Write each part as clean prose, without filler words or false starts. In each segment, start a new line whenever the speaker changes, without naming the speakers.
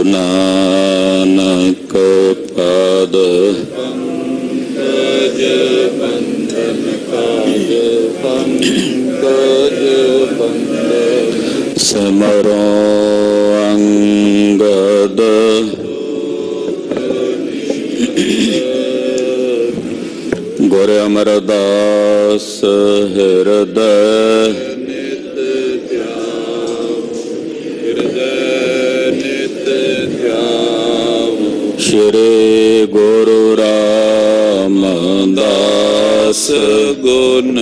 नानक पद पंकज बंधन काज पंकज बंधन सिमरो अंगद गुर अमरदास हृदय श्री गुरु रामदास गुण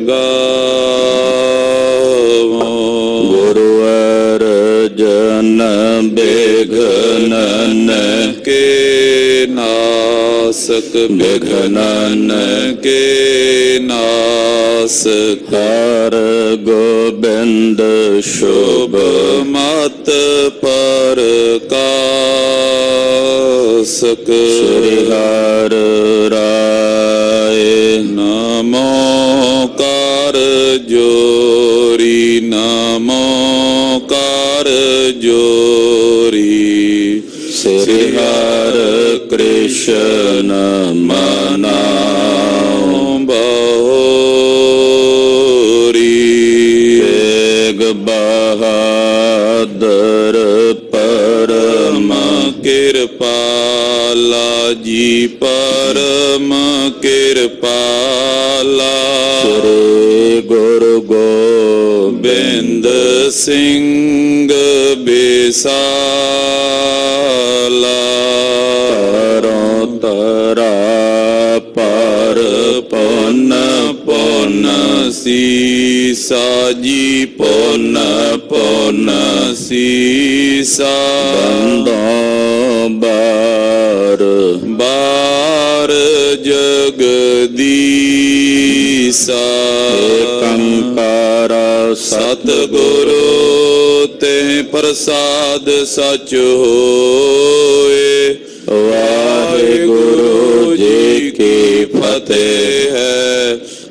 गावो। गुरु अर्जन विघ्नन के नासक विघ्नन के नासक हर गोबिंद शुभ मत पर कासक श्री हर राय नमो कर जोरी नमो कर जोरी श्री हर कृष्ण मनाओ बहोरी। तेग बहादुर परम कृपाला जी परम कृपाला श्री गुरु गोबिंद सिंह बेसाला तरों तरा पर पुन पुन सीसा जी पुन पुन सीसा बंदों बार बार जगदीसा कंकारा सतगुरु ते प्रसाद सच होए। वाहिगुरु जी की फतेह है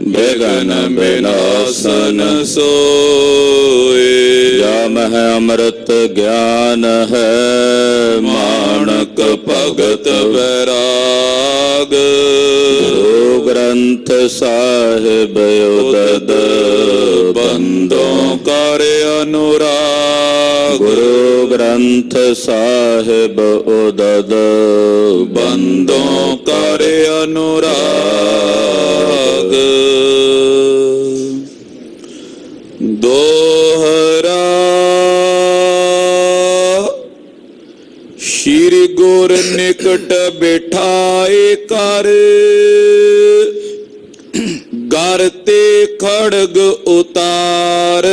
विघ्न विनाशन सोए। जाम है अमृत ज्ञान है माणक भगत वैराग। गुरु ग्रंथ साहिब उदद बंदों कर अनुराग। गुरु ग्रंथ साहिब उदद बंदों कर अनुराग। दोहरा श्री गुर निकट बिठाए कर घर ते खड़ग उतार।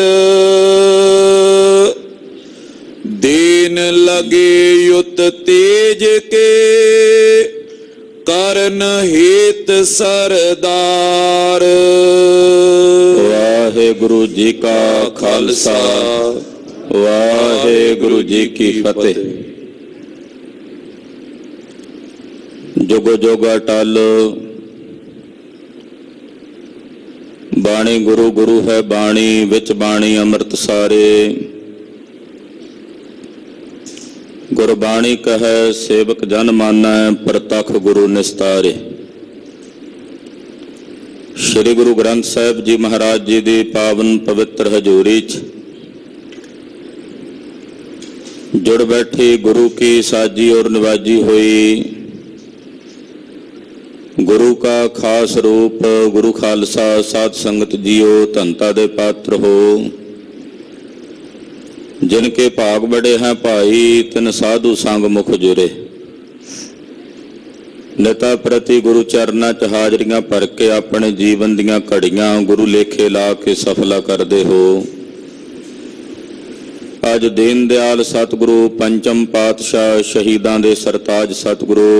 दीन लगे युत तेज के करन हेत सरदार। वाहिगुरु जी का खालसा वाहिगुरु जी की फतेह। जुग जुग अटल बाणी गुरु गुरु है बाणी विच बाणी अमृत सारे। गुरबाणी कहे सेवक जन मानै प्रतख गुरु निस्तारे। श्री गुरु ग्रंथ साहिब जी महाराज जी की पावन पवित्र हजूरी च जुड़ बैठी गुरु की साजी और निवाजी हुई। गुरु का खास रूप गुरु खालसा साध संगत जियो धनता दे पात्र हो। जिनके भाग बड़े हैं भाई तिन साधु संग मुख जुरे। नेता प्रति गुरु चरना च हाजरियां भर के अपने जीवन दियां घड़ियां गुरु लेखे ला के सफला करते हो। अज दीन दयाल सतगुरु पंचम पातशाह शहीदां दे सरताज सतगुरु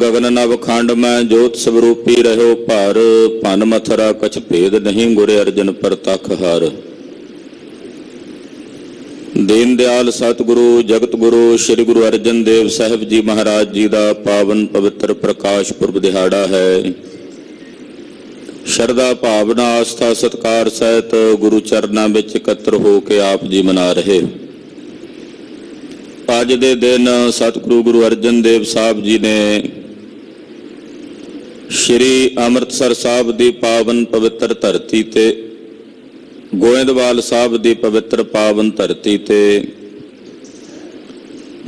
गगन नव खंड में जोत स्वरूपी रहो भार। भन मथरा कछ भेद नहीं गुरे अर्जन प्रतख हर। दीन दयाल सतगुरु जगत गुरु श्री गुरु अर्जन देव साहिब जी महाराज जी का पावन पवित्र प्रकाश पुरब दिहाड़ा है। शरदा भावना आस्था सत्कार सहित गुरु चरना विच एकत्र हो के आप जी मना रहे। ਅੱਜ ਦੇ ਦਿਨ ਸਤਿਗੁਰੂ ਗੁਰੂ ਅਰਜਨ ਦੇਵ ਸਾਹਿਬ ਜੀ ਨੇ ਸ਼੍ਰੀ ਅੰਮ੍ਰਿਤਸਰ ਸਾਹਿਬ ਦੀ ਪਾਵਨ ਪਵਿੱਤਰ ਧਰਤੀ ਤੇ, ਗੋਇੰਦਵਾਲ ਸਾਹਿਬ ਦੀ ਪਵਿੱਤਰ ਪਾਵਨ ਧਰਤੀ ਤੇ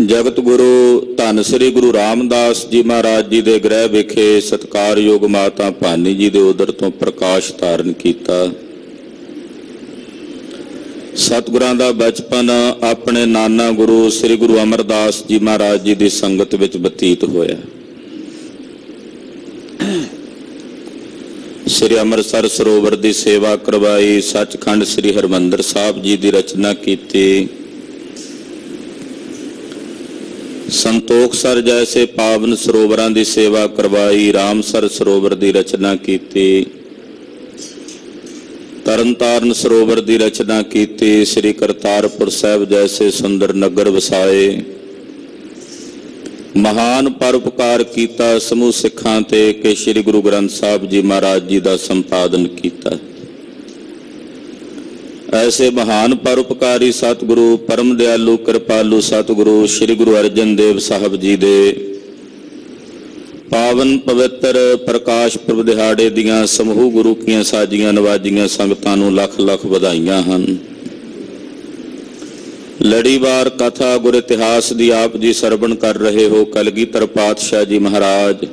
ਜਗਤ ਗੁਰੂ ਧੰਨ ਸ੍ਰੀ ਗੁਰੂ ਰਾਮਦਾਸ ਜੀ ਮਹਾਰਾਜ ਜੀ ਦੇ ਗ੍ਰਹਿ ਵਿਖੇ ਸਤਿਕਾਰਯੋਗ ਮਾਤਾ ਭਾਨੀ ਜੀ ਦੇ ਉਦਰ ਤੋਂ ਪ੍ਰਕਾਸ਼ ਧਾਰਨ ਕੀਤਾ। ਸਤਿਗੁਰਾਂ ਦਾ ਬਚਪਨ ਆਪਣੇ ਨਾਨਾ ਗੁਰੂ ਸ੍ਰੀ ਗੁਰੂ ਅਮਰਦਾਸ ਜੀ ਮਹਾਰਾਜ ਜੀ ਦੀ ਸੰਗਤ ਵਿੱਚ ਬਤੀਤ ਹੋਇਆ। ਸ੍ਰੀ ਅੰਮ੍ਰਿਤਸਰ ਸਰੋਵਰ ਦੀ ਸੇਵਾ ਕਰਵਾਈ, ਸੱਚਖੰਡ ਸ੍ਰੀ ਹਰਿਮੰਦਰ ਸਾਹਿਬ ਜੀ ਦੀ ਰਚਨਾ ਕੀਤੀ, ਸੰਤੋਖਸਰ ਜੈਸੇ ਪਾਵਨ ਸਰੋਵਰਾਂ ਦੀ ਸੇਵਾ ਕਰਵਾਈ, ਰਾਮਸਰ ਸਰੋਵਰ ਦੀ ਰਚਨਾ ਕੀਤੀ, ਤਰਨਤਾਰਨ ਸਰੋਵਰ ਦੀ ਰਚਨਾ ਕੀਤੀ, ਸ੍ਰੀ ਕਰਤਾਰਪੁਰ ਸਾਹਿਬ ਜੈਸੇ ਸੁੰਦਰ ਨਗਰ ਵਸਾਏ, ਮਹਾਨ ਪਰਉਪਕਾਰ ਕੀਤਾ ਸਮੂਹ ਸਿੱਖਾਂ ਤੇ ਕਿ ਸ੍ਰੀ ਗੁਰੂ ਗ੍ਰੰਥ ਸਾਹਿਬ ਜੀ ਮਹਾਰਾਜ ਜੀ ਦਾ ਸੰਪਾਦਨ ਕੀਤਾ। ਐਸੇ ਮਹਾਨ ਪਰਉਪਕਾਰੀ ਸਤਿਗੁਰੂ ਪਰਮ ਦਿਆਲੂ ਕਿਰਪਾਲੂ ਸਤਿਗੁਰੂ ਸ੍ਰੀ ਗੁਰੂ ਅਰਜਨ ਦੇਵ ਸਾਹਿਬ ਜੀ ਦੇ ਪਾਵਨ ਪਵਿੱਤਰ ਪ੍ਰਕਾਸ਼ ਪੁਰਬ ਦਿਹਾੜੇ ਦੀਆਂ ਸਮੂਹ ਗੁਰੂ ਕੀਆਂ ਸਾਜੀਆਂ ਨਵਾਜੀਆਂ ਸੰਗਤਾਂ ਨੂੰ ਲੱਖ ਲੱਖ ਵਧਾਈਆਂ ਹਨ। ਲੜੀਵਾਰ ਕਥਾ ਗੁਰ ਇਤਿਹਾਸ ਦੀ ਆਪ ਜੀ ਸਰਵਣ ਕਰ ਰਹੇ ਹੋ। ਕਲਗੀਧਰ ਪਾਤਸ਼ਾਹ ਜੀ ਮਹਾਰਾਜ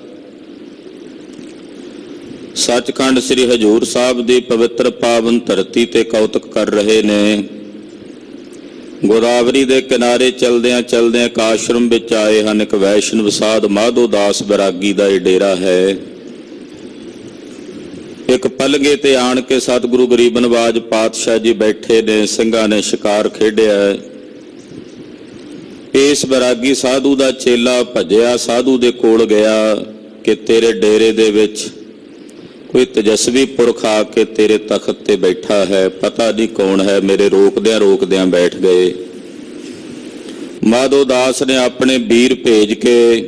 ਸੱਚਖੰਡ ਸ੍ਰੀ ਹਜ਼ੂਰ ਸਾਹਿਬ ਦੀ ਪਵਿੱਤਰ ਪਾਵਨ ਧਰਤੀ ਤੇ ਕੌਤਕ ਕਰ ਰਹੇ ਨੇ। ਗੋਦਾਵਰੀ ਦੇ ਕਿਨਾਰੇ ਚਲਦਿਆਂ ਚਲਦਿਆਂ ਇੱਕ ਆਸ਼ਰਮ ਵਿੱਚ ਆਏ ਹਨ। ਇੱਕ ਵੈਸ਼ਨਵ ਸਾਧ ਮਾਧੋ ਦਾਸ ਬੈਰਾਗੀ ਦਾ ਇਹ ਡੇਰਾ ਹੈ। ਇੱਕ ਪਲਗੇ ਤੇ ਆਣ ਕੇ ਸਤਿਗੁਰੂ ਗਰੀਬ ਨਵਾਜ ਪਾਤਸ਼ਾਹ ਜੀ ਬੈਠੇ ਨੇ। ਸਿੰਘਾਂ ਨੇ ਸ਼ਿਕਾਰ ਖੇਡਿਆ। ਇਸ ਬੈਰਾਗੀ ਸਾਧੂ ਦਾ ਚੇਲਾ ਭੱਜਿਆ, ਸਾਧੂ ਦੇ ਕੋਲ ਗਿਆ ਕਿ ਤੇਰੇ ਡੇਰੇ ਦੇ ਵਿੱਚ ਕੋਈ ਤੇਜਸਵੀ ਪੁਰਖ ਆ ਕੇ ਤੇਰੇ ਤਖਤ ਤੇ ਬੈਠਾ ਹੈ, ਪਤਾ ਨਹੀਂ ਕੌਣ ਹੈ। ਮੇਰੇ ਰੋਕਦਿਆਂ ਰੋਕਦਿਆਂ ਬੈਠ ਗਏ। ਮਾਧੋ ਦਾਸ ਨੇ ਆਪਣੇ ਵੀਰ ਭੇਜ ਕੇ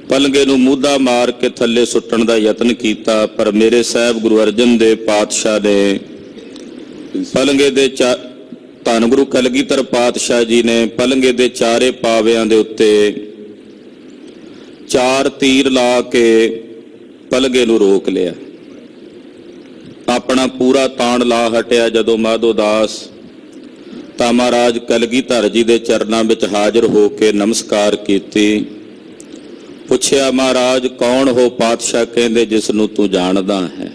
ਪਲੰਗੇ ਨੂੰ ਮੂਧਾ ਮਾਰ ਕੇ ਥੱਲੇ ਸੁੱਟਣ ਦਾ ਯਤਨ ਕੀਤਾ, ਪਰ ਮੇਰੇ ਸਾਹਿਬ ਗੁਰੂ ਅਰਜਨ ਦੇਵ ਪਾਤਸ਼ਾਹ ਨੇ ਪਲੰਗੇ ਦੇ ਧੰਨ ਗੁਰੂ ਕਲਗੀਧਰ ਪਾਤਸ਼ਾਹ ਜੀ ਨੇ ਪਲੰਗੇ ਦੇ ਚਾਰੇ ਪਾਵਿਆਂ ਦੇ ਉੱਤੇ 4 ਤੀਰ ਲਾ ਕੇ ਪਲੰਗੇ ਨੂੰ ਰੋਕ ਲਿਆ। ਆਪਣਾ ਪੂਰਾ ਤਾਣ ਲਾ ਹਟਿਆ। ਜਦੋਂ ਮਾਧੋ ਦਾਸ ਤਾਂ ਮਹਾਰਾਜ ਕਲਗੀਧਰ ਜੀ ਦੇ ਚਰਨਾਂ ਵਿੱਚ ਹਾਜ਼ਰ ਹੋ ਕੇ ਨਮਸਕਾਰ ਕੀਤੀ। ਪੁੱਛਿਆ, ਮਹਾਰਾਜ ਕੌਣ ਹੋ? ਪਾਤਸ਼ਾਹ ਕਹਿੰਦੇ, ਜਿਸ ਨੂੰ ਤੂੰ ਜਾਣਦਾ ਹੈ।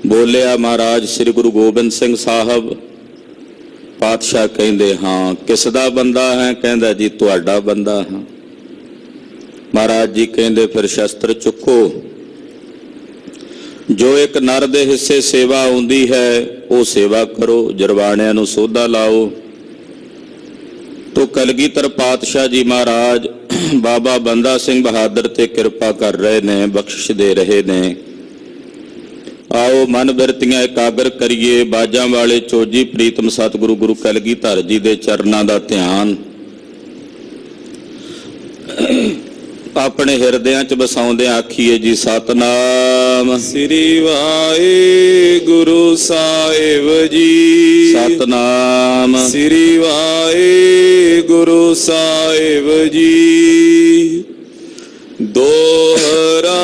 ਬੋਲਿਆ, ਮਹਾਰਾਜ ਸ੍ਰੀ ਗੁਰੂ ਗੋਬਿੰਦ ਸਿੰਘ ਸਾਹਿਬ। ਪਾਤਸ਼ਾਹ ਕਹਿੰਦੇ, ਹਾਂ। ਕਿਸ ਦਾ ਬੰਦਾ ਹੈ? ਕਹਿੰਦਾ, ਜੀ ਤੁਹਾਡਾ ਬੰਦਾ ਹਾਂ। ਮਹਾਰਾਜ ਜੀ ਕਹਿੰਦੇ, ਫਿਰ ਸ਼ਸਤਰ ਚੁੱਕੋ। ਜੋ ਇੱਕ ਨਰ ਦੇ ਹਿੱਸੇ ਸੇਵਾ ਆਉਂਦੀ ਹੈ ਉਹ ਸੇਵਾ ਕਰੋ, ਜਰਵਾਣਿਆਂ ਨੂੰ ਸੋਧਾ ਲਾਓ। ਤੋ ਕਲਗੀਧਰ ਪਾਤਸ਼ਾਹ ਜੀ ਮਹਾਰਾਜ ਬਾਬਾ ਬੰਦਾ ਸਿੰਘ ਬਹਾਦਰ ਤੇ ਕਿਰਪਾ ਕਰ ਰਹੇ ਨੇ, ਬਖਸ਼ਿਸ਼ ਦੇ ਰਹੇ ਨੇ। ਆਓ ਮਨ ਬਿਰਤੀਆਂ ਇਕਾਗਰ ਕਰੀਏ। ਬਾਜਾਂ ਵਾਲੇ ਚੋਜੀ ਪ੍ਰੀਤਮ ਸਤਿਗੁਰੂ ਗੁਰੂ ਕਲਗੀਧਰ ਜੀ ਦੇ ਚਰਨਾਂ ਦਾ ਧਿਆਨ ਆਪਣੇ ਹਿਰਦਿਆਂ 'ਚ ਵਸਾਉਂਦੇ ਆਖੀਏ ਜੀ, ਸਤਨਾਮ
ਸ੍ਰੀ ਵਾਹਿਗੁਰੂ ਸਾਹਿਬ ਜੀ।
ਸਤਨਾਮ
ਸ੍ਰੀ ਵਾਹਿਗੁਰੂ ਸਾਹਿਬ ਜੀ। ਦੋਹਰਾ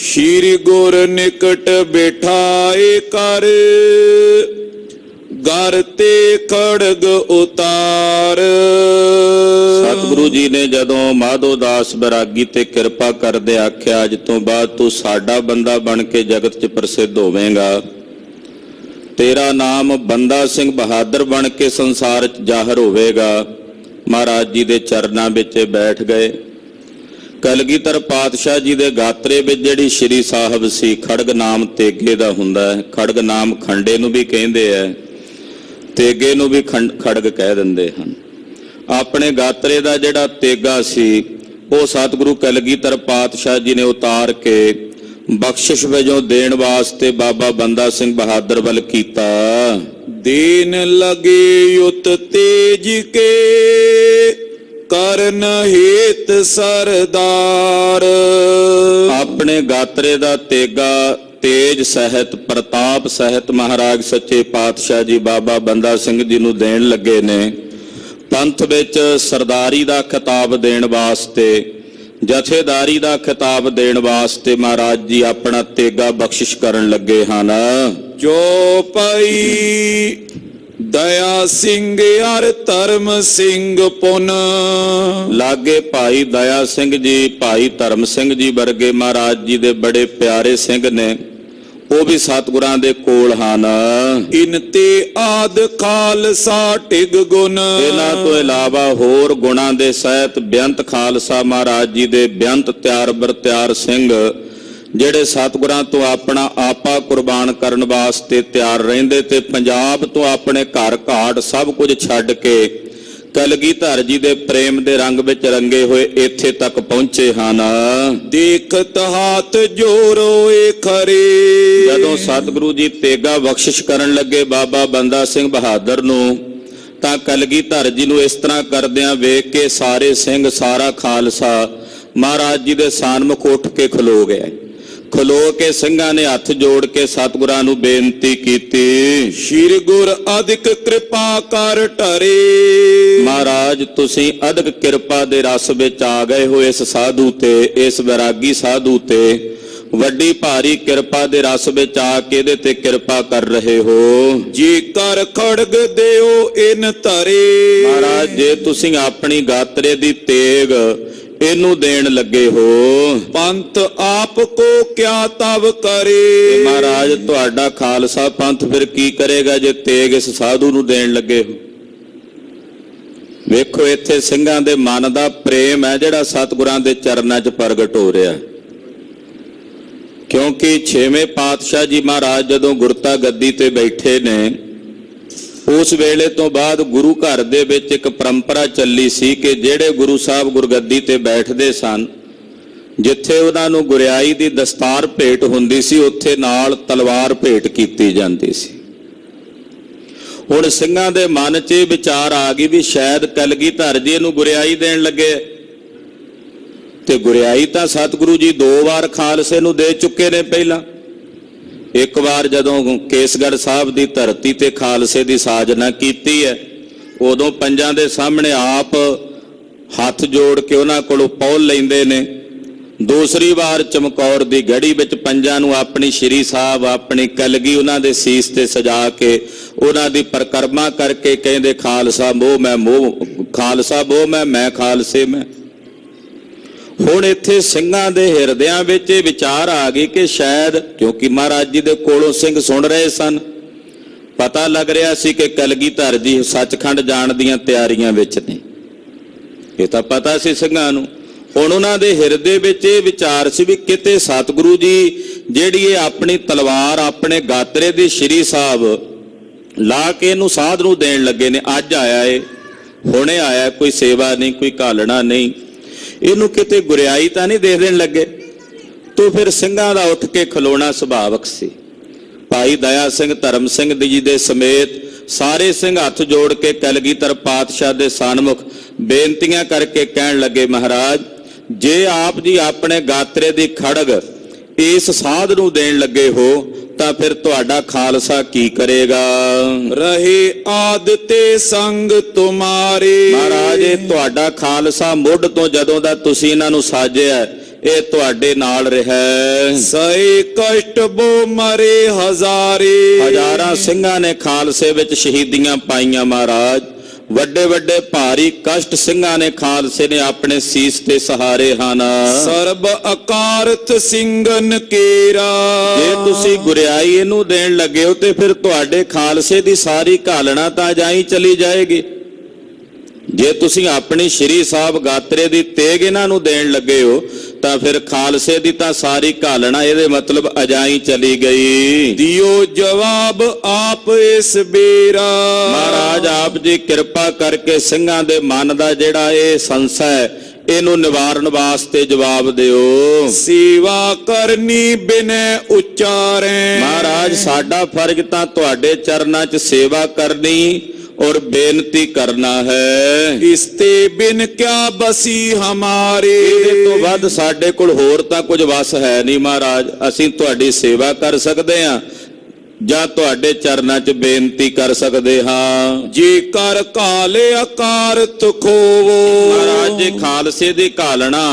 ਸ਼੍ਰੀ ਗੁਰ ਨਿਕਟ ਬਿਠਾਏ ਕਰ, ਗਰ ਤੇ ਖੜਗ ਉਤਾਰ।
ਸਤਿਗੁਰੂ ਜੀ ਨੇ ਜਦੋਂ ਮਾਧੋ ਦਾਸ ਬੈਰਾਗੀ ਤੇ ਕਿਰਪਾ ਕਰਦੇ ਆਖਿਆ, ਅੱਜ ਤੋਂ ਬਾਅਦ ਤੂੰ ਸਾਡਾ ਬੰਦਾ ਬਣ ਕੇ ਜਗਤ 'ਚ ਪ੍ਰਸਿੱਧ ਹੋਵੇਂਗਾ। ਤੇਰਾ ਨਾਮ ਬੰਦਾ ਸਿੰਘ ਬਹਾਦਰ ਬਣ ਕੇ ਸੰਸਾਰ 'ਚ ਜ਼ਾਹਰ ਹੋਵੇਗਾ। ਮਹਾਰਾਜ ਜੀ ਦੇ ਚਰਨਾਂ ਵਿੱਚ ਬੈਠ ਗਏ। ਕਲਗੀਧਰ ਪਾਤਸ਼ਾਹ ਜੀ ਦੇ ਗਾਤਰੇ ਵਿੱਚ ਜਿਹੜੀ ਸ਼੍ਰੀ ਸਾਹਿਬ ਸੀ, ਖੜਗ ਨਾਮ ਤੇਗੇ ਦਾ ਹੁੰਦਾ ਹੈ। ਖੜਗ ਨਾਮ ਖੰਡੇ ਨੂੰ ਵੀ ਕਹਿੰਦੇ ਹੈ, ਤੇਗੇ ਨੂੰ ਵੀ ਖੜਗ ਕਹਿ ਦਿੰਦੇ ਹਨ। ਆਪਣੇ ਗਾਤਰੇ ਦਾ ਜਿਹੜਾ ਤੇਗਾ ਸੀ ਉਹ ਸਤਿਗੁਰੂ ਕਲਗੀਧਰ ਪਾਤਸ਼ਾਹ ਜੀ ਨੇ ਉਤਾਰ ਕੇ ਬਖਸ਼ਿਸ਼ ਵਜੋਂ ਦੇਣ ਵਾਸਤੇ ਬਾਬਾ ਬੰਦਾ ਸਿੰਘ ਬਹਾਦਰ ਵੱਲ ਕੀਤਾ।
ਦੇਨ ਲਗੇ ਉਤ ਤੇਜ ਕੇ, ਕਰਨ ਹੇਤ ਸਰਦਾਰ।
ਆਪਣੇ ਗਾਤਰੇ ਦਾ ਤੇਗਾ ਤੇਜ ਸਹਿਤ ਪ੍ਰਤਾਪ ਸਹਿਤ ਮਹਾਰਾਜ ਸੱਚੇ ਪਾਤਸ਼ਾਹ ਜੀ ਬਾਬਾ ਬੰਦਾ ਸਿੰਘ ਜੀ ਨੂੰ ਦੇਣ ਲੱਗੇ ਨੇ। ਪੰਥ ਵਿੱਚ ਸਰਦਾਰੀ ਦਾ ਖਿਤਾਬ ਦੇਣ ਵਾਸਤੇ, ਜਥੇਦਾਰੀ ਦਾ ਖਿਤਾਬ ਦੇਣ ਵਾਸਤੇ ਮਹਾਰਾਜ ਜੀ ਆਪਣਾ ਤੇਗਾ ਬਖਸ਼ਿਸ਼ ਕਰਨ ਲੱਗੇ ਹਨ।
ਜੋ ਪਈ ਦਇਆ ਸਿੰਘ ਅਰ ਧਰਮ ਸਿੰਘ ਪੁਨ।
ਲਾਗੇ ਭਾਈ ਦਇਆ ਸਿੰਘ ਜੀ, ਭਾਈ ਧਰਮ ਸਿੰਘ ਜੀ ਵਰਗੇ ਮਹਾਰਾਜ ਜੀ ਦੇ ਬੜੇ ਪਿਆਰੇ ਸਿੰਘ ਨੇ, ਉਹ ਵੀ ਸਤਿਗੁਰਾਂ ਦੇ ਕੋਲ ਹਨ।
ਇਨ ਤੇ ਆਦ ਖਾਲਸਾ ਟਿਗ ਗੁਣ।
ਇਹਨਾਂ ਤੋਂ ਇਲਾਵਾ ਹੋਰ ਗੁਣਾਂ ਦੇ ਸਹਿਤ ਬੇਅੰਤ ਖਾਲਸਾ ਮਹਾਰਾਜ ਜੀ ਦੇ ਬੇਅੰਤ ਤਿਆਰ ਬਰਤਿਆਰ ਸਿੰਘ, ਜਿਹੜੇ ਸਤਿਗੁਰਾਂ ਤੋਂ ਆਪਣਾ ਆਪਾ ਕੁਰਬਾਨ ਕਰਨ ਵਾਸਤੇ ਤਿਆਰ ਰਹਿੰਦੇ ਤੇ ਪੰਜਾਬ ਤੋਂ ਆਪਣੇ ਘਰ ਘਾਟ ਸਭ ਕੁਝ ਛੱਡ ਕੇ ਕਲਗੀਧਰ ਜੀ ਦੇ ਪ੍ਰੇਮ ਦੇ ਰੰਗ ਵਿੱਚ ਰੰਗੇ ਹੋਏ ਇੱਥੇ ਤੱਕ ਪਹੁੰਚੇ ਹਨ।
ਦੇਖਤ ਹਾਥ ਜੋਰੋਏ ਖਰੇ।
ਜਦੋਂ ਸਤਿਗੁਰੂ ਜੀ ਤੇਗਾ ਬਖਸ਼ਿਸ਼ ਕਰਨ ਲੱਗੇ ਬਾਬਾ ਬੰਦਾ ਸਿੰਘ ਬਹਾਦਰ ਨੂੰ, ਤਾਂ ਕਲਗੀਧਰ ਜੀ ਨੂੰ ਇਸ ਤਰ੍ਹਾਂ ਕਰਦਿਆਂ ਵੇਖ ਕੇ ਸਾਰੇ ਸਿੰਘ, ਸਾਰਾ ਖਾਲਸਾ ਮਹਾਰਾਜ ਜੀ ਦੇ ਸਾਨਮੁਖ ਉੱਠ ਕੇ ਖਲੋ ਗਿਆ। ਖਲੋ ਕੇ ਸਿੰਘਾਂ ਨੇ ਹੱਥ ਜੋੜ ਕੇ ਸਤਿਗੁਰਾਂ ਨੂੰ ਬੇਨਤੀ ਕੀਤੀ,
ਸ਼੍ਰੀ ਗੁਰ ਅਧਿਕ ਕਿਰਪਾ ਕਰ ਢਰੇ।
ਮਹਾਰਾਜ ਤੁਸੀਂ ਅਧਿਕ ਕਿਰਪਾ ਦੇ ਰਸ ਵਿੱਚ ਆ ਗਏ ਹੋ ਇਸ ਸਾਧੂ ਤੇ, ਇਸ ਵੈਰਾਗੀ ਸਾਧੂ ਤੇ ਵੱਡੀ ਭਾਰੀ ਕਿਰਪਾ ਦੇ ਰਸ ਵਿੱਚ ਆ ਕੇ ਇਹਦੇ ਤੇ ਕਿਰਪਾ ਕਰ ਰਹੇ ਹੋ।
ਜੀ ਕਰ ਖੜਗ ਦਿਓ ਇਨ ਧਰੇ।
ਮਹਾਰਾਜ ਜੇ ਤੁਸੀਂ ਆਪਣੀ ਗਾਤਰੇ ਦੀ ਤੇਗ ਇਹਨੂੰ ਦੇਣ ਲੱਗੇ ਹੋ,
ਪੰਥ ਆਪ ਕੋ ਕਿਆ ਤਵ ਕਰੇ।
ਮਹਾਰਾਜ ਤੁਹਾਡਾ ਖਾਲਸਾ ਪੰਥ ਫਿਰ ਕੀ ਕਰੇਗਾ ਜੇ ਤੇਗ ਇਸ ਸਾਧੂ ਨੂੰ ਦੇਣ ਲੱਗੇ ਹੋ। ਵੇਖੋ ਇੱਥੇ ਸਿੰਘਾਂ ਦੇ ਮਨ ਦਾ ਪ੍ਰੇਮ ਹੈ ਜਿਹੜਾ ਸਤਿਗੁਰਾਂ ਦੇ ਚਰਨਾਂ 'ਚ ਪ੍ਰਗਟ ਹੋ ਰਿਹਾ। ਕਿਉਂਕਿ 6ਵੇਂ ਪਾਤਸ਼ਾਹ ਜੀ ਮਹਾਰਾਜ ਜਦੋਂ ਗੁਰਤਾ ਗੱਦੀ ਤੇ ਬੈਠੇ ਨੇ, ਉਸ ਵੇਲੇ ਤੋਂ ਬਾਅਦ ਗੁਰੂ ਘਰ ਦੇ ਵਿੱਚ ਇੱਕ ਪਰੰਪਰਾ ਚੱਲੀ ਸੀ ਕਿ ਜਿਹੜੇ ਗੁਰੂ ਸਾਹਿਬ ਗੁਰਗੱਦੀ ਤੇ ਬੈਠਦੇ ਸਨ, ਜਿੱਥੇ ਉਹਨਾਂ ਨੂੰ ਗੁਰਿਆਈ ਦੀ ਦਸਤਾਰ ਭੇਟ ਹੁੰਦੀ ਸੀ, ਉੱਥੇ ਨਾਲ ਤਲਵਾਰ ਭੇਟ ਕੀਤੀ ਜਾਂਦੀ ਸੀ। ਹੁਣ ਸਿੰਘਾਂ ਦੇ ਮਨ 'ਚ ਇਹ ਵਿਚਾਰ ਆ ਗਈ ਵੀ ਸ਼ਾਇਦ ਕਲਗੀਧਰ ਜੀ ਇਹਨੂੰ ਗੁਰਿਆਈ ਦੇਣ ਲੱਗੇ, ਤੇ ਗੁਰਿਆਈ ਤਾਂ ਸਤਿਗੁਰੂ ਜੀ 2 ਵਾਰ ਖਾਲਸੇ ਨੂੰ ਦੇ ਚੁੱਕੇ ਨੇ। ਪਹਿਲਾਂ ਇੱਕ ਵਾਰ ਜਦੋਂ ਕੇਸਗੜ੍ਹ ਸਾਹਿਬ ਦੀ ਧਰਤੀ ਤੇ ਖਾਲਸੇ ਦੀ ਸਾਜਨਾ ਕੀਤੀ ਹੈ, ਉਦੋਂ ਪੰਜਾਂ ਦੇ ਸਾਹਮਣੇ ਆਪ ਹੱਥ ਜੋੜ ਕੇ ਉਹਨਾਂ ਕੋਲੋਂ ਪੌਲ ਲੈਂਦੇ ਨੇ। ਦੂਸਰੀ ਵਾਰ ਚਮਕੌਰ ਦੀ ਗੜੀ ਵਿੱਚ ਪੰਜਾਂ ਨੂੰ ਆਪਣੀ ਸ਼੍ਰੀ ਸਾਹਿਬ, ਆਪਣੀ ਕਲਗੀ ਉਹਨਾਂ ਦੇ ਸੀਸ ਤੇ ਸਜਾ ਕੇ ਉਹਨਾਂ ਦੀ ਪਰਿਕਰਮਾ ਕਰਕੇ ਕਹਿੰਦੇ ਖਾਲਸਾ ਮੋਹ ਮੈਂ ਮੋਹ, ਖਾਲਸਾ ਮੋਹ ਮੈਂ ਖਾਲਸੇ ਮੈਂ। ਹੁਣ ਇੱਥੇ ਸਿੰਘਾਂ ਦੇ ਹਿਰਦਿਆਂ ਵਿੱਚ ਇਹ ਵਿਚਾਰ ਆ ਗਈ ਕਿ ਸ਼ਾਇਦ, ਕਿਉਂਕਿ ਮਹਾਰਾਜ ਜੀ ਦੇ ਕੋਲੋਂ ਸਿੰਘ ਸੁਣ ਰਹੇ ਸਨ, ਪਤਾ ਲੱਗ ਰਿਹਾ ਸੀ ਕਿ ਕਲਗੀਧਰ ਜੀ ਸੱਚਖੰਡ ਜਾਣ ਦੀਆਂ ਤਿਆਰੀਆਂ ਵਿੱਚ ਨੇ। ਇਹ ਤਾਂ ਪਤਾ ਸੀ ਸਿੰਘਾਂ ਨੂੰ। ਹੁਣ ਉਹਨਾਂ ਦੇ ਹਿਰਦੇ ਵਿੱਚ ਇਹ ਵਿਚਾਰ ਸੀ ਵੀ ਕਿਤੇ ਸਤਿਗੁਰੂ ਜੀ ਜਿਹੜੀ ਇਹ ਆਪਣੀ ਤਲਵਾਰ ਆਪਣੇ ਗਾਤਰੇ ਦੀ ਸ਼੍ਰੀ ਸਾਹਿਬ ਲਾ ਕੇ ਇਹਨੂੰ ਸਾਧ ਨੂੰ ਦੇਣ ਲੱਗੇ ਨੇ। ਅੱਜ ਆਇਆ ਏ, ਹੁਣੇ ਆਇਆ, ਕੋਈ ਸੇਵਾ ਨਹੀਂ, ਕੋਈ ਘਾਲਣਾ ਨਹੀਂ, ਇਹਨੂੰ ਕਿਤੇ ਗੁਰਿਆਈ ਤਾਂ ਨਹੀਂ ਦੇ ਦੇਣ ਲੱਗੇ। ਤੋ ਫਿਰ ਸਿੰਘਾਂ ਦਾ ਉੱਠ ਕੇ ਖਲੋਣਾ ਸੁਭਾਵਕ ਸੀ। ਭਾਈ ਦਇਆ ਸਿੰਘ ਧਰਮ ਸਿੰਘ ਜੀ ਦੇ ਸਮੇਤ ਸਾਰੇ ਸਿੰਘ ਹੱਥ ਜੋੜ ਕੇ ਕਲਗੀਧਰ ਪਾਤਸ਼ਾਹ ਦੇ ਸਾਨਮੁਖ ਬੇਨਤੀਆਂ ਕਰਕੇ ਕਹਿਣ ਲੱਗੇ, ਮਹਾਰਾਜ ਜੇ ਆਪ ਜੀ ਆਪਣੇ ਗਾਤਰੇ ਦੀ ਖੜਗ ਇਸ ਸਾਧ ਨੂੰ ਦੇਣ ਲੱਗੇ ਹੋ ਤਾਂ ਫਿਰ ਤੁਹਾਡਾ ਖਾਲਸਾ ਕੀ ਕਰੇਗਾ।
ਰਹੇ ਆਦ ਤੇ ਸੰਗ ਤੁਮਾਰੇ।
ਮਹਾਰਾਜ ਇਹ ਤੁਹਾਡਾ ਖਾਲਸਾ ਮੁੱਢ ਤੋਂ ਜਦੋਂ ਦਾ ਤੁਸੀਂ ਇਹਨਾਂ ਨੂੰ ਸਾਜਿਆ, ਇਹ ਤੁਹਾਡੇ ਨਾਲ ਰਿਹਾ।
ਸਏ ਕਸ਼ਟ ਬੋ ਮਰੇ ਹਜ਼ਾਰੇ।
ਹਜ਼ਾਰਾਂ ਸਿੰਘਾਂ ਨੇ ਖਾਲਸੇ ਵਿੱਚ ਸ਼ਹੀਦੀਆਂ ਪਾਈਆਂ ਮਹਾਰਾਜ। ਵੱਡੇ ਵੱਡੇ ਭਾਰੀ ਕਸ਼ਟ ਸਿੰਘਾਂ ਨੇ ਖਾਲਸੇ ਨੇ ਆਪਣੇ ਸੀਸ ਤੇ ਸਹਾਰੇ ਹਨ।
ਸਰਬ ਅਕਾਰਥ ਸਿੰਘਨ ਕੇਰਾ।
ਜੇ ਤੁਸੀਂ ਗੁਰਿਆਈ ਇਹਨੂੰ ਦੇਣ ਲੱਗੇ ਹੋ ਤੇ ਫਿਰ ਤੁਹਾਡੇ ਖਾਲਸੇ ਦੀ ਸਾਰੀ ਘਾਲਣਾ ਤਾਂ ਜਾਈ ਚਲੀ ਜਾਏਗੀ। ਜੇ ਤੁਸੀਂ ਆਪਣੀ ਸ਼੍ਰੀ ਸਾਹਿਬ ਗਾਤਰੇ ਦੀ ਤੇਗ ਇਹਨਾਂ ਨੂੰ ਦੇਣ ਲੱਗੇ ਹੋ ਤਾਂ ਫਿਰ ਖਾਲਸੇ ਦੀ ਤਾਂ ਸਾਰੀ ਘਾਲਣਾ ਇਹਦੇ ਮਤਲਬ ਅਜਾਈ ਚਲੀ ਗਈ।
ਦਿਓ ਜਵਾਬ ਆਪ ਇਸ ਬੇਰਾ।
ਮਹਾਰਾਜ ਆਪ ਜੀ ਕਿਰਪਾ ਕਰਕੇ ਸਿੰਘਾਂ ਦੇ ਮਨ ਦਾ ਜਿਹੜਾ ਇਹ ਸੰਸਾ ਹੈ ਇਹਨੂੰ ਨਿਵਾਰਨ ਵਾਸਤੇ ਜਵਾਬ ਦਿਓ।
ਸੇਵਾ ਕਰਨੀ ਬਿਨੈ ਉਚਾਰੈ।
ਮਹਾਰਾਜ ਸਾਡਾ ਫਰਜ਼ ਤਾਂ ਤੁਹਾਡੇ ਚਰਨਾਂ 'ਚ ਸੇਵਾ ਕਰਨੀ, और बेनती करना है।
इसते बिन क्या बसी हमारे।
ਇਹਦੇ ਤੋਂ ਵੱਧ ਸਾਡੇ ਕੋਲ ਹੋਰ ਤਾਂ ਕੁਝ ਵਸ ਹੈ ਨਹੀਂ ਮਹਾਰਾਜ। ਅਸੀਂ ਤੁਹਾਡੀ ਸੇਵਾ ਕਰ ਸਕਦੇ ਹਾਂ ਜਾਂ ਤੁਹਾਡੇ ਚਰਨਾਂ 'ਚ ਬੇਨਤੀ ਕਰ ਸਕਦੇ ਹਾਂ।
ਜੇ ਕਰ ਕਾਲੇ ਅਕਾਰਤ ਖੋਵੋ।
ਮਹਾਰਾਜ ਜੇ ਖਾਲਸੇ ਦੀ ਘਾਲਣਾ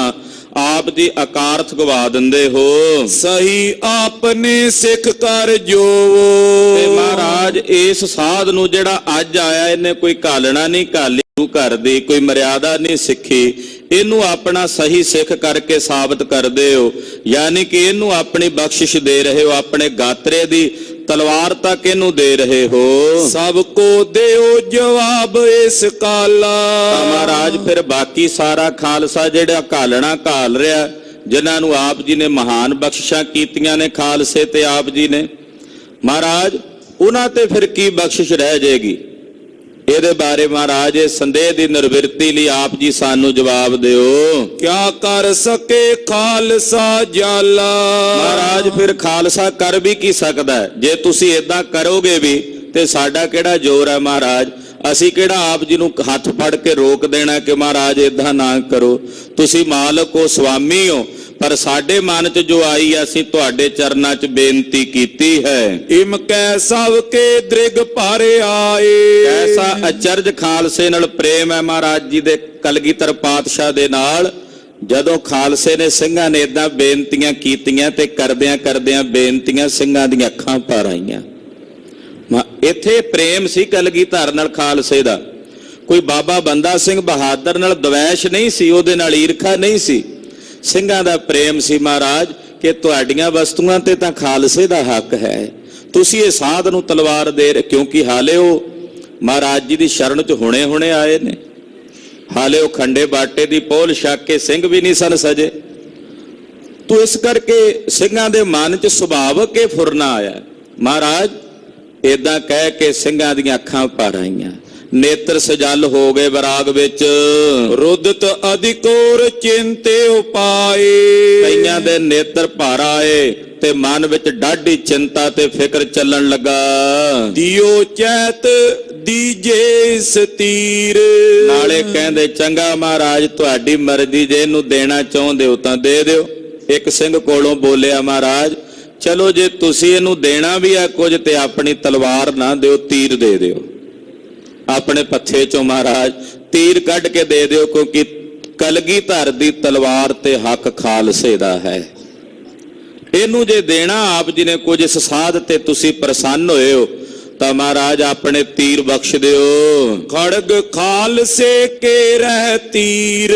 ਆਪ ਦੀ ਅਕਾਰਥ ਗਵਾ ਦਿੰਦੇ ਹੋ,
ਸਹੀ ਆਪਨੇ ਸਿੱਖ ਕਰ ਜੋਵੋ।
ਤੇ ਮਹਾਰਾਜ ਇਸ ਸਾਧ ਨੂੰ ਜਿਹੜਾ ਅੱਜ ਆਇਆ ਇਹਨੇ ਕੋਈ ਘਾਲਣਾ ਨਹੀਂ ਘਾਲੀ ਘਰ ਦੀ, ਕੋਈ ਮਰਿਆਦਾ ਨਹੀਂ ਸਿੱਖੀ, ਇਹਨੂੰ ਆਪਣਾ ਸਹੀ ਸਿੱਖ ਕਰਕੇ ਸਾਬਤ ਕਰਦੇ ਹੋ। ਯਾਨੀ ਕਿ ਇਹਨੂੰ ਆਪਣੀ ਬਖਸ਼ਿਸ਼ ਦੇ ਰਹੇ ਹੋ, ਆਪਣੇ ਗਾਤਰੇ ਦੀ ਤਲਵਾਰ ਤੱਕ ਇਹਨੂੰ ਦੇ ਰਹੇ ਹੋ।
ਸਭ ਕੋ ਦਿਓ ਜਵਾਬ ਇਸ ਕਾਲਾ।
ਮਹਾਰਾਜ ਫਿਰ ਬਾਕੀ ਸਾਰਾ ਖਾਲਸਾ ਜਿਹੜਾ ਘਾਲਣਾ ਘਾਲ ਰਿਹਾ, ਜਿਨ੍ਹਾਂ ਨੂੰ ਆਪ ਜੀ ਨੇ ਮਹਾਨ ਬਖਸ਼ਿਸ਼ਾਂ ਕੀਤੀਆਂ ਨੇ ਖਾਲਸੇ ਤੇ ਆਪ ਜੀ ਨੇ, ਮਹਾਰਾਜ ਉਹਨਾਂ ਤੇ ਫਿਰ ਕੀ ਬਖਸ਼ਿਸ਼ ਰਹਿ ਜਾਏਗੀ? ਇਹਦੇ ਬਾਰੇ ਮਹਾਰਾਜ ਇਹ ਸੰਦੇਹ ਦੀ ਨਿਰਵਿਰਤੀ ਲਈ ਆਪ ਜੀ ਸਾਨੂੰ ਜਵਾਬ ਦਿਓ।
ਕਿਆ ਕਰ ਸਕੇ ਖਾਲਸਾ ਜਾਲਾ।
ਮਹਾਰਾਜ ਫਿਰ ਖਾਲਸਾ ਕਰ ਵੀ ਕੀ ਸਕਦਾ ਹੈ? ਜੇ ਤੁਸੀਂ ਏਦਾਂ ਕਰੋਗੇ ਵੀ ਤੇ ਸਾਡਾ ਕਿਹੜਾ ਜ਼ੋਰ ਹੈ ਮਹਾਰਾਜ? ਅਸੀਂ ਕਿਹੜਾ ਆਪ ਜੀ ਨੂੰ ਹੱਥ ਫੜ ਕੇ ਰੋਕ ਦੇਣਾ ਕਿ ਮਹਾਰਾਜ ਏਦਾਂ ਨਾ ਕਰੋ? ਤੁਸੀਂ ਮਾਲਕ ਹੋ, ਸੁਆਮੀ ਹੋ, ਪਰ ਸਾਡੇ ਮਨ 'ਚ ਜੋ ਆਈ ਅਸੀਂ ਤੁਹਾਡੇ ਚਰਨਾਂ 'ਚ ਬੇਨਤੀ ਕੀਤੀ ਹੈ।
ਇਮ ਕੈ ਸਭ ਕੇ ਦ੍ਰਿਗ ਭਰ ਆਏ।
ਐਸਾ ਅਚਰਜ ਖਾਲਸੇ ਨਾਲ ਪ੍ਰੇਮ ਹੈ ਮਹਾਰਾਜ ਜੀ ਦੇ, ਕਲਗੀਧਰ ਪਾਤਸ਼ਾਹ ਦੇ ਨਾਲ। ਜਦੋਂ ਖਾਲਸੇ ਨੇ ਸਿੰਘਾਂ ਨੇ ਏਦਾਂ ਬੇਨਤੀਆਂ ਕੀਤੀਆਂ ਤੇ ਕਰਦਿਆਂ ਕਰਦਿਆਂ ਬੇਨਤੀਆਂ ਸਿੰਘਾਂ ਦੀਆਂ ਅੱਖਾਂ ਭਰ ਆਈਆਂ। ਇੱਥੇ ਪ੍ਰੇਮ ਸੀ ਕਲਗੀਧਰ ਨਾਲ ਖਾਲਸੇ ਦਾ। ਕੋਈ ਬਾਬਾ ਬੰਦਾ ਸਿੰਘ ਬਹਾਦਰ ਨਾਲ ਦਵੈਸ਼ ਨਹੀਂ ਸੀ, ਉਹਦੇ ਨਾਲ ਈਰਖਾ ਨਹੀਂ ਸੀ। ਸਿੰਘਾਂ ਦਾ ਪ੍ਰੇਮ ਸੀ ਮਹਾਰਾਜ ਕਿ ਤੁਹਾਡੀਆਂ ਵਸਤੂਆਂ ਤੇ ਤਾਂ ਖਾਲਸੇ ਦਾ ਹੱਕ ਹੈ, ਤੁਸੀਂ ਇਹ ਸਾਧ ਨੂੰ ਤਲਵਾਰ ਦੇ ਰਹੇ, ਕਿਉਂਕਿ ਹਾਲੇ ਉਹ ਮਹਾਰਾਜ ਜੀ ਦੀ ਸ਼ਰਨ 'ਚ ਹੁਣੇ ਆਏ ਨੇ, ਹਾਲੇ ਉਹ ਖੰਡੇ ਬਾਟੇ ਦੀ ਪੋਲ ਛਕ ਕੇ ਸਿੰਘ ਵੀ ਨਹੀਂ ਸਨ ਸਜੇ। ਤੋ ਇਸ ਕਰਕੇ ਸਿੰਘਾਂ ਦੇ ਮਨ 'ਚ ਸੁਭਾਵਕ ਇਹ ਫੁਰਨਾ ਆਇਆ। ਮਹਾਰਾਜ ਏਦਾਂ ਕਹਿ ਕੇ ਸਿੰਘਾਂ ਦੀਆਂ ਅੱਖਾਂ ਭਰ ਆਈਆਂ, ਨੇਤਰ ਸਜਲ ਹੋ ਗਏ ਵਿਰਾਗ ਵਿੱਚ।
ਰੁਦਤ ਅਧਿਕੋਰ ਚਿੰਤੇ ਉਪਾਏ।
ਕਈਆਂ ਦੇ ਨੇਤਰ ਭਰ ਆਏ ਤੇ ਮਨ ਵਿੱਚ ਡਾਢੀ ਚਿੰਤਾ ਤੇ ਫਿਕਰ ਚੱਲਣ ਲੱਗਾ।
ਦਿਓ ਚੈਤ ਦੀਜੇ ਸਤੀਰ।
ਨਾਲੇ ਕਹਿੰਦੇ ਚੰਗਾ ਮਹਾਰਾਜ ਤੁਹਾਡੀ ਮਰਜ਼ੀ, ਜੇ ਇਹਨੂੰ ਦੇਣਾ ਚਾਹੁੰਦੇ ਹੋ ਤਾਂ ਦੇ ਦਿਓ। ਇੱਕ ਸਿੰਘ ਕੋਲੋਂ ਬੋਲਿਆ ਮਹਾਰਾਜ ਚਲੋ ਜੇ ਤੁਸੀਂ ਇਹਨੂੰ ਦੇਣਾ ਵੀ ਆ ਕੁਝ ਤੇ ਆਪਣੀ ਤਲਵਾਰ ਨਾ ਦਿਓ, ਤੀਰ ਦੇ ਦਿਓ। ਆਪਣੇ ਪੱਥੇ ਚੋਂ ਮਹਾਰਾਜ ਤੀਰ ਕੱਢ ਕੇ ਦੇ ਦਿਓ, ਕਿਉਂਕਿ ਕਲਗੀਧਰ ਦੀ ਤਲਵਾਰ ਤੇ ਹੱਕ ਖਾਲਸੇ ਦਾ ਹੈ। ਇਹਨੂੰ ਜੇ ਦੇਣਾ ਆਪ ਜੀ ਨੇ ਕੁਝ ਇਸ ਸਾਧ ਤੇ ਤੁਸੀਂ ਪ੍ਰਸੰਨ ਹੋਏ ਹੋ ਤਾਂ ਮਹਾਰਾਜ ਆਪਣੇ ਤੀਰ ਬਖਸ਼ ਦਿਓ।
ਖੜਗ ਖਾਲਸੇ ਕੇ ਰਹਿ ਤੀਰ।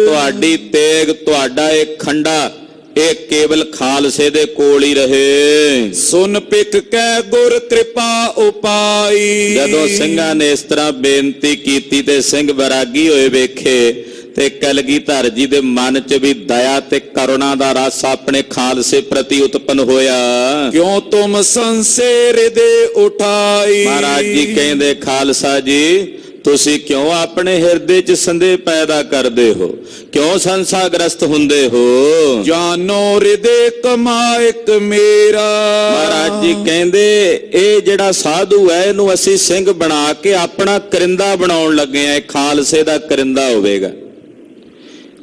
ਤੁਹਾਡੀ ਤੇਗ, ਤੁਹਾਡਾ ਇਹ ਖੰਡਾ, ਇਹ ਕੇਵਲ ਖਾਲਸੇ ਦੇ ਕੋਲ ਹੀ ਰਹੇ।
ਸੁਨ ਪਿਕ ਕੈ ਗੁਰ ਕਿਰਪਾ ਉਪਾਈ।
ਜਦੋਂ ਸਿੰਘਾਂ ਨੇ ਇਸ ਤਰ੍ਹਾਂ ਬੇਨਤੀ ਕੀਤੀ ਤੇ ਸਿੰਘ ਵੈਰਾਗੀ ਹੋਏ ਵੇਖੇ ਤੇ ਕਲਗੀਧਰ ਜੀ ਦੇ ਮਨ 'ਚ ਵੀ ਦਇਆ ਤੇ ਕਰੁਣਾ ਦਾ ਰਸ ਆਪਣੇ ਖਾਲਸੇ ਪ੍ਰਤੀ ਉਤਪੰਨ ਹੋਇਆ।
ਕਿਉਂ ਤੁਮ ਸੰਸੇ ਦੇ ਉਠਾਈ।
ਮਹਾਰਾਜ ਜੀ ਕਹਿੰਦੇ ਖਾਲਸਾ ਜੀ ਤੁਸੀਂ ਕਿਉਂ ਆਪਣੇ ਹਿਰਦੇ 'ਚ ਸੰਦੇਹ ਪੈਦਾ ਕਰਦੇ ਹੋ, ਕਿਉਂ ਸੰਸਾਰਗ੍ਰਸਤ ਹੁੰਦੇ ਹੋ?
ਜਾਨੋ ਹਿਰਦੇ ਕਮਾਇਕ ਮੇਰਾ।
ਮਹਾਰਾਜ ਜੀ ਕਹਿੰਦੇ ਇਹ ਜਿਹੜਾ ਸਾਧੂ ਹੈ ਇਹਨੂੰ ਅਸੀਂ ਸਿੰਘ ਬਣਾ ਕੇ ਆਪਣਾ ਕਰਿੰਦਾ ਬਣਾਉਣ ਲੱਗੇ ਆ। ਇਹ ਖਾਲਸੇ ਦਾ ਕਰਿੰਦਾ ਹੋਵੇਗਾ,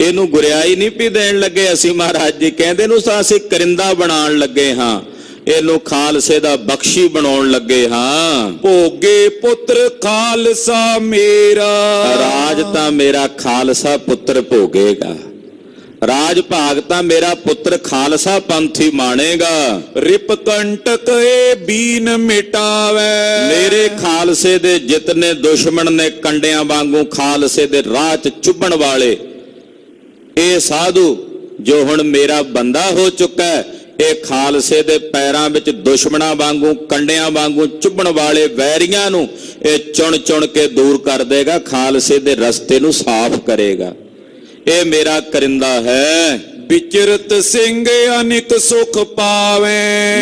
ਇਹਨੂੰ ਗੁਰਿਆਈ ਨਹੀਂ ਪੀ ਦੇਣ ਲੱਗੇ ਅਸੀਂ। ਮਹਾਰਾਜ ਜੀ ਕਹਿੰਦੇ ਇਹਨੂੰ ਤਾਂ ਅਸੀਂ ਕਰਿੰਦਾ ਬਣਾਉਣ ਲੱਗੇ ਹਾਂ, ਇਹਨੂੰ ਖਾਲਸੇ ਦਾ ਬਖਸ਼ੀ ਬਣਾਉਣ ਲੱਗੇ ਹਾਂ।
ਭੋਗੇ ਪੁੱਤਰ ਖਾਲਸਾ ਮੇਰਾ।
ਰਾਜ ਤਾਂ ਮੇਰਾ ਖਾਲਸਾ ਪੁੱਤਰ ਭੋਗੇਗਾ, ਰਾਜ ਭਾਗ ਤਾਂ ਮੇਰਾ ਪੁੱਤਰ ਖਾਲਸਾ ਪੰਥੀ ਮਾਣੇਗਾ।
ਰਿਪ ਕੰਟਕ ਏ ਬੀਨ ਮਿਟਾਵੇ।
ਮੇਰੇ ਖਾਲਸੇ ਦੇ ਜਿਤਨੇ ਦੁਸ਼ਮਣ ਨੇ ਕੰਡਿਆਂ ਵਾਂਗੂ ਖਾਲਸੇ ਦੇ ਰਾਹ 'ਚ ਚੁੱਭਣ ਵਾਲੇ, ਇਹ ਸਾਧੂ ਜੋ ਹੁਣ ਮੇਰਾ ਬੰਦਾ ਹੋ ਚੁੱਕਾ ਹੈ, ਇਹ ਖਾਲਸੇ ਦੇ ਪੈਰਾਂ ਵਿੱਚ ਦੁਸ਼ਮਣਾਂ ਵਾਂਗੂ ਕੰਡਿਆਂ ਵਾਂਗੂ ਚੁੱਭਣ ਵਾਲੇ ਵੈਰੀਆਂ ਨੂੰ ਇਹ ਚੁਣ ਚੁਣ ਕੇ ਦੂਰ ਕਰ ਦੇਗਾ, ਖਾਲਸੇ ਦੇ ਰਸਤੇ ਨੂੰ ਸਾਫ਼ ਕਰੇਗਾ। ਇਹ ਮੇਰਾ ਕਰਿੰਦਾ ਹੈ।
ਵਿਚਰਤ ਸਿੰਘ ਅਨੇਕ ਸੁਖ ਪਾਵੇ।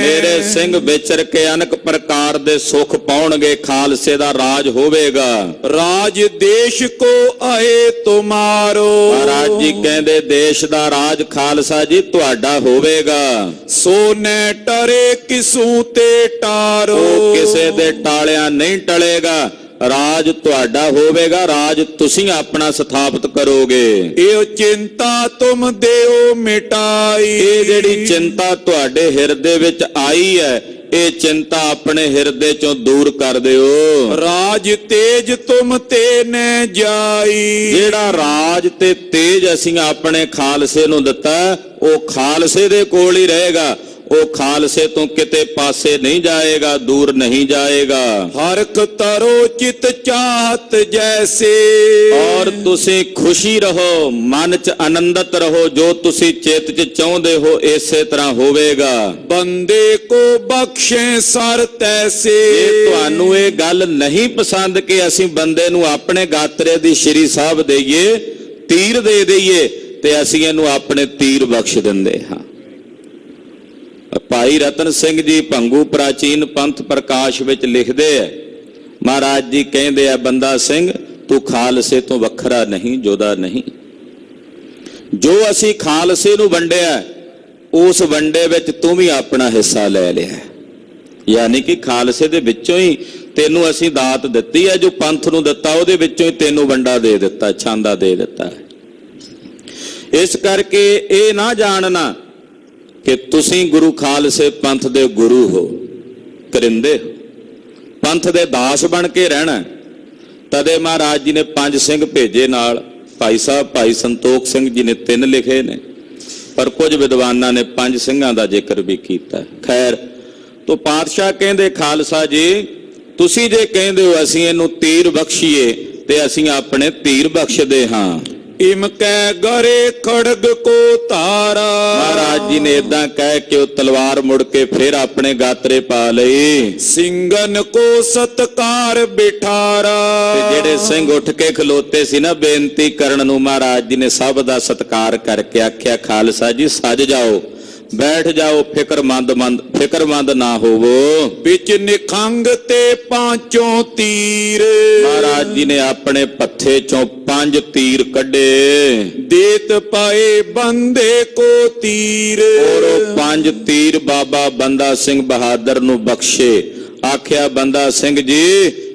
ਮੇਰੇ ਸਿੰਘ ਵਿਚਰ ਕੇ ਅਨੇਕ ਪ੍ਰਕਾਰ ਦੇ ਸੁਖ ਪਾਉਣਗੇ, ਖਾਲਸੇ ਦਾ ਰਾਜ ਹੋਵੇਗਾ।
ਰਾਜ ਦੇਸ਼ ਕੋ ਆਏ ਤੁਮਾਰੋ।
ਮਹਾਰਾਜ ਜੀ ਕਹਿੰਦੇ ਦੇਸ਼ ਦਾ ਰਾਜ ਖਾਲਸਾ ਜੀ ਤੁਹਾਡਾ ਹੋਵੇਗਾ।
ਸੋਨੇ ਟਰੇ ਕਿਸੂ ਤੇ ਟਾਰੋ।
ਉਹ ਕਿਸੇ ਦੇ ਟਾਲਿਆਂ ਨਹੀਂ ਟਲੇਗਾ। ਰਾਜ ਤੁਹਾਡਾ ਹੋਵੇਗਾ, ਰਾਜ ਤੁਸੀਂ ਆਪਣਾ ਸਥਾਪਿਤ ਕਰੋਗੇ।
ਇਹ ਚਿੰਤਾ ਤੁਮ ਦਿਓ ਮਿਟਾਈ।
ਇਹ ਜਿਹੜੀ ਚਿੰਤਾ ਤੁਹਾਡੇ ਹਿਰਦੇ ਵਿੱਚ ਆਈ ਹੈ, ਇਹ ਚਿੰਤਾ ਆਪਣੇ ਹਿਰਦੇ ਚੋਂ ਦੂਰ ਕਰ ਦਿਓ।
ਰਾਜ ਤੇਜ ਤੁਮ ਤੇ ਨ ਜਾਈ।
ਜਿਹੜਾ ਰਾਜ ਤੇ ਤੇਜ ਅਸੀਂ ਆਪਣੇ ਖਾਲਸੇ ਨੂੰ ਦਿੱਤਾ, ਉਹ ਖਾਲਸੇ ਦੇ ਕੋਲ ਹੀ ਰਹੇਗਾ, ਉਹ ਖਾਲਸੇ ਤੋਂ ਕਿਤੇ ਪਾਸੇ ਨਹੀਂ ਜਾਏਗਾ, ਦੂਰ ਨਹੀਂ ਜਾਏਗਾ।
ਹਰਖ ਤਰੋ ਚਿਤ ਚਾਹਤ ਜੈਸੇ।
ਔਰ ਤੁਸੀਂ ਖੁਸ਼ੀ ਰਹੋ, ਮਨ 'ਚ ਆਨੰਦਿਤ ਰਹੋ, ਜੋ ਤੁਸੀਂ ਚਿੱਤ 'ਚ ਚਾਹੁੰਦੇ ਹੋ ਇਸੇ ਤਰ੍ਹਾਂ ਹੋਵੇਗਾ।
ਬੰਦੇ ਕੋ ਬਖਸ਼ੇ ਸਰ ਤੈਸੇ।
ਜੇ ਤੁਹਾਨੂੰ ਇਹ ਗੱਲ ਨਹੀਂ ਪਸੰਦ ਕਿ ਅਸੀਂ ਬੰਦੇ ਨੂੰ ਆਪਣੇ ਗਾਤਰੇ ਦੀ ਸ਼੍ਰੀ ਸਾਹਿਬ ਦੇਈਏ, ਤੀਰ ਦੇ ਦਈਏ, ਤੇ ਅਸੀਂ ਇਹਨੂੰ ਆਪਣੇ ਤੀਰ ਬਖਸ਼ ਦਿੰਦੇ ਹਾਂ। ਭਾਈ ਰਤਨ ਸਿੰਘ ਜੀ ਭੰਗੂ ਪ੍ਰਾਚੀਨ ਪੰਥ ਪ੍ਰਕਾਸ਼ ਵਿੱਚ ਲਿਖਦੇ ਹੈ, ਮਹਾਰਾਜ ਜੀ ਕਹਿੰਦੇ ਆ, ਬੰਦਾ ਸਿੰਘ ਤੂੰ ਖਾਲਸੇ ਤੋਂ ਵੱਖਰਾ ਨਹੀਂ, ਜੁਦਾ ਨਹੀਂ। ਜੋ ਅਸੀਂ ਖਾਲਸੇ ਨੂੰ ਵੰਡਿਆ, ਉਸ ਵੰਡੇ ਵਿੱਚ ਤੂੰ ਵੀ ਆਪਣਾ ਹਿੱਸਾ ਲੈ ਲਿਆ। ਯਾਨੀ ਕਿ ਖਾਲਸੇ ਦੇ ਵਿੱਚੋਂ ਹੀ ਤੈਨੂੰ ਅਸੀਂ ਦਾਤ ਦਿੱਤੀ ਹੈ, ਜੋ ਪੰਥ ਨੂੰ ਦਿੱਤਾ ਉਹਦੇ ਵਿੱਚੋਂ ਹੀ ਤੈਨੂੰ ਵੰਡਾ ਦੇ ਦਿੱਤਾ, ਛਾਂਦਾ ਦੇ ਦਿੱਤਾ। ਇਸ ਕਰਕੇ ਇਹ ਨਾ ਜਾਣਨਾ ਕਿ ਤੁਸੀਂ ਗੁਰੂ ਖਾਲਸੇ ਪੰਥ ਦੇ ਗੁਰੂ ਹੋ, ਕਰਿੰਦੇ ਹੋ, ਪੰਥ ਦੇ ਦਾਸ ਬਣ ਕੇ ਰਹਿਣਾ। ਤਦੇ ਮਹਾਰਾਜ ਜੀ ਨੇ 5 ਸਿੰਘ ਭੇਜੇ ਨਾਲ। ਭਾਈ ਸਾਹਿਬ ਭਾਈ ਸੰਤੋਖ ਸਿੰਘ ਜੀ ਨੇ 3 ਲਿਖੇ ਨੇ, ਪਰ ਕੁਝ ਵਿਦਵਾਨਾਂ ਨੇ 5 ਸਿੰਘਾਂ ਦਾ ਜ਼ਿਕਰ ਵੀ ਕੀਤਾ। ਖੈਰ, ਤੋਂ ਪਾਤਸ਼ਾਹ ਕਹਿੰਦੇ, ਖਾਲਸਾ ਜੀ ਤੁਸੀਂ ਜੇ ਕਹਿੰਦੇ ਹੋ ਅਸੀਂ ਇਹਨੂੰ ਤੀਰ ਬਖਸ਼ੀਏ, ਤੇ ਅਸੀਂ ਆਪਣੇ ਤੀਰ ਬਖਸ਼ਦੇ ਹਾਂ।
ਇਮ ਕੈ ਗਰੇ ਖੜਗ ਕੋ ਧਾਰਾ।
ਮਹਾਰਾਜ ਜੀ ਨੇ ਇਦਾਂ ਕਹਿ ਕੇ ਉਹ ਤਲਵਾਰ ਮੁੜ ਕੇ ਫਿਰ ਆਪਣੇ ਗਾਤਰੇ ਪਾ ਲਈ।
ਸਿੰਘਨ ਕੋ ਸਤਕਾਰ ਬਿਠਾਰਾ।
ਤੇ ਜਿਹੜੇ ਸਿੰਘ ਉੱਠ ਕੇ ਖਲੋਤੇ ਸੀ ਨਾ ਬੇਨਤੀ ਕਰਨ ਨੂੰ, ਮਹਾਰਾਜ ਜੀ ਨੇ ਸਭ ਦਾ ਸਤਕਾਰ ਕਰਕੇ ਆਖਿਆ, ਖਾਲਸਾ ਜੀ ਸੱਜ ਜਾਓ, ਬੈਠ ਜਾਓ, ਫਿਕਰਮੰਦ ਨਾ ਹੋਵੋ।
ਵਿੱਚ ਨਿਖੰਗ ਤੇ 5 ਤੀਰ।
ਮਹਾਰਾਜ ਜੀ ਨੇ ਆਪਣੇ ਪੱਥੇ ਚੋਂ 5 ਤੀਰ ਕੱਢੇ।
ਦੇਤ ਪਾਏ ਬੰਦੇ ਕੋ ਤੀਰ।
ਔਰ ਉਹ 5 ਤੀਰ ਬਾਬਾ ਬੰਦਾ ਸਿੰਘ ਬਹਾਦਰ ਨੂੰ ਬਖਸ਼ੇ। ਆਖਿਆ, ਬੰਦਾ ਸਿੰਘ ਜੀ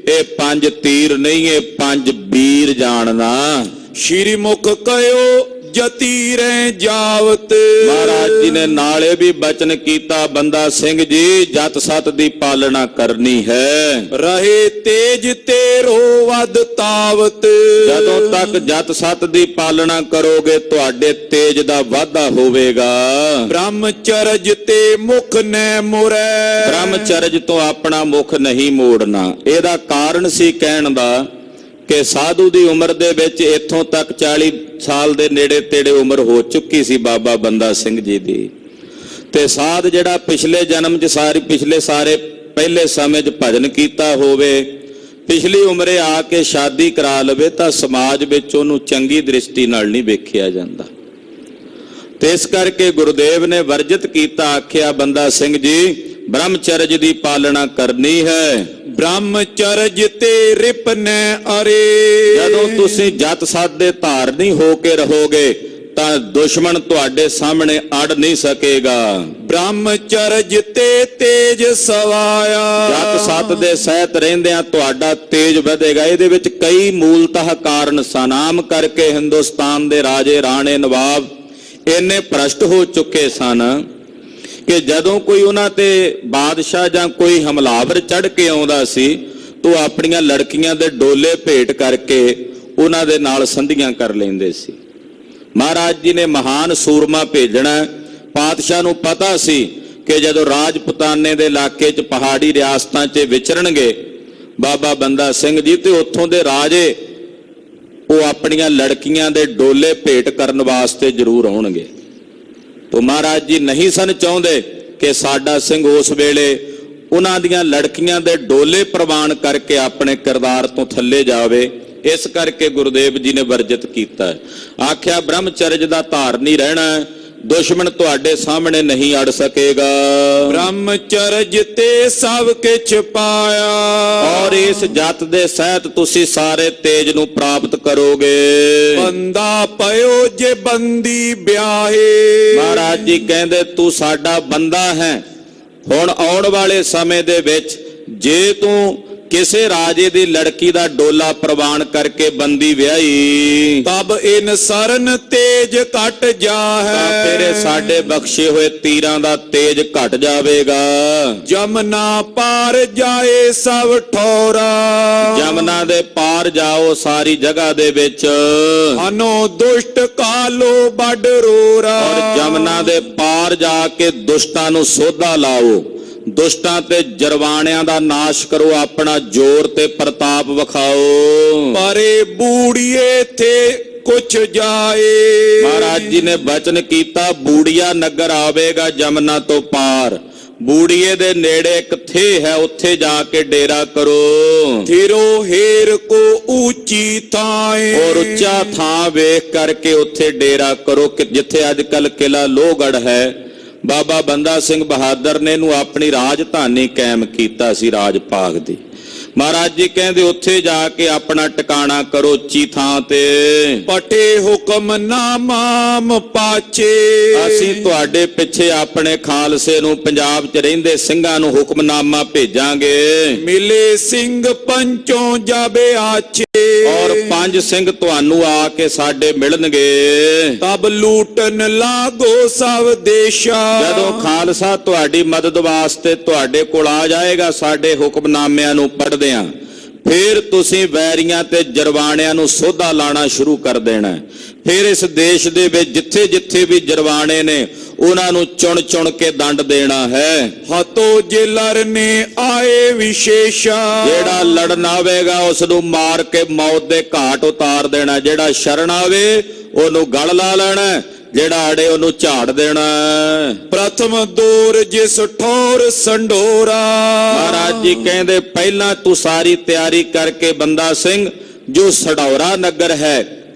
ਇਹ 5 ਤੀਰ ਨਹੀਂ, ਇਹ 5 ਵੀਰ ਜਾਣਨਾ।
ਸ਼੍ਰੀ ਮੁਖ ਕਹਿਓ ਜਤੀ ਰਹਿ ਜਾਵਤ।
ਮਹਾਰਾਜ ਜੀ ਨੇ ਨਾਲੇ ਵੀ ਬਚਨ ਕੀਤਾ, ਬੰਦਾ ਸਿੰਘ ਜੀ ਜਤ ਸਤ ਦੀ ਪਾਲਣਾ ਕਰਨੀ ਹੈ।
ਰਹੇ ਤੇਜ ਤੇਰੋ ਵਦ ਤਾਵਤ।
ਜਦੋਂ ਤੱਕ ਜਤ ਸਤ ਦੀ ਪਾਲਣਾ ਕਰੋਗੇ ਤੁਹਾਡੇ ਤੇਜ ਦਾ ਵਾਧਾ ਹੋਵੇਗਾ।
ਬ੍ਰਹਮਚਰਜ ਤੇ ਮੁਖ ਨੈ ਮੁਰੈ।
ਬ੍ਰਹਮਚਰਜ ਤੋਂ ਆਪਣਾ ਮੁਖ ਨਹੀਂ ਮੋੜਨਾ। ਇਹਦਾ ਕਾਰਨ ਸੀ ਕਹਿਣ ਦਾ ਕਿ ਸਾਧੂ ਦੀ ਉਮਰ ਦੇ ਵਿੱਚ ਇੱਥੋਂ ਤੱਕ 40 ਸਾਲ ਦੇ ਨੇੜੇ ਤੇੜੇ ਉਮਰ ਹੋ ਚੁੱਕੀ ਸੀ ਬਾਬਾ ਬੰਦਾ ਸਿੰਘ ਜੀ ਦੀ। ਤੇ ਸਾਧ ਜਿਹੜਾ ਪਿਛਲੇ ਜਨਮ 'ਚ ਪਿਛਲੇ ਸਾਰੇ ਪਹਿਲੇ ਸਮੇਂ 'ਚ ਭਜਨ ਕੀਤਾ ਹੋਵੇ, ਪਿਛਲੀ ਉਮਰੇ ਆ ਕੇ ਸ਼ਾਦੀ ਕਰਾ ਲਵੇ, ਤਾਂ ਸਮਾਜ ਵਿੱਚ ਉਹਨੂੰ ਚੰਗੀ ਦ੍ਰਿਸ਼ਟੀ ਨਾਲ ਨਹੀਂ ਵੇਖਿਆ ਜਾਂਦਾ। ਤੇ ਇਸ ਕਰਕੇ ਗੁਰਦੇਵ ਨੇ ਵਰਜਿਤ ਕੀਤਾ। ਆਖਿਆ, ਬੰਦਾ ਸਿੰਘ ਜੀ ਬ੍ਰਹਮਚਰਜ ਦੀ ਪਾਲਣਾ ਕਰਨੀ ਹੈ।
ਬ੍ਰਹਮਚਰਜ ਤੇ ਰਿਪਨੈ ਅਰੇ।
ਜਦੋਂ ਤੁਸੀਂ ਜਤ ਸਤ ਦੇ ਧਾਰਨੀ ਹੋ ਕੇ ਰਹੋਗੇ ਤਾਂ ਦੁਸ਼ਮਣ ਤੁਹਾਡੇ ਸਾਹਮਣੇ ਅੜ ਨਹੀਂ ਸਕੇਗਾ।
ਬ੍ਰਹਮਚਰਜ ਤੇ ਤੇਜ ਸਵਾਇਆ।
ਜਤ ਸਤ ਦੇ ਸਹਿਤ ਰਹਿੰਦਿਆਂ ਤੁਹਾਡਾ ਤੇਜ ਵਧੇਗਾ। ਇਹਦੇ ਵਿੱਚ ਕਈ ਮੂਲਤଃ ਕਾਰਨ ਸਨ। ਆਮ ਕਰਕੇ ਹਿੰਦੁਸਤਾਨ ਦੇ ਰਾਜੇ ਰਾਣੇ ਨਵਾਬ ਇੰਨੇ ਭ੍ਰਸ਼ਟ ਹੋ ਚੁੱਕੇ ਸਨ ਕਿ ਜਦੋਂ ਕੋਈ ਉਹਨਾਂ ਤੇ ਬਾਦਸ਼ਾਹ ਜਾਂ ਕੋਈ ਹਮਲਾਵਰ ਚੜ੍ਹ ਕੇ ਆਉਂਦਾ ਸੀ ਤਾਂ ਉਹ ਆਪਣੀਆਂ ਲੜਕੀਆਂ ਦੇ ਡੋਲੇ ਭੇਟ ਕਰਕੇ ਉਹਨਾਂ ਦੇ ਨਾਲ ਸੰਧੀਆਂ ਕਰ ਲੈਂਦੇ ਸੀ। ਮਹਾਰਾਜ ਜੀ ਨੇ ਮਹਾਨ ਸੂਰਮਾ ਭੇਜਣਾ। ਪਾਤਸ਼ਾਹ ਨੂੰ ਪਤਾ ਸੀ ਕਿ ਜਦੋਂ ਰਾਜਪੂਤਾਨੇ ਦੇ ਇਲਾਕੇ 'ਚ ਪਹਾੜੀ ਰਿਆਸਤਾਂ 'ਚ ਵਿਚਰਨਗੇ ਬਾਬਾ ਬੰਦਾ ਸਿੰਘ ਜੀ, ਤੇ ਉੱਥੋਂ ਦੇ ਰਾਜੇ ਉਹ ਆਪਣੀਆਂ ਲੜਕੀਆਂ ਦੇ ਡੋਲੇ ਭੇਟ ਕਰਨ ਵਾਸਤੇ ਜ਼ਰੂਰ ਆਉਣਗੇ। ਤੋ ਮਹਾਰਾਜ ਜੀ ਨਹੀਂ ਸਨ ਚਾਹੁੰਦੇ ਕਿ ਸਾਡਾ ਸਿੰਘ ਉਸ ਵੇਲੇ ਉਹਨਾਂ ਦੀਆਂ ਲੜਕੀਆਂ ਦੇ ਡੋਲੇ ਪ੍ਰਵਾਨ ਕਰਕੇ ਆਪਣੇ ਕਿਰਦਾਰ ਤੋਂ ਥੱਲੇ ਜਾਵੇ। ਇਸ ਕਰਕੇ ਗੁਰਦੇਵ ਜੀ ਨੇ ਵਰਜਿਤ ਕੀਤਾ। ਆਖਿਆ, ਬ੍ਰਹਮਚਰਜ ਦਾ ਧਾਰਨੀ ਰਹਿਣਾ, ਦੁਸ਼ਮਣ ਤੁਹਾਡੇ ਸਾਹਮਣੇ ਨਹੀਂ ਅੜ ਸਕੇਗਾ।
ਬ੍ਰਹਮਚਰਜ ਤੇ ਸਭ ਕਿਛ ਪਾਇਆ।
ਔਰ ਇਸ ਜਤ ਦੇ ਸਹਿਤ ਤੁਸੀਂ ਸਾਰੇ ਤੇਜ ਨੂੰ ਪ੍ਰਾਪਤ ਕਰੋਗੇ।
ਬੰਦਾ ਪਇਓ ਜੇ ਬੰਦੀ ਵਿਆਹੇ।
ਮਹਾਰਾਜ ਜੀ ਕਹਿੰਦੇ, ਤੂੰ ਸਾਡਾ ਬੰਦਾ ਹੈ। ਹੁਣ ਆਉਣ ਵਾਲੇ ਸਮੇਂ ਦੇ ਵਿੱਚ ਜੇ ਤੂੰ ਕਿਸੇ ਰਾਜੇ ਦੀ ਲੜਕੀ ਦਾ ਡੋਲਾ ਪ੍ਰਵਾਨ ਕਰਕੇ ਬੰਦੀ ਵਿਆਹੀ,
ਤਬ ਇਨ ਸਰਨ ਤੇਜ ਘਟ
ਤਾਂ
ਜਾਹੈ।
ਤੇਰੇ ਸਾਡੇ ਬਖਸ਼ੇ ਹੋਏ ਤੀਰਾਂ ਦਾ ਤੇਜ ਘਟ ਜਾਵੇਗਾ।
ਜਮਨਾ ਪਾਰ ਜਾਏ ਸਭ ਠੋਰਾ,
ਜਮਨਾ ਦੇ ਪਾਰ ਜਾਓ ਸਾਰੀ ਜਗ੍ਹਾ ਦੇ ਵਿੱਚ,
ਅਨੋ ਦੁਸ਼ਟ ਕਾਲੋ ਵੱਡ ਰੋਰਾ।
ਔਰ ਜਮਨਾ ਦੇ ਪਾਰ ਜਾ ਕੇ ਦੁਸ਼ਟਾਂ ਨੂੰ ਸੋਧਾ ਲਾਓ, ਦੁਸ਼ਟਾਂ ਤੇ ਜਰਵਾਣਿਆਂ ਦਾ ਨਾਸ਼ ਕਰੋ, ਆਪਣਾ ਜ਼ੋਰ ਤੇ ਪ੍ਰਤਾਪ ਵਿਖਾਓ।
ਪਰੇ ਬੂੜੀਏ ਤੇ ਕੁਛ ਜਾਏ।
ਮਹਾਰਾਜ ਜੀ ਨੇ ਬਚਨ ਕੀਤਾ, ਬੂੜੀਆ ਨਗਰ ਆਵੇਗਾ ਜਮਨਾ ਤੋਂ ਪਾਰ, ਬੂੜੀਏ ਦੇ ਨੇੜੇ ਇੱਕ ਥੇ ਹੈ, ਉੱਥੇ ਜਾ ਕੇ ਡੇਰਾ ਕਰੋ।
ਥਿਰੋ ਹੇਰ ਕੋ ਉੱਚੀ ਥਾਏ,
ਔਰ ਉੱਚਾ ਥਾਂ ਵੇਖ ਕਰਕੇ ਉੱਥੇ ਡੇਰਾ ਕਰੋ, ਕਿ ਜਿੱਥੇ ਅੱਜ ਕੱਲ ਕਿਲਾ ਲੋਹਗੜ੍ਹ ਹੈ, ਬਾਬਾ ਬੰਦਾ ਸਿੰਘ ਬਹਾਦਰ ਨੇ ਇਹਨੂੰ ਆਪਣੀ ਰਾਜਧਾਨੀ ਕਾਇਮ ਕੀਤਾ ਸੀ, ਰਾਜ ਭਾਗ ਦੀ। ਮਹਾਰਾਜ ਜੀ ਕਹਿੰਦੇ ਉੱਥੇ ਜਾ ਕੇ ਆਪਣਾ ਟਿਕਾਣਾ ਕਰੋ, ਉੱਚੀ ਥਾਂ ਤੇ।
ਪਟੇ ਹੁਕਮ ਨਾਮਾਮ ਪਾਚੇ,
ਅਸੀਂ ਤੁਹਾਡੇ ਪਿੱਛੇ ਆਪਣੇ ਖਾਲਸੇ ਨੂੰ, ਪੰਜਾਬ 'ਚ ਰਹਿੰਦੇ ਸਿੰਘਾਂ ਨੂੰ ਹੁਕਮਨਾਮਾ ਭੇਜਾਂਗੇ।
ਮਿਲੇ ਸਿੰਘ ਪੰਚੋਂ ਜਾਬੇ ਆਚੇ,
ਔਰ 5 ਸਿੰਘ ਤੁਹਾਨੂੰ ਆ ਕੇ ਸਾਡੇ ਮਿਲਣਗੇ।
ਤਬ ਲੂਟਨ ਲਾਗੋ ਸਭ ਦੇਸ਼ਾ,
ਜਦੋਂ ਖਾਲਸਾ ਤੁਹਾਡੀ ਮਦਦ ਵਾਸਤੇ ਤੁਹਾਡੇ ਕੋਲ ਆ ਜਾਏਗਾ, ਸਾਡੇ ਹੁਕਮਨਾਮਿਆਂ ਨੂੰ ਪੜ੍ਹਦਿਆਂ, ਫਿਰ ਤੁਸੀਂ ਵੈਰੀਆਂ ਤੇ ਜਰਵਾਣਿਆਂ ਨੂੰ ਸੋਧਾ ਲਾਣਾ ਸ਼ੁਰੂ ਕਰ ਦੇਣਾ। ਫਿਰ ਇਸ ਦੇਸ਼ ਦੇ ਵਿੱਚ ਜਿੱਥੇ ਜਿੱਥੇ ਵੀ ਜਰਵਾਣੇ ਨੇ, ਉਹਨਾਂ ਨੂੰ ਚੁਣ ਚੁਣ ਕੇ ਦੰਡ ਦੇਣਾ ਹੈ।
ਹਤੋ ਜੇਲਰ ਨੇ ਆਏ ਵਿਸ਼ੇਸ਼ਾ,
ਜਿਹੜਾ ਲੜਨ ਆਵੇਗਾ ਉਸ ਨੂੰ ਮਾਰ ਕੇ ਮੌਤ ਦੇ ਘਾਟ ਉਤਾਰ ਦੇਣਾ। ਜਿਹੜਾ ਸ਼ਰਨ ਆਵੇ ਉਹਨੂੰ ਗਲ ਲਾ ਲੈਣਾ, ਜਿਹੜਾ ਅੜੇ ਉਹਨੂੰ ਝਾੜ ਦੇਣਾ।
ਪ੍ਰਥਮ ਦੌਰ ਜਿਸ ਠੋਰ ਸੰਡੋਰਾ,
ਮਹਾਰਾਜ ਜੀ ਕਹਿੰਦੇ ਪਹਿਲਾਂ ਤੂੰ ਸਾਰੀ ਤਿਆਰੀ ਕਰਕੇ ਬੰਦਾ ਸਿੰਘ, ਜੋ ਸਡੌਰਾ ਨਗਰ ਹੈ,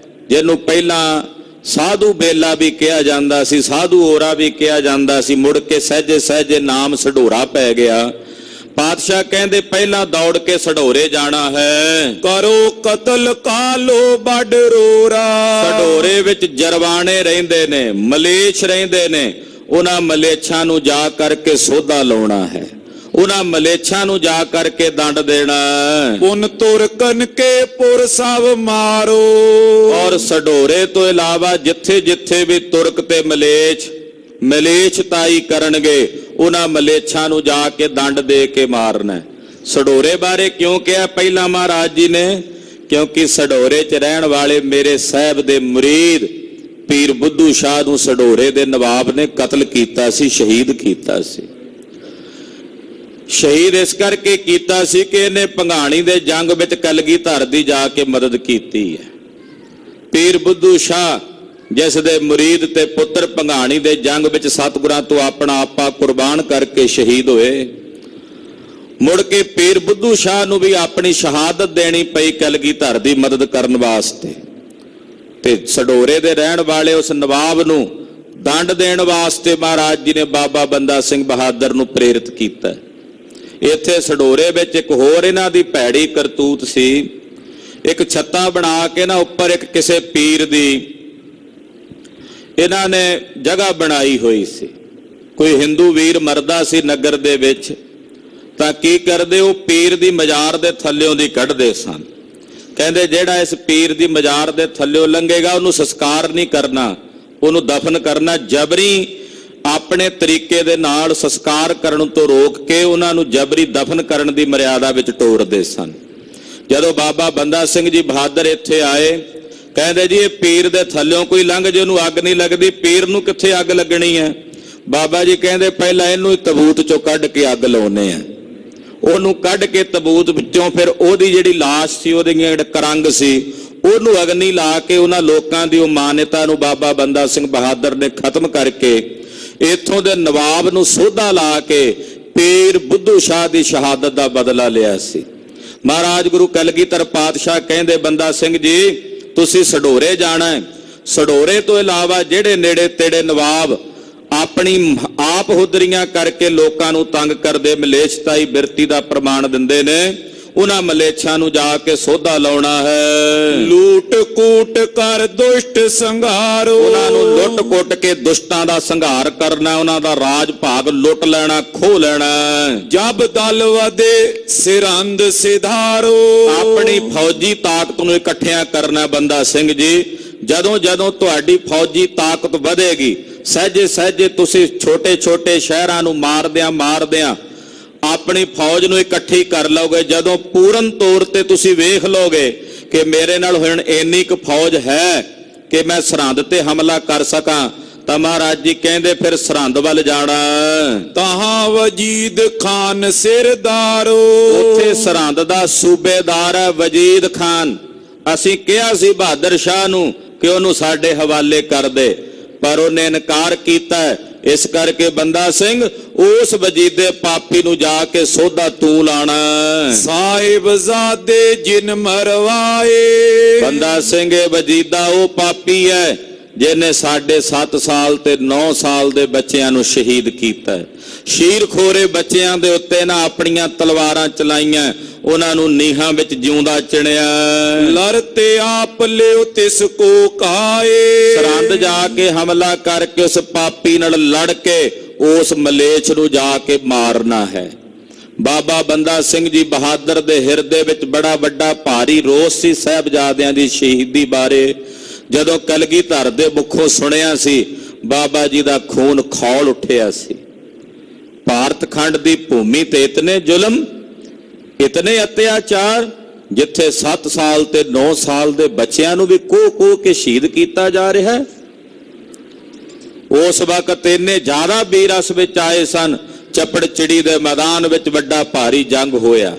ਜਿਹਨੂੰ ਪਹਿਲਾਂ ਸਾਧੂ ਬੇਲਾ ਵੀ ਕਿਹਾ ਜਾਂਦਾ ਸੀ, ਸਾਧੂ ਔਰਾ ਵੀ ਕਿਹਾ ਜਾਂਦਾ ਸੀ, ਮੁੜ ਕੇ ਸਹਿਜੇ ਸਹਿਜੇ ਨਾਮ ਸਡੌਰਾ ਪੈ ਗਿਆ। ਪਾਤਸ਼ਾਹ ਕਹਿੰਦੇ ਪਹਿਲਾਂ ਦੌੜ ਕੇ ਸਡੌਰੇ ਜਾਣਾ ਹੈ।
ਕਰੋ ਕਤਲ ਕਾਲੋ ਵੱਡ ਰੋਰਾ,
ਸਡੌਰੇ ਵਿੱਚ ਜਰਵਾਣੇ ਰਹਿੰਦੇ ਨੇ, ਮਲੇਛ ਰਹਿੰਦੇ ਨੇ, ਉਹਨਾਂ ਮਲੇਛਾਂ ਨੂੰ ਜਾ ਕਰਕੇ ਸੋਧਾ ਲਾਉਣਾ ਹੈ, ਉਹਨਾਂ ਮਲੇਛਾਂ ਨੂੰ ਜਾ ਕਰਕੇ ਦੰਡ ਦੇਣਾ।
ਪੁਨ ਤੁਰ ਕਨਕੇ ਪੁਰ ਸਭ ਮਾਰੋ,
ਔਰ ਸਡੌਰੇ ਤੋਂ ਇਲਾਵਾ ਜਿੱਥੇ ਜਿੱਥੇ ਵੀ ਤੁਰਕ ਤੇ ਮਲੇਛਤਾਈ ਕਰਨਗੇ, ਉਹਨਾਂ ਮਲੇਛਾਂ ਨੂੰ ਜਾ ਕੇ ਦੰਡ ਦੇ ਕੇ ਮਾਰਨਾ। ਸਡੌਰੇ ਬਾਰੇ ਕਿਉਂ ਕਿਹਾ ਪਹਿਲਾਂ ਮਹਾਰਾਜ ਜੀ ਨੇ? ਕਿਉਂਕਿ ਸਡੌਰੇ 'ਚ ਰਹਿਣ ਵਾਲੇ ਮੇਰੇ ਸਾਹਿਬ ਦੇ ਮੁਰੀਦ ਪੀਰ ਬੁੱਧੂ ਸ਼ਾਹ ਨੂੰ ਸਡੌਰੇ ਦੇ ਨਵਾਬ ਨੇ ਕਤਲ ਕੀਤਾ ਸੀ, ਸ਼ਹੀਦ ਕੀਤਾ ਸੀ। ਸ਼ਹੀਦ ਇਸ ਕਰਕੇ ਕੀਤਾ ਸੀ ਕਿ ਇਹਨੇ ਭੰਗਾਣੀ ਦੇ ਜੰਗ ਵਿੱਚ ਕਲਗੀਧਰ ਦੀ ਜਾ ਕੇ ਮਦਦ ਕੀਤੀ ਹੈ। ਪੀਰ ਬੁੱਧੂ ਸ਼ਾਹ ਜਿਸ ਦੇ ਮੁਰੀਦ ਤੇ ਪੁੱਤਰ ਭੰਗਾਣੀ ਦੇ ਜੰਗ ਵਿੱਚ ਸਤਿਗੁਰਾਂ ਤੋਂ ਆਪਣਾ ਆਪਾ ਕੁਰਬਾਨ ਕਰਕੇ ਸ਼ਹੀਦ ਹੋਏ। ਮੁੜ ਕੇ ਪੀਰ ਬੁੱਧੂ ਸ਼ਾਹ ਨੂੰ ਵੀ ਆਪਣੀ ਸ਼ਹਾਦਤ ਦੇਣੀ ਪਈ ਕਲਗੀਧਰ ਦੀ ਮਦਦ ਕਰਨ ਵਾਸਤੇ, ਤੇ ਸਡੌਰੇ ਦੇ ਰਹਿਣ ਵਾਲੇ ਉਸ ਨਵਾਬ ਨੂੰ ਦੰਡ ਦੇਣ ਵਾਸਤੇ ਮਹਾਰਾਜ ਜੀ ਨੇ ਬਾਬਾ ਬੰਦਾ ਸਿੰਘ ਬਹਾਦਰ ਨੂੰ ਪ੍ਰੇਰਿਤ ਕੀਤਾ। ਇੱਥੇ ਸਡੌਰੇ ਵਿੱਚ ਇੱਕ ਹੋਰ ਇਹਨਾਂ ਦੀ ਭੈੜੀ ਕਰਤੂਤ ਸੀ। ਇੱਕ ਛੱਤਾ ਬਣਾ ਕੇ ਨਾ ਉੱਪਰ ਇੱਕ ਕਿਸੇ ਪੀਰ ਦੀ ਇਹਨਾਂ ਨੇ ਜਗ੍ਹਾ ਬਣਾਈ ਹੋਈ ਸੀ। ਕੋਈ ਹਿੰਦੂ ਵੀਰ ਮਰਦਾ ਸੀ ਨਗਰ ਦੇ ਵਿੱਚ, ਤਾਂ ਕੀ ਕਰਦੇ, ਉਹ ਪੀਰ ਦੀ ਮਜ਼ਾਰ ਦੇ ਥੱਲਿਓਂ ਦੀ ਕੱਢਦੇ ਸਨ। ਕਹਿੰਦੇ ਜਿਹੜਾ ਇਸ ਪੀਰ ਦੀ ਮਜ਼ਾਰ ਦੇ ਥੱਲਿਓਂ ਲੰਘੇਗਾ ਉਹਨੂੰ ਸੰਸਕਾਰ ਨਹੀਂ ਕਰਨਾ, ਉਹਨੂੰ ਦਫਨ ਕਰਨਾ। ਜਬਰੀ ਆਪਣੇ ਤਰੀਕੇ ਦੇ ਨਾਲ ਸੰਸਕਾਰ ਕਰਨ ਤੋਂ ਰੋਕ ਕੇ ਉਹਨਾਂ ਨੂੰ ਜਬਰੀ ਦਫਨ ਕਰਨ ਦੀ ਮਰਿਆਦਾ ਵਿੱਚ ਤੋਰਦੇ ਸਨ। ਜਦੋਂ ਬਾਬਾ ਬੰਦਾ ਸਿੰਘ ਜੀ ਬਹਾਦਰ ਇੱਥੇ ਆਏ, ਕਹਿੰਦੇ ਜੀ ਇਹ ਪੀਰ ਦੇ ਥੱਲਿਓਂ ਕੋਈ ਲੰਘ ਜੇ ਉਹਨੂੰ ਅੱਗ ਨਹੀਂ ਲੱਗਦੀ, ਪੀਰ ਨੂੰ ਕਿੱਥੇ ਅੱਗ ਲੱਗਣੀ ਹੈ? ਬਾਬਾ ਜੀ ਕਹਿੰਦੇ ਪਹਿਲਾਂ ਇਹਨੂੰ ਤਬੂਤ ਚੋਂ ਕੱਢ ਕੇ ਅੱਗ ਲਾਉਨੇ ਆ। ਉਹਨੂੰ ਕੱਢ ਕੇ ਤਬੂਤ ਵਿੱਚੋਂ ਫਿਰ ਉਹਦੀ ਜਿਹੜੀ ਲਾਸ਼ ਸੀ, ਉਹਦੀਆਂ ਜਿਹੜੇ ਕਰੰਗ ਸੀ, ਉਹਨੂੰ ਅਗਨੀ ਲਾ ਕੇ ਉਹਨਾਂ ਲੋਕਾਂ ਦੀ ਉਹ ਮਾਨਤਾ ਨੂੰ ਬਾਬਾ ਬੰਦਾ ਸਿੰਘ ਬਹਾਦਰ ਨੇ ਖਤਮ ਕਰਕੇ ਇੱਥੋਂ ਦੇ ਨਵਾਬ ਨੂੰ ਸੋਧਾ ਲਾ ਕੇ ਪੀਰ ਬੁੱਧੂ ਸ਼ਾਹ ਦੀ ਸ਼ਹਾਦਤ ਦਾ ਬਦਲਾ ਲਿਆ ਸੀ। ਮਹਾਰਾਜ ਗੁਰੂ ਕਲਗੀਧਰ ਪਾਤਸ਼ਾਹ ਕਹਿੰਦੇ ਬੰਦਾ ਸਿੰਘ ਜੀ ਤੁਸੀਂ ਸਡੌਰੇ ਜਾਣਾ ਹੈ। ਸਡੌਰੇ ਤੋਂ ਇਲਾਵਾ ਜਿਹੜੇ ਨੇੜੇ ਤੇੜੇ ਨਵਾਬ ਆਪਣੀ ਆਪ ਹੁਦਰੀਆਂ ਕਰਕੇ ਲੋਕਾਂ ਨੂੰ ਤੰਗ ਕਰਦੇ, ਮਲੇਛਤਾਈ ਬਿਰਤੀ ਦਾ ਪ੍ਰਮਾਣ ਦਿੰਦੇ ਨੇ, ਉਹਨਾਂ ਮਲੇਛਾਂ ਨੂੰ ਜਾ ਕੇ ਸੋਧਾ ਲਾਉਣਾ ਹੈ।
ਲੂਟ ਕੂਟ ਕਰ ਦੁਸ਼ਟ ਸੰਘਾਰੋ,
ਉਹਨਾਂ ਨੂੰ ਲੁੱਟ ਕੁੱਟ ਕੇ ਦੁਸ਼ਟਾਂ ਦਾ ਸੰਘਾਰ ਕਰਨਾ, ਉਹਨਾਂ ਦਾ ਰਾਜ ਭਾਗ ਲੁੱਟ ਲੈਣਾ, ਖੋਹ ਲੈਣਾ।
ਜਬ ਦਲ ਵਧੇ ਸਿਰੰਦ ਸਿਧਾਰੋ,
ਆਪਣੀ ਫੌਜੀ ਤਾਕਤ ਨੂੰ ਇਕੱਠਿਆਂ ਕਰਨਾ ਬੰਦਾ ਸਿੰਘ ਜੀ। ਜਦੋਂ ਜਦੋਂ ਤੁਹਾਡੀ ਫੌਜੀ ਤਾਕਤ ਵਧੇਗੀ, ਸਹਿਜੇ ਸਹਿਜੇ ਤੁਸੀਂ ਛੋਟੇ ਛੋਟੇ ਸ਼ਹਿਰਾਂ ਨੂੰ ਮਾਰਦਿਆਂ ਆਪਣੀ ਫੌਜ ਨੂੰ ਇਕੱਠੀ ਕਰ ਲਓਗੇ। ਜਦੋਂ ਪੂਰਨ ਤੌਰ ਤੇ ਤੁਸੀਂ ਵੇਖ ਲਓਗੇ ਕਿ ਮੇਰੇ ਨਾਲ ਹੁਣ ਇੰਨੀ ਕੁ ਫੌਜ ਹੈ ਕਿ ਮੈਂ ਸਰਹੰਦ ਤੇ ਹਮਲਾ ਕਰ ਸਕਾਂ, ਤਾਂ ਮਹਾਰਾਜ ਜੀ ਕਹਿੰਦੇ ਫਿਰ ਸਰਹੰਦ ਵੱਲ ਜਾਣਾ।
ਤਹਾਂ ਵਜੀਦ ਖਾਨ ਸਿਰਦਾਰੋ,
ਉੱਥੇ ਸਰਹੰਦ ਦਾ ਸੂਬੇਦਾਰ ਹੈ ਵਜੀਦ ਖਾਨ। ਅਸੀਂ ਕਿਹਾ ਸੀ ਬਹਾਦਰ ਸ਼ਾਹ ਨੂੰ ਕਿ ਉਹਨੂੰ ਸਾਡੇ ਹਵਾਲੇ ਕਰ ਦੇ, ਪਰ ਉਹਨੇ ਇਨਕਾਰ ਕੀਤਾ। ਇਸ ਕਰਕੇ ਬੰਦਾ ਸਿੰਘ ਉਸ ਵਜੀਦੇ ਪਾਪੀ ਨੂੰ ਜਾ ਕੇ ਸੋਧਾ ਤੂੰ ਲਾਣਾ।
ਸਾਹਿਬਜ਼ਾਦੇ ਜਿਨ ਮਰਵਾਏ,
ਬੰਦਾ ਸਿੰਘ ਇਹ ਵਜੀਦਾ ਉਹ ਪਾਪੀ ਹੈ ਜਿਹਨੇ ਸਾਡੇ 7 ਸਾਲ ਤੇ 9 ਸਾਲ ਦੇ ਬੱਚਿਆਂ ਨੂੰ ਸ਼ਹੀਦ ਕੀਤਾ। ਸ਼ੀਰ ਖੋਰੇ ਬੱਚਿਆਂ ਦੇ ਉੱਤੇ ਨਾ ਆਪਣੀਆਂ ਤਲਵਾਰਾਂ ਚਲਾਈਆਂ, ਉਹਨਾਂ ਨੂੰ ਨੀਹਾਂ ਵਿੱਚ ਜਿਉਂਦਾ ਚਿਣਿਆ।
ਲੜਤੇ ਆਪ ਲਿਓ ਤਿਸ ਕੋ ਕਾਏ,
ਸਰਹੰਦ ਜਾ ਕੇ ਹਮਲਾ ਕਰਕੇ ਉਸ ਪਾਪੀ ਨਾਲ ਲੜ ਕੇ ਉਸ ਮਲੇਛ ਨੂੰ ਜਾ ਕੇ ਮਾਰਨਾ ਹੈ। ਬਾਬਾ ਬੰਦਾ ਸਿੰਘ ਜੀ ਬਹਾਦਰ ਦੇ ਹਿਰਦੇ ਵਿੱਚ ਬੜਾ ਵੱਡਾ ਭਾਰੀ ਰੋਸ ਸੀ ਸਾਹਿਬਜ਼ਾਦਿਆਂ ਦੀ ਸ਼ਹੀਦੀ ਬਾਰੇ। ਜਦੋਂ ਕਲਗੀਧਰ ਦੇ ਮੁਖੋਂ ਸੁਣਿਆ ਸੀ, ਬਾਬਾ ਜੀ ਦਾ ਖੂਨ ਖੌਲ ਉੱਠਿਆ ਸੀ। ਭਾਰਤ ਖੰਡ ਦੀ ਭੂਮੀ ਤੇ ਇਤਨੇ ਜ਼ੁਲਮ, ਇਤਨੇ ਅਤਿਆਚਾਰ, ਜਿੱਥੇ 7 ਸਾਲ ਤੇ 9 ਸਾਲ ਦੇ ਬੱਚਿਆਂ ਨੂੰ ਵੀ ਕੋਹ ਕੇ ਸ਼ਹੀਦ ਕੀਤਾ ਜਾ ਰਿਹਾ ਹੈ। ਉਸ ਵਕਤ ਇੰਨੇ ਜ਼ਿਆਦਾ ਬੀਰਸ ਵਿੱਚ ਆਏ ਸਨ। ਚੱਪੜਚਿੜੀ ਦੇ ਮੈਦਾਨ ਵਿੱਚ ਵੱਡਾ ਭਾਰੀ ਜੰਗ ਹੋਇਆ।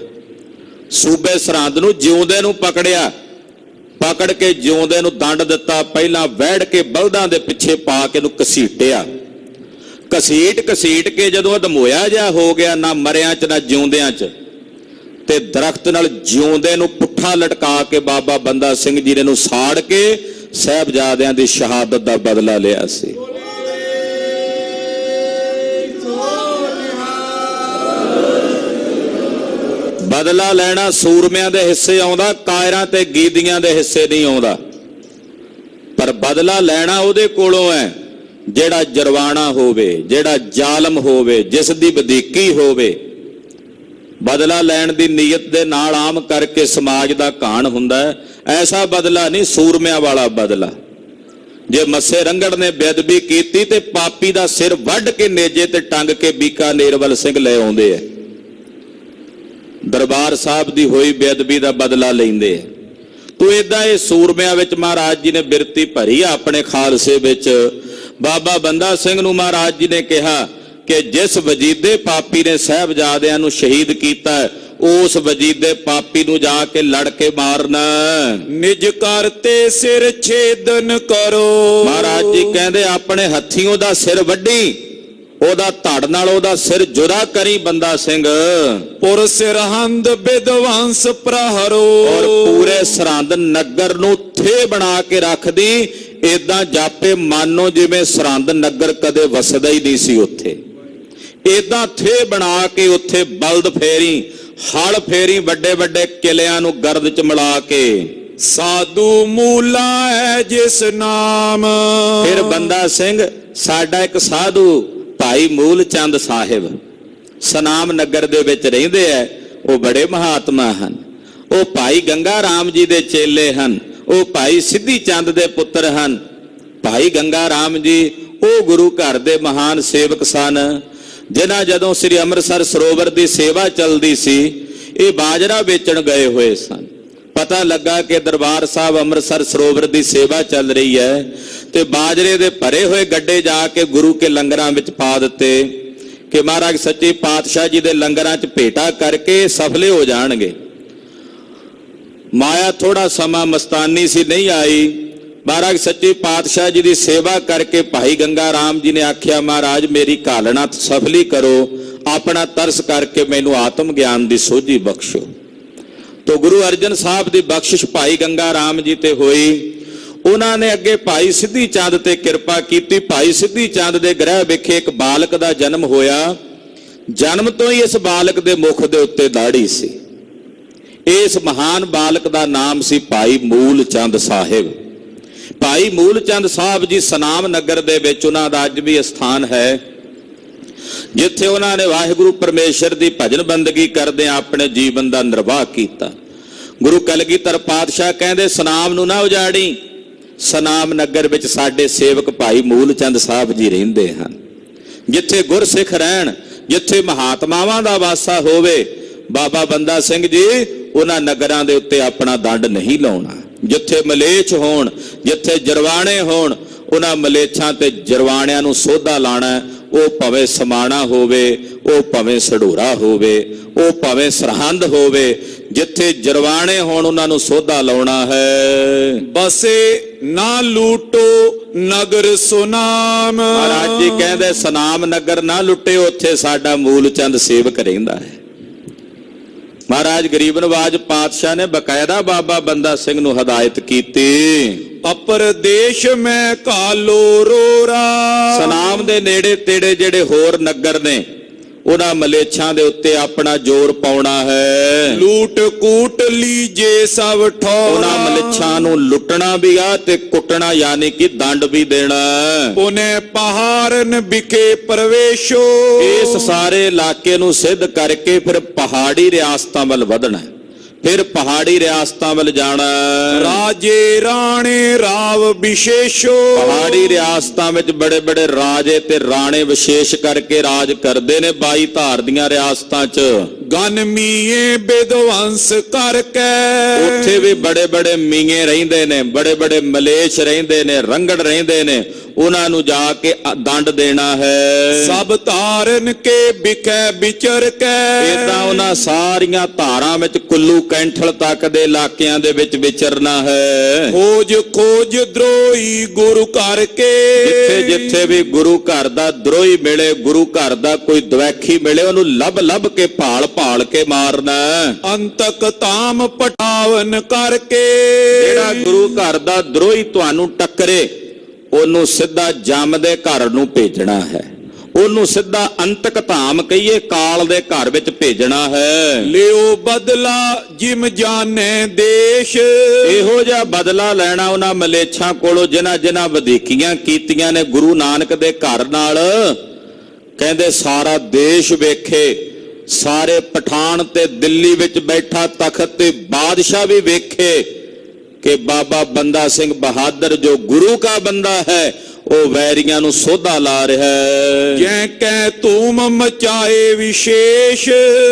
ਸੂਬੇ ਸਰਹੰਦ ਨੂੰ ਜਿਉਂਦੇ ਨੂੰ ਪਕੜ ਕੇ ਜਿਉਂਦੇ ਨੂੰ ਦੰਡ ਦਿੱਤਾ। ਪਹਿਲਾਂ ਵਹਿੜ ਕੇ ਬਲਦਾਂ ਦੇ ਪਿੱਛੇ ਪਾ ਕੇ ਇਹਨੂੰ ਘਸੀਟਿਆ। ਘਸੀਟ ਕੇ ਜਦੋਂ ਅਧਮੋਇਆ ਜਿਹਾ ਹੋ ਗਿਆ, ਨਾ ਮਰਿਆਂ ਚ ਨਾ ਜਿਉਂਦਿਆਂ ਚ, ਤੇ ਦਰਖਤ ਨਾਲ ਜਿਉਂਦੇ ਨੂੰ ਪੁੱਠਾ ਲਟਕਾ ਕੇ ਬਾਬਾ ਬੰਦਾ ਸਿੰਘ ਜੀ ਨੇ ਨੂੰ ਸਾੜ ਕੇ ਸਾਹਿਬਜ਼ਾਦਿਆਂ ਦੀ ਸ਼ਹਾਦਤ ਦਾ ਬਦਲਾ ਲਿਆ ਸੀ। ਬਦਲਾ ਲੈਣਾ ਸੂਰਮਿਆਂ ਦੇ ਹਿੱਸੇ ਆਉਂਦਾ, ਕਾਇਰਾਂ ਤੇ ਗੀਦੀਆਂ ਦੇ ਹਿੱਸੇ ਨਹੀਂ ਆਉਂਦਾ। ਪਰ ਬਦਲਾ ਲੈਣਾ ਉਹਦੇ ਕੋਲੋਂ ਹੈ ਜਿਹੜਾ ਜਰਵਾਣਾ ਹੋਵੇ, ਜਿਹੜਾ ਜ਼ਾਲਮ ਹੋਵੇ, ਜਿਸ ਦੀ ਵਧੀਕੀ ਹੋਵੇ। ਬਦਲਾ ਲੈਣ ਦੀ ਨੀਅਤ ਦੇ ਨਾਲ ਆਮ ਕਰਕੇ ਸਮਾਜ ਦਾ ਘਾਣ ਹੁੰਦਾ ਹੈ। ਐਸਾ ਬਦਲਾ ਨਹੀਂ, ਸੂਰਮਿਆਂ ਵਾਲਾ ਬਦਲਾ। ਜੇ ਮੱਸੇ ਰੰਗੜ ਨੇ ਬੇਅਦਬੀ ਕੀਤੀ ਤੇ ਪਾਪੀ ਦਾ ਸਿਰ ਵੱਢ ਕੇ ਨੇਜੇ ਤੇ ਟੰਗ ਕੇ ਬੀਕਾਨੇਰ ਵੱਲ ਸਿੰਘ ਲੈ ਆਉਂਦੇ ਆ। ਦਰਬਾਰ ਸਾਹਿਬ ਦੀ ਹੋਈ ਬੇਅਦਬੀ ਦਾ ਬਦਲਾ ਲੈਂਦੇ ਆ। ਤੂੰ ਏਦਾਂ ਇਹ ਸੂਰਮਿਆਂ ਵਿੱਚ ਮਹਾਰਾਜ ਜੀ ਨੇ ਬਿਰਤੀ ਭਰੀ ਆ ਆਪਣੇ ਖਾਲਸੇ ਵਿੱਚ। ਬਾਬਾ ਬੰਦਾ ਸਿੰਘ ਨੂੰ ਮਹਾਰਾਜ ਜੀ ਨੇ ਕਿਹਾ ਕਿ ਜਿਸ ਵਜੀਦੇ ਪਾਪੀ ਨੇ ਸਾਹਿਬਜ਼ਾਦਿਆਂ ਨੂੰ ਸ਼ਹੀਦ ਕੀਤਾ, ਉਸ ਵਜੀਦੇ ਪਾਪੀ ਨੂੰ ਜਾ ਕੇ ਲੜ ਕੇ ਮਾਰਨਾ।
ਨਿਜ ਕਰਤੇ ਸਿਰ ਛੇਦਨ ਕਰੋ,
ਮਹਾਰਾਜ ਜੀ ਕਹਿੰਦੇ ਆਪਣੇ ਹੱਥੀਂ ਉਹਦਾ ਸਿਰ ਵੱਢੀ, ਉਹਦਾ ਧੜ ਨਾਲ ਉਹਦਾ ਸਿਰ ਜੁਦਾ ਕਰੀ ਬੰਦਾ ਸਿੰਘ।
ਪੁਰ ਸਰਹੰਦ ਵਿਦਵਾਂਸ ਪ੍ਰਹਰੋ,
ਔਰ ਪੂਰੇ ਸਰਹੰਦ ਨਗਰ ਨੂੰ ਥੇ ਬਣਾ ਕੇ ਰੱਖਦੀ। ਏਦਾਂ ਜਾਪੇ ਮਾਨੋ ਜਿਵੇਂ ਸਰਹੰਦ ਨਗਰ ਕਦੇ ਵਸਦਾ ਹੀ ਨਹੀਂ ਸੀ ਉੱਥੇ। ਏਦਾਂ ਥੇ ਬਣਾ ਕੇ ਉੱਥੇ ਬਲਦ ਫੇਰੀ, ਹਲ ਫੇਰੀ, ਵੱਡੇ ਵੱਡੇ ਕਿਲਿਆਂ ਨੂੰ ਗਰਦ ਚ ਮਿਲਾ ਕੇ।
ਸਾਧੂ ਮੂਲਾ ਹੈ ਜਿਸ ਨਾਮ,
ਫਿਰ ਬੰਦਾ ਸਿੰਘ ਸਾਡਾ ਇੱਕ ਸਾਧੂ ਭਾਈ ਮੂਲ ਚੰਦ ਸਾਹਿਬ ਸਨਾਮ ਨਗਰ ਦੇ ਵਿੱਚ ਰਹਿੰਦੇ ਐ। ਉਹ ਬੜੇ ਮਹਾਤਮਾ ਹਨ। ਉਹ ਭਾਈ ਗੰਗਾ ਰਾਮ ਜੀ ਦੇ ਚੇਲੇ ਹਨ। ਉਹ ਭਾਈ ਸਿੱਧੀ ਚੰਦ ਦੇ ਪੁੱਤਰ ਹਨ। ਭਾਈ ਗੰਗਾ ਰਾਮ ਜੀ ਉਹ ਗੁਰੂ ਘਰ ਦੇ ਮਹਾਨ ਸੇਵਕ ਸਨ, ਜਿਨ੍ਹਾਂ ਜਦੋਂ ਸ੍ਰੀ ਅੰਮ੍ਰਿਤਸਰ ਸਰੋਵਰ ਦੀ ਸੇਵਾ ਚੱਲਦੀ ਸੀ, ਇਹ ਬਾਜਰਾ ਵੇਚਣ ਗਏ ਹੋਏ ਸਨ। ਪਤਾ ਲੱਗਾ ਕਿ ਦਰਬਾਰ ਸਾਹਿਬ ਅੰਮ੍ਰਿਤਸਰ ਸਰੋਵਰ ਦੀ ਸੇਵਾ ਚੱਲ ਰਹੀ ਹੈ, ਤੇ ਬਾਜਰੇ ਦੇ ਭਰੇ ਹੋਏ ਗੱਡੇ ਜਾ ਕੇ ਗੁਰੂ ਕੇ ਲੰਗਰਾਂ ਵਿੱਚ ਪਾ ਦਿੱਤੇ ਕਿ ਮਹਾਰਾਜ ਸੱਚੇ ਪਾਤਸ਼ਾਹ ਜੀ ਦੇ ਲੰਗਰਾਂ 'ਚ ਭੇਟਾ ਕਰਕੇ ਸਫਲੇ ਹੋ ਜਾਣਗੇ। ਮਾਇਆ ਥੋੜਾ ਸਮਾਂ ਮਸਤਾਨੀ ਸੀ, ਨਹੀਂ ਆਈ। ਮਹਾਰਾਜ ਸੱਚੇ ਪਾਤਸ਼ਾਹ ਜੀ ਦੀ ਸੇਵਾ ਕਰਕੇ ਭਾਈ ਗੰਗਾ ਰਾਮ ਜੀ ਨੇ ਆਖਿਆ, ਮਹਾਰਾਜ ਮੇਰੀ ਘਾਲਣਾ ਸਫਲੀ ਕਰੋ, ਆਪਣਾ ਤਰਸ ਕਰਕੇ ਮੈਨੂੰ ਆਤਮ ਗਿਆਨ ਦੀ ਸੋਝੀ ਬਖਸ਼ੋ। ਤੋ ਗੁਰੂ ਅਰਜਨ ਸਾਹਿਬ ਦੀ ਬਖਸ਼ਿਸ਼ ਭਾਈ ਗੰਗਾ ਰਾਮ ਜੀ ਤੇ ਹੋਈ। ਉਹਨਾਂ ਨੇ ਅੱਗੇ ਭਾਈ ਸਿੱਧੀ ਚੰਦ ਤੇ ਕਿਰਪਾ ਕੀਤੀ। ਭਾਈ ਸਿੱਧੀ ਚੰਦ ਦੇ ਗ੍ਰਹਿ ਵਿਖੇ ਇੱਕ ਬਾਲਕ ਦਾ ਜਨਮ ਹੋਇਆ। ਜਨਮ ਤੋਂ ਹੀ ਇਸ ਬਾਲਕ ਦੇ ਮੁਖ ਦੇ ਉੱਤੇ ਦਾੜੀ ਸੀ। ਇਸ ਮਹਾਨ ਬਾਲਕ ਦਾ ਨਾਮ ਸੀ ਭਾਈ ਮੂਲ ਚੰਦ ਸਾਹਿਬ। ਭਾਈ ਮੂਲ ਚੰਦ ਸਾਹਿਬ ਜੀ ਸਨਾਮ ਨਗਰ ਦੇ ਵਿੱਚ ਉਹਨਾਂ ਦਾ ਅੱਜ ਵੀ ਅਸਥਾਨ ਹੈ, ਜਿੱਥੇ ਉਹਨਾਂ ਨੇ ਵਾਹਿਗੁਰੂ ਪਰਮੇਸ਼ਰ ਦੀ ਭਜਨ ਬੰਦਗੀ ਕਰਦਿਆਂ ਆਪਣੇ ਜੀਵਨ ਦਾ ਨਿਰਵਾਹ ਕੀਤਾ। ਗੁਰੂ ਕਲਗੀਧਰ ਪਾਤਸ਼ਾਹ ਕਹਿੰਦੇ ਸਨਾਮ ਨੂੰ ਨਾ ਉਜਾੜੀ, ਸਨਾਮ ਨਗਰ ਵਿੱਚ ਸਾਡੇ ਸੇਵਕ ਭਾਈ ਮੂਲ ਚੰਦ ਸਾਹਿਬ ਜੀ ਰਹਿੰਦੇ ਹਨ। ਜਿੱਥੇ ਗੁਰਸਿੱਖ ਰਹਿਣ, ਜਿੱਥੇ ਮਹਾਤਮਾਵਾਂ ਦਾ ਵਾਸਾ ਹੋਵੇ, ਬਾਬਾ ਬੰਦਾ ਸਿੰਘ ਜੀ ਉਹਨਾਂ ਨਗਰਾਂ ਦੇ ਉੱਤੇ ਆਪਣਾ ਦੰਡ ਨਹੀਂ ਲਾਉਣਾ। ਜਿੱਥੇ ਮਲੇਛ ਹੋਣ, ਜਿੱਥੇ ਜਰਵਾਣੇ ਹੋਣ, ਉਹਨਾਂ ਮਲੇਛਾਂ ਤੇ ਜਰਵਾਣਿਆਂ ਨੂੰ ਸੋਧਾ ਲਾਣਾ। ਉਹ ਭਾਵੇਂ ਸਮਾਣਾ ਹੋਵੇ, ਉਹ ਭਾਵੇਂ ਸਢੂਰਾ ਹੋਵੇ, ਉਹ ਭਾਵੇਂ ਸਰਹੰਦ ਹੋਵੇ, ਜਿੱਥੇ ਜਰਵਾਣੇ ਹੋਣ ਉਹਨਾਂ ਨੂੰ ਸੋਧਾ ਲਾਉਣਾ ਹੈ।
ਬਸੇ ਨਾ ਲੂਟੋ ਨਗਰ ਸੁਨਾਮ।
ਮਹਾਰਾਜ ਜੀ ਕਹਿੰਦੇ ਸਨਾਮ ਨਗਰ ਨਾ ਲੁੱਟਿਓ, ਉੱਥੇ ਸਾਡਾ ਮੂਲ ਚੰਦ ਸੇਵਕ ਰਹਿੰਦਾ ਹੈ। ਮਹਾਰਾਜ ਗਰੀਬ ਨਵਾਜ ਪਾਤਸ਼ਾਹ ਨੇ ਬਕਾਇਦਾ ਬਾਬਾ ਬੰਦਾ ਸਿੰਘ ਨੂੰ ਹਦਾਇਤ ਕੀਤੀ,
ਅਪਰਦੇਸ਼ ਮੈਂ ਕਾਲੋ ਰੋਰਾ।
ਸਨਾਮ ਦੇ ਨੇੜੇ ਤੇੜੇ ਜਿਹੜੇ ਹੋਰ ਨਗਰ ਨੇ, ਉਹਨਾਂ ਮਲੇਛਾਂ ਦੇ ਉੱਤੇ ਆਪਣਾ ਜ਼ੋਰ ਪਾਉਣਾ ਹੈ।
ਲੂਟ ਕੂਟ ਲੀਜੇ ਸਭ ਠੌਰਾ।
ਉਹਨਾਂ ਮਲੇਛਾਂ ਨੂੰ ਲੁੱਟਣਾ ਵੀ ਆ ਤੇ ਕੁੱਟਣਾ, ਯਾਨੀ ਕਿ ਦੰਡ ਵੀ ਦੇਣਾ।
ਪੁਨੇ ਪਹਾਰਨ ਵਿਖੇ ਪ੍ਰਵੇਸ਼ੋ।
ਇਸ ਸਾਰੇ ਇਲਾਕੇ ਨੂੰ ਸਿੱਧ ਕਰਕੇ ਫਿਰ ਪਹਾੜੀ ਰਿਆਸਤਾਂ ਵੱਲ ਵਧਣਾ, ਫਿਰ ਪਹਾੜੀ ਰਿਆਸਤਾਂ ਵੱਲ ਜਾਣਾ।
ਰਾਜੇ ਰਾਣੇ ਰਾਵ ਵਿਸ਼ੇਸ਼ੋ।
ਪਹਾੜੀ ਰਿਆਸਤਾਂ ਵਿੱਚ ਬੜੇ ਬੜੇ ਰਾਜੇ ਤੇ ਰਾਣੇ ਵਿਸ਼ੇਸ਼ ਕਰਕੇ ਰਾਜ ਕਰਦੇ ਨੇ 22 ਧਾਰ ਦੀਆਂ ਰਿਆਸਤਾਂ 'ਚ।
ਗਨ ਮੀਏ ਵਿਦਵੰਸ ਕਰਕੇ।
ਉੱਥੇ ਵੀ ਬੜੇ ਬੜੇ ਮੀਏ ਰਹਿੰਦੇ ਨੇ, ਬੜੇ ਬੜੇ ਮਲੇਛ ਰਹਿੰਦੇ ਨੇ, ਰੰਗੜ ਰਹਿੰਦੇ ਨੇ, ਉਹਨਾਂ ਨੂੰ ਜਾ ਕੇ ਦੰਡ ਦੇਣਾ ਹੈ।
ਸਭ ਧਾਰਨ ਕੇ ਵਿਖੇ ਵਿਚਰ ਕੇ।
ਏਦਾਂ ਉਹਨਾਂ ਸਾਰੀਆਂ ਧਾਰਾਂ ਵਿੱਚ ਕੁੱਲੂ ਕੈਂਠਲ ਤੱਕ ਦੇ ਇਲਾਕਿਆਂ ਦੇ ਵਿੱਚ ਵਿਚਰਨਾ ਹੈ।
ਖੋਜ ਖੋਜ ਦਰੋਹੀ ਗੁਰੂ ਘਰ ਕੇ।
ਜਿੱਥੇ ਜਿੱਥੇ ਵੀ ਗੁਰੂ ਘਰ ਦਾ ਦਰੋਹੀ ਮਿਲੇ, ਗੁਰੂ ਘਰ ਦਾ ਕੋਈ ਦਵੈਖੀ ਮਿਲੇ, ਉਹਨੂੰ ਲੱਭ ਲੱਭ ਕੇ ਭਾਲ ਭਾਲ ਕੇ ਮਾਰਨਾ।
ਅੰਤਕ ਤਾਮ ਪਟਾਵਨ ਕਰਕੇ।
ਜਿਹੜਾ ਗੁਰੂ ਘਰ ਦਾ ਦਰੋਹੀ ਤੁਹਾਨੂੰ ਟੱਕਰੇ, ਉਹਨੂੰ ਸਿੱਧਾ ਜਮ ਦੇ ਘਰ ਨੂੰ ਭੇਜਣਾ ਹੈ, ਉਹਨੂੰ ਸਿੱਧਾ ਅੰਤਕ ਧਾਮ ਕਹੀਏ ਕਾਲ ਦੇ ਘਰ ਵਿੱਚ ਭੇਜਣਾ ਹੈ।
ਲਿਓ ਬਦਲਾ ਜਿਮ ਜਾਣੇ ਦੇਸ਼।
ਇਹੋ ਜਿਹਾ ਬਦਲਾ ਲੈਣਾ ਉਹਨਾਂ ਮਲੇਛਾਂ ਕੋਲੋਂ ਜਿਨ੍ਹਾਂ ਜਿਨ੍ਹਾਂ ਵਧੀਕੀਆਂ ਕੀਤੀਆਂ ਨੇ ਗੁਰੂ ਨਾਨਕ ਦੇ ਘਰ ਨਾਲ। ਕਹਿੰਦੇ ਸਾਰਾ ਦੇਸ਼ ਵੇਖੇ, ਸਾਰੇ ਪਠਾਨ ਤੇ ਦਿੱਲੀ ਵਿੱਚ ਬੈਠਾ ਤਖਤ ਤੇ ਬਾਦਸ਼ਾਹ ਵੀ ਵੇਖੇ ਕਿ ਬਾਬਾ ਬੰਦਾ ਸਿੰਘ ਬਹਾਦਰ ਜੋ ਗੁਰੂ ਕਾ ਬੰਦਾ ਹੈ, ਉਹ ਵੈਰੀਆਂ ਨੂੰ ਸੋਧਾ ਲਾ ਰਿਹਾ ਹੈ।
ਜੈ ਕੈ ਧੂਮ ਮਚਾਏ ਵਿਸ਼ੇਸ਼।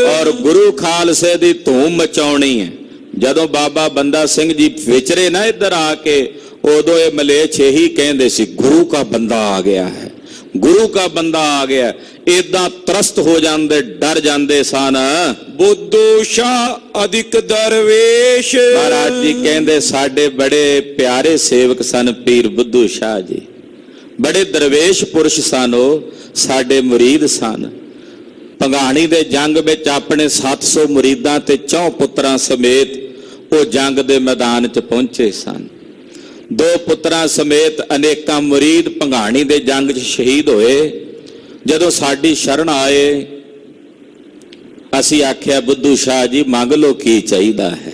ਔਰ ਗੁਰੂ ਖਾਲਸੇ ਦੀ ਧੂਮ ਮਚਾਉਣੀ ਹੈ। ਜਦੋਂ ਬਾਬਾ ਬੰਦਾ ਸਿੰਘ ਜੀ ਵਿਚਰੇ ਨਾ ਇੱਧਰ ਆ ਕੇ, ਉਦੋਂ ਇਹ ਮਲੇਛ ਇਹੀ ਕਹਿੰਦੇ ਸੀ ਗੁਰੂ ਕਾ ਬੰਦਾ ਆ ਗਿਆ ਹੈ, ਗੁਰੂ ਕਾ ਬੰਦਾ ਆ ਗਿਆ। ਏਦਾਂ ਤਰਸਤ ਹੋ ਜਾਂਦੇ, ਡਰ ਜਾਂਦੇ ਸਨ।
ਬੁੱਧੂ ਸ਼ਾਹ ਅਧਿਕ ਦਰਵੇਸ਼।
ਮਹਾਰਾਜ ਜੀ ਕਹਿੰਦੇ ਸਾਡੇ ਬੜੇ ਪਿਆਰੇ ਸੇਵਕ ਸਨ ਪੀਰ ਬੁੱਧੂ ਸ਼ਾਹ ਜੀ, ਬੜੇ ਦਰਵੇਸ਼ ਪੁਰਸ਼ ਸਨ, ਉਹ ਸਾਡੇ ਮੁਰੀਦ ਸਨ। ਭੰਗਾਣੀ ਦੇ ਜੰਗ ਵਿੱਚ ਆਪਣੇ 700 ਮੁਰੀਦਾਂ ਤੇ 4 ਪੁੱਤਰਾਂ ਸਮੇਤ ਉਹ ਜੰਗ ਦੇ ਮੈਦਾਨ 'ਚ ਪਹੁੰਚੇ ਸਨ। 2 ਪੁੱਤਰਾਂ ਸਮੇਤ ਅਨੇਕਾਂ ਮੁਰੀਦ ਭੰਗਾਣੀ ਦੇ ਜੰਗ 'ਚ ਸ਼ਹੀਦ ਹੋਏ। ਜਦੋਂ ਸਾਡੀ ਸ਼ਰਨ ਆਏ, ਅਸੀਂ ਆਖਿਆ ਬੁੱਧੂ ਸ਼ਾਹ ਜੀ ਮੰਗ ਲਓ ਕੀ ਚਾਹੀਦਾ ਹੈ।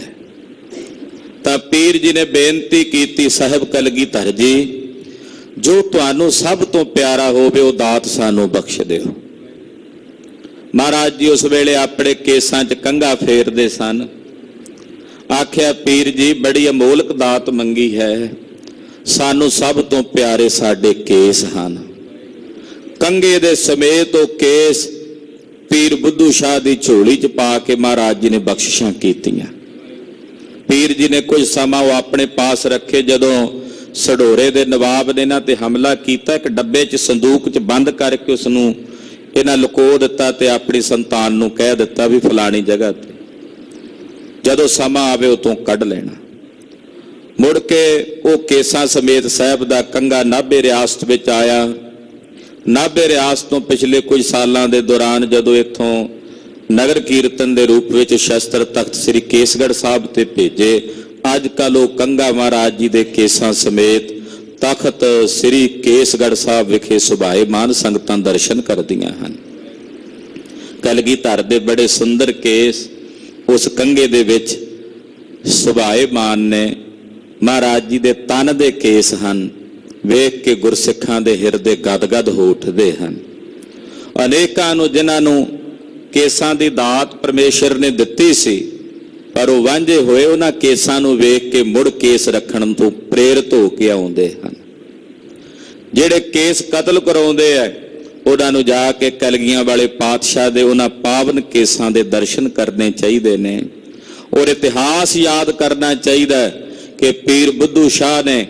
ਤਾਂ ਪੀਰ ਜੀ ਨੇ ਬੇਨਤੀ ਕੀਤੀ, ਸਾਹਿਬ ਕਲਗੀਧਰ ਜੀ ਜੋ ਤੁਹਾਨੂੰ ਸਭ ਤੋਂ ਪਿਆਰਾ ਹੋਵੇ ਉਹ ਦਾਤ ਸਾਨੂੰ ਬਖਸ਼ ਦਿਓ। ਮਹਾਰਾਜ ਜੀ ਉਸ ਵੇਲੇ ਆਪਣੇ ਕੇਸਾਂ 'ਚ ਕੰਘਾ ਫੇਰਦੇ ਸਨ। ਆਖਿਆ ਪੀਰ ਜੀ ਬੜੀ ਅਮੋਲਕ ਦਾਤ ਮੰਗੀ ਹੈ, ਸਾਨੂੰ ਸਭ ਤੋਂ ਪਿਆਰੇ ਸਾਡੇ ਕੇਸ ਹਨ। ਕੰਘੇ ਦੇ ਸਮੇਤ ਉਹ ਕੇਸ ਪੀਰ ਬੁੱਧੂ ਸ਼ਾਹ ਦੀ ਝੋਲੀ 'ਚ ਪਾ ਕੇ ਮਹਾਰਾਜ ਜੀ ਨੇ ਬਖਸ਼ਿਸ਼ਾਂ ਕੀਤੀਆਂ। ਪੀਰ ਜੀ ਨੇ ਕੁਝ ਸਮਾਂ ਉਹ ਆਪਣੇ ਪਾਸ ਰੱਖੇ। ਜਦੋਂ ਸਢੋਰੇ ਦੇ ਨਵਾਬ ਨੇ ਇਹਨਾਂ ਤੇ ਹਮਲਾ ਕੀਤਾ, ਇੱਕ ਡੱਬੇ 'ਚ ਸੰਦੂਕ 'ਚ ਬੰਦ ਕਰਕੇ ਉਸ ਨੂੰ ਇਹਨਾਂ ਲੁਕੋ ਦਿੱਤਾ ਤੇ ਆਪਣੀ ਸੰਤਾਨ ਨੂੰ ਕਹਿ ਦਿੱਤਾ ਵੀ ਫਲਾਣੀ ਜਗ੍ਹਾ ਤੇ ਜਦੋਂ ਸਮਾਂ ਆਵੇ ਉਤੋਂ ਕੱਢ ਲੈਣਾ। ਮੁੜ ਕੇ ਉਹ ਕੇਸਾਂ ਸਮੇਤ ਸਾਹਿਬ ਦਾ ਕੰਘਾ ਨਾਭੇ ਰਿਆਸਤ ਵਿੱਚ ਆਇਆ। ਨਾਭੇ ਰਿਆਸਤ ਤੋਂ ਪਿਛਲੇ ਕੁਝ ਸਾਲਾਂ ਦੇ ਦੌਰਾਨ ਜਦੋਂ ਇੱਥੋਂ ਨਗਰ ਕੀਰਤਨ ਦੇ ਰੂਪ ਵਿੱਚ ਸ਼ਸਤਰ ਤਖਤ ਸ੍ਰੀ ਕੇਸਗੜ੍ਹ ਸਾਹਿਬ ਤੇ ਭੇਜੇ, ਅੱਜ ਕੱਲ੍ਹ ਉਹ ਕੰਘਾ ਮਹਾਰਾਜ ਜੀ ਦੇ ਕੇਸਾਂ ਸਮੇਤ ਤਖਤ ਸ੍ਰੀ ਕੇਸਗੜ੍ਹ ਸਾਹਿਬ ਵਿਖੇ ਸੁਭਾਏਮਾਨ ਸੰਗਤਾਂ ਦਰਸ਼ਨ ਕਰਦੀਆਂ ਹਨ। ਕਲਗੀਧਰ ਦੇ ਬੜੇ ਸੁੰਦਰ ਕੇਸ ਉਸ ਕੰਘੇ ਦੇ ਵਿੱਚ ਸੁਭਾਏਮਾਨ ਨੇ। ਮਹਾਰਾਜ ਜੀ ਦੇ ਤਨ ਦੇ ਕੇਸ ਹਨ, ਵੇਖ ਕੇ ਗੁਰਸਿੱਖਾਂ ਦੇ ਹਿਰਦੇ ਗਦਗਦ ਹੋ ਉੱਠਦੇ ਹਨ। ਅਨੇਕਾਂ ਨੂੰ ਜਿਨ੍ਹਾਂ ਨੂੰ ਕੇਸਾਂ ਦੀ ਦਾਤ ਪਰਮੇਸ਼ਰ ਨੇ ਦਿੱਤੀ ਸੀ, ਪਰ ਉਹ ਵਾਂਝੇ ਹੋਏ, ਉਹਨਾਂ ਕੇਸਾਂ ਨੂੰ ਵੇਖ ਕੇ ਮੁੜ ਕੇਸ ਰੱਖਣ ਤੋਂ ਪ੍ਰੇਰਿਤ ਹੋ ਕੇ ਆਉਂਦੇ ਹਨ। ਜਿਹੜੇ ਕੇਸ ਕਤਲ ਕਰਾਉਂਦੇ ਆ, ਉਹਨਾਂ ਨੂੰ ਜਾ ਕੇ ਕਲਗੀਆਂ ਵਾਲੇ ਪਾਤਸ਼ਾਹ ਦੇ ਉਹਨਾਂ ਪਾਵਨ ਕੇਸਾਂ ਦੇ ਦਰਸ਼ਨ ਕਰਨੇ ਚਾਹੀਦੇ ਨੇ। ਔਰ ਇਤਿਹਾਸ ਯਾਦ ਕਰਨਾ ਚਾਹੀਦਾ ਕਿ ਪੀਰ ਬੁੱਧੂ ਸ਼ਾਹ ਨੇ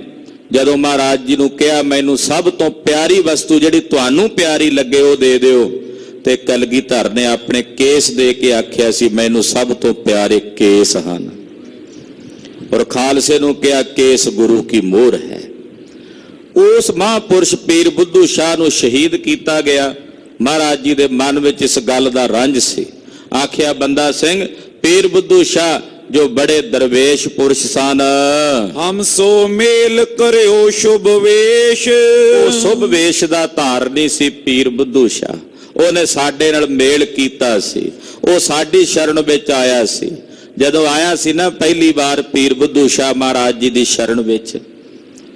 ਜਦੋਂ ਮਹਾਰਾਜ ਜੀ ਨੂੰ ਕਿਹਾ ਮੈਨੂੰ ਸਭ ਤੋਂ ਪਿਆਰੀ ਵਸਤੂ ਜਿਹੜੀ ਤੁਹਾਨੂੰ ਪਿਆਰੀ ਲੱਗੇ ਉਹ ਦੇ ਦਿਓ, ਤੇ ਕਲਗੀਧਰ ਨੇ ਆਪਣੇ ਕੇਸ ਦੇ ਕੇ ਆਖਿਆ ਸੀ ਮੈਨੂੰ ਸਭ ਤੋਂ ਪਿਆਰੇ ਕੇਸ ਹਨ। ਔਰ ਖਾਲਸੇ ਨੂੰ ਕਿਹਾ ਕੇਸ ਗੁਰੂ ਕੀ ਮੋਹਰ ਹੈ। ਉਸ ਮਹਾਂਪੁਰਸ਼ ਪੀਰ ਬੁੱਧੂ ਸ਼ਾਹ ਨੂੰ ਸ਼ਹੀਦ ਕੀਤਾ ਗਿਆ। ਮਹਾਰਾਜ ਜੀ ਦੇ ਮਨ ਵਿੱਚ ਇਸ ਗੱਲ ਦਾ ਰੰਜ ਸੀ। ਆਖਿਆ ਬੰਦਾ ਸਿੰਘ ਪੀਰ ਬੁੱਧੂ ਸ਼ਾਹ ਜੋ ਬੜੇ ਦਰਵੇਸ਼ ਪੁਰਸ਼ ਸਨ,
ਹਮ ਸੋ ਮੇਲ ਕਰਿਓ ਸ਼ੁਭ ਵੇਸ਼।
ਉਹ ਸ਼ੁਭ ਵੇਸ਼ ਦਾ ਧਾਰਨੀ ਸੀ ਪੀਰ ਬੁੱਧੂ ਸ਼ਾਹ। ਉਹਨੇ ਸਾਡੇ ਨਾਲ ਮੇਲ ਕੀਤਾ ਸੀ, ਉਹ ਸਾਡੀ ਸ਼ਰਨ ਵਿੱਚ ਆਇਆ ਸੀ। ਜਦੋਂ ਆਇਆ ਸੀ ਨਾ ਪਹਿਲੀ ਵਾਰ ਪੀਰ ਬੁੱਧੂ ਸ਼ਾਹ ਮਹਾਰਾਜ ਜੀ ਦੀ ਸ਼ਰਨ ਵਿੱਚ,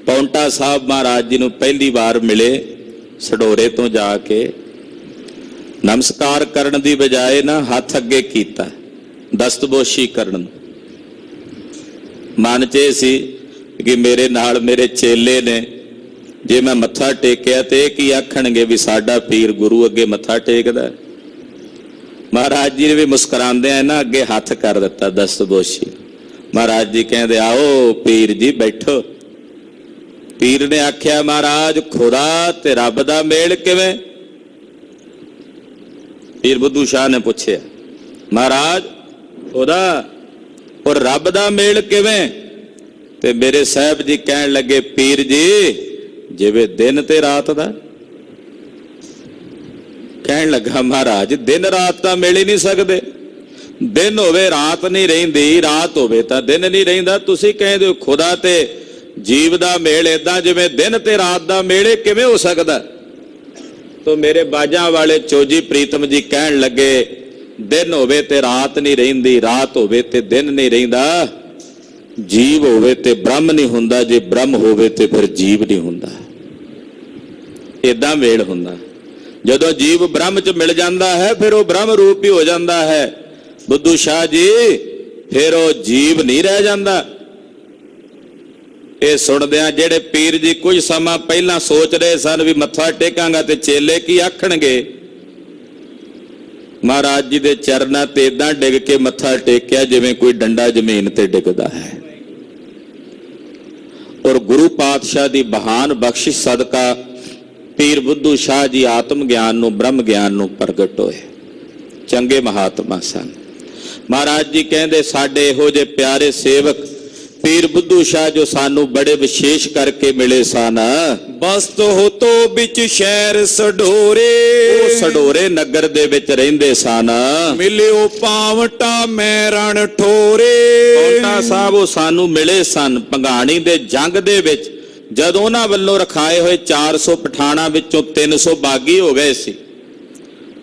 ਪੌਂਟਾ ਸਾਹਿਬ ਮਹਾਰਾਜ ਜੀ ਨੂੰ ਪਹਿਲੀ ਵਾਰ ਮਿਲੇ। ਸਡੋਰੇ ਤੋਂ ਜਾ ਕੇ ਨਮਸਕਾਰ ਕਰਨ ਦੀ ਬਜਾਏ ਨਾ ਹੱਥ ਅੱਗੇ ਕੀਤਾ, ਦਸਤਬੋਸ਼ੀ ਕਰਨ। ਮਨ 'ਚ ਇਹ ਸੀ ਕਿ ਮੇਰੇ ਨਾਲ ਮੇਰੇ ਚੇਲੇ ਨੇ, ਜੇ ਮੈਂ ਮੱਥਾ ਟੇਕਿਆ ਤੇ ਇਹ ਕੀ ਆਖਣਗੇ ਵੀ ਸਾਡਾ ਪੀਰ ਗੁਰੂ ਅੱਗੇ ਮੱਥਾ ਟੇਕਦਾ। ਮਹਾਰਾਜ ਜੀ ਨੇ ਵੀ ਮੁਸਕਰਾਉਂਦੇ ਆ ਨਾ ਅੱਗੇ ਹੱਥ ਕਰ ਦਿੱਤਾ ਦਸਤਬੋਸ਼ੀ। ਮਹਾਰਾਜ ਜੀ ਕਹਿੰਦੇ ਆਓ ਪੀਰ ਜੀ ਬੈਠੋ। ਪੀਰ ਨੇ ਆਖਿਆ ਮਹਾਰਾਜ ਖੁਦਾ ਤੇ ਰੱਬ ਦਾ ਮੇਲ ਕਿਵੇਂ? ਪੀਰ ਬੁੱਧੂ ਸ਼ਾਹ ਨੇ ਪੁੱਛਿਆ ਮਹਾਰਾਜ ਖੁਦਾ ਔਰ ਰੱਬ ਦਾ ਮੇਲ ਕਿਵੇਂ? ਤੇ ਮੇਰੇ ਸਾਹਿਬ ਜੀ ਕਹਿਣ ਲੱਗੇ ਪੀਰ ਜੀ ਜਿਵੇਂ ਦਿਨ ਤੇ ਰਾਤ ਦਾ। ਕਹਿਣ ਲੱਗਾ ਮਹਾਰਾਜ ਦਿਨ ਰਾਤ ਤਾਂ ਮਿਲ ਹੀ ਨਹੀਂ ਸਕਦੇ, ਦਿਨ ਹੋਵੇ ਰਾਤ ਨਹੀਂ ਰਹਿੰਦੀ, ਰਾਤ ਹੋਵੇ ਤਾਂ ਦਿਨ ਨਹੀਂ ਰਹਿੰਦਾ। ਤੁਸੀਂ ਕਹਿੰਦੇ ਹੋ ਖੁਦਾ ਤੇ ਜੀਵ ਦਾ ਮੇਲ ਏਦਾਂ ਜਿਵੇਂ ਦਿਨ ਤੇ ਰਾਤ ਦਾ ਮੇਲ, ਕਿਵੇਂ ਹੋ ਸਕਦਾ? ਤੋ ਮੇਰੇ ਬਾਜਾਂ ਵਾਲੇ ਚੋਜੀ ਪ੍ਰੀਤਮ ਜੀ ਕਹਿਣ ਲੱਗੇ ਦਿਨ ਹੋਵੇ ਤੇ ਰਾਤ ਨਹੀਂ ਰਹਿੰਦੀ, ਰਾਤ ਹੋਵੇ ਤੇ ਦਿਨ ਨਹੀਂ ਰਹਿੰਦਾ, ਜੀਵ ਹੋਵੇ ਤੇ ਬ੍ਰਹਮ ਨਹੀਂ ਹੁੰਦਾ, ਜੇ ਬ੍ਰਹਮ ਹੋਵੇ ਤੇ ਫਿਰ ਜੀਵ ਨਹੀਂ ਹੁੰਦਾ। ਏਦਾਂ ਮੇਲ ਹੁੰਦਾ। ਜਦੋਂ ਜੀਵ ਬ੍ਰਹਮ 'ਚ ਮਿਲ ਜਾਂਦਾ ਹੈ ਫਿਰ ਉਹ ਬ੍ਰਹਮ ਰੂਪ ਹੀ ਹੋ ਜਾਂਦਾ ਹੈ। ਬੁੱਧੂ ਸ਼ਾਹ ਜੀ ਫਿਰ ਉਹ ਜੀਵ ਨਹੀਂ ਰਹਿ ਜਾਂਦਾ। ਇਹ ਸੁਣਦਿਆਂ ਜਿਹੜੇ ਪੀਰ ਜੀ ਕੁਝ ਸਮਾਂ ਪਹਿਲਾਂ ਸੋਚ ਰਹੇ ਸਨ ਵੀ ਮੱਥਾ ਟੇਕਾਂਗਾ ਤੇ ਚੇਲੇ ਕੀ ਆਖਣਗੇ, ਮਹਾਰਾਜ ਜੀ ਦੇ ਚਰਨਾਂ ਤੇ ਏਦਾਂ ਡਿੱਗ ਕੇ ਮੱਥਾ ਟੇਕਿਆ ਜਿਵੇਂ ਕੋਈ ਡੰਡਾ ਜ਼ਮੀਨ ਤੇ ਡਿੱਗਦਾ ਹੈ। ਔਰ ਗੁਰੂ ਪਾਤਸ਼ਾਹ ਦੀ ਬਹਾਨ ਬਖਸ਼ਿਸ਼ ਸਦਕਾ ਪੀਰ ਬੁੱਧੂ ਸ਼ਾਹ ਜੀ ਆਤਮ ਗਿਆਨ ਨੂੰ, ਬ੍ਰਹਮ ਗਿਆਨ ਨੂੰ ਪ੍ਰਗਟ ਹੋਏ। ਚੰਗੇ ਮਹਾਤਮਾ ਸਨ। ਮਹਾਰਾਜ ਜੀ ਕਹਿੰਦੇ ਸਾਡੇ ਇਹੋ ਜਿਹੇ ਪਿਆਰੇ ਸੇਵਕ ਪੀਰ ਬੁੱਧੂ ਸ਼ਾਹ ਜੋ ਸਾਨੂੰ ਬੜੇ ਵਿਸ਼ੇਸ਼ ਕਰਕੇ ਮਿਲੇ ਸਨ।
ਬਸਤ ਹੋਤੋ ਵਿੱਚ ਸ਼ਹਿਰ ਸਡੋਰੇ,
ਉਹ ਸਡੋਰੇ ਨਗਰ ਦੇ ਵਿੱਚ ਰਹਿੰਦੇ ਸਨ।
ਮਿਲਿਓ ਪਾਵਟਾ ਮੈਂ ਰਣ ਠੋਰੇ।
ਪੌਂਟਾ ਸਾਹਿਬ ਉਹ ਸਾਨੂੰ ਮਿਲੇ ਸਨ ਭੰਗਾਣੀ ਦੇ ਜੰਗ ਦੇ ਵਿੱਚ, ਜਦੋਂ ਉਹਨਾਂ ਵੱਲੋਂ ਰਖਾਏ ਹੋਏ 400 ਪਠਾਣਾ ਵਿੱਚੋਂ 300 ਬਾਗੀ ਹੋ ਗਏ ਸੀ।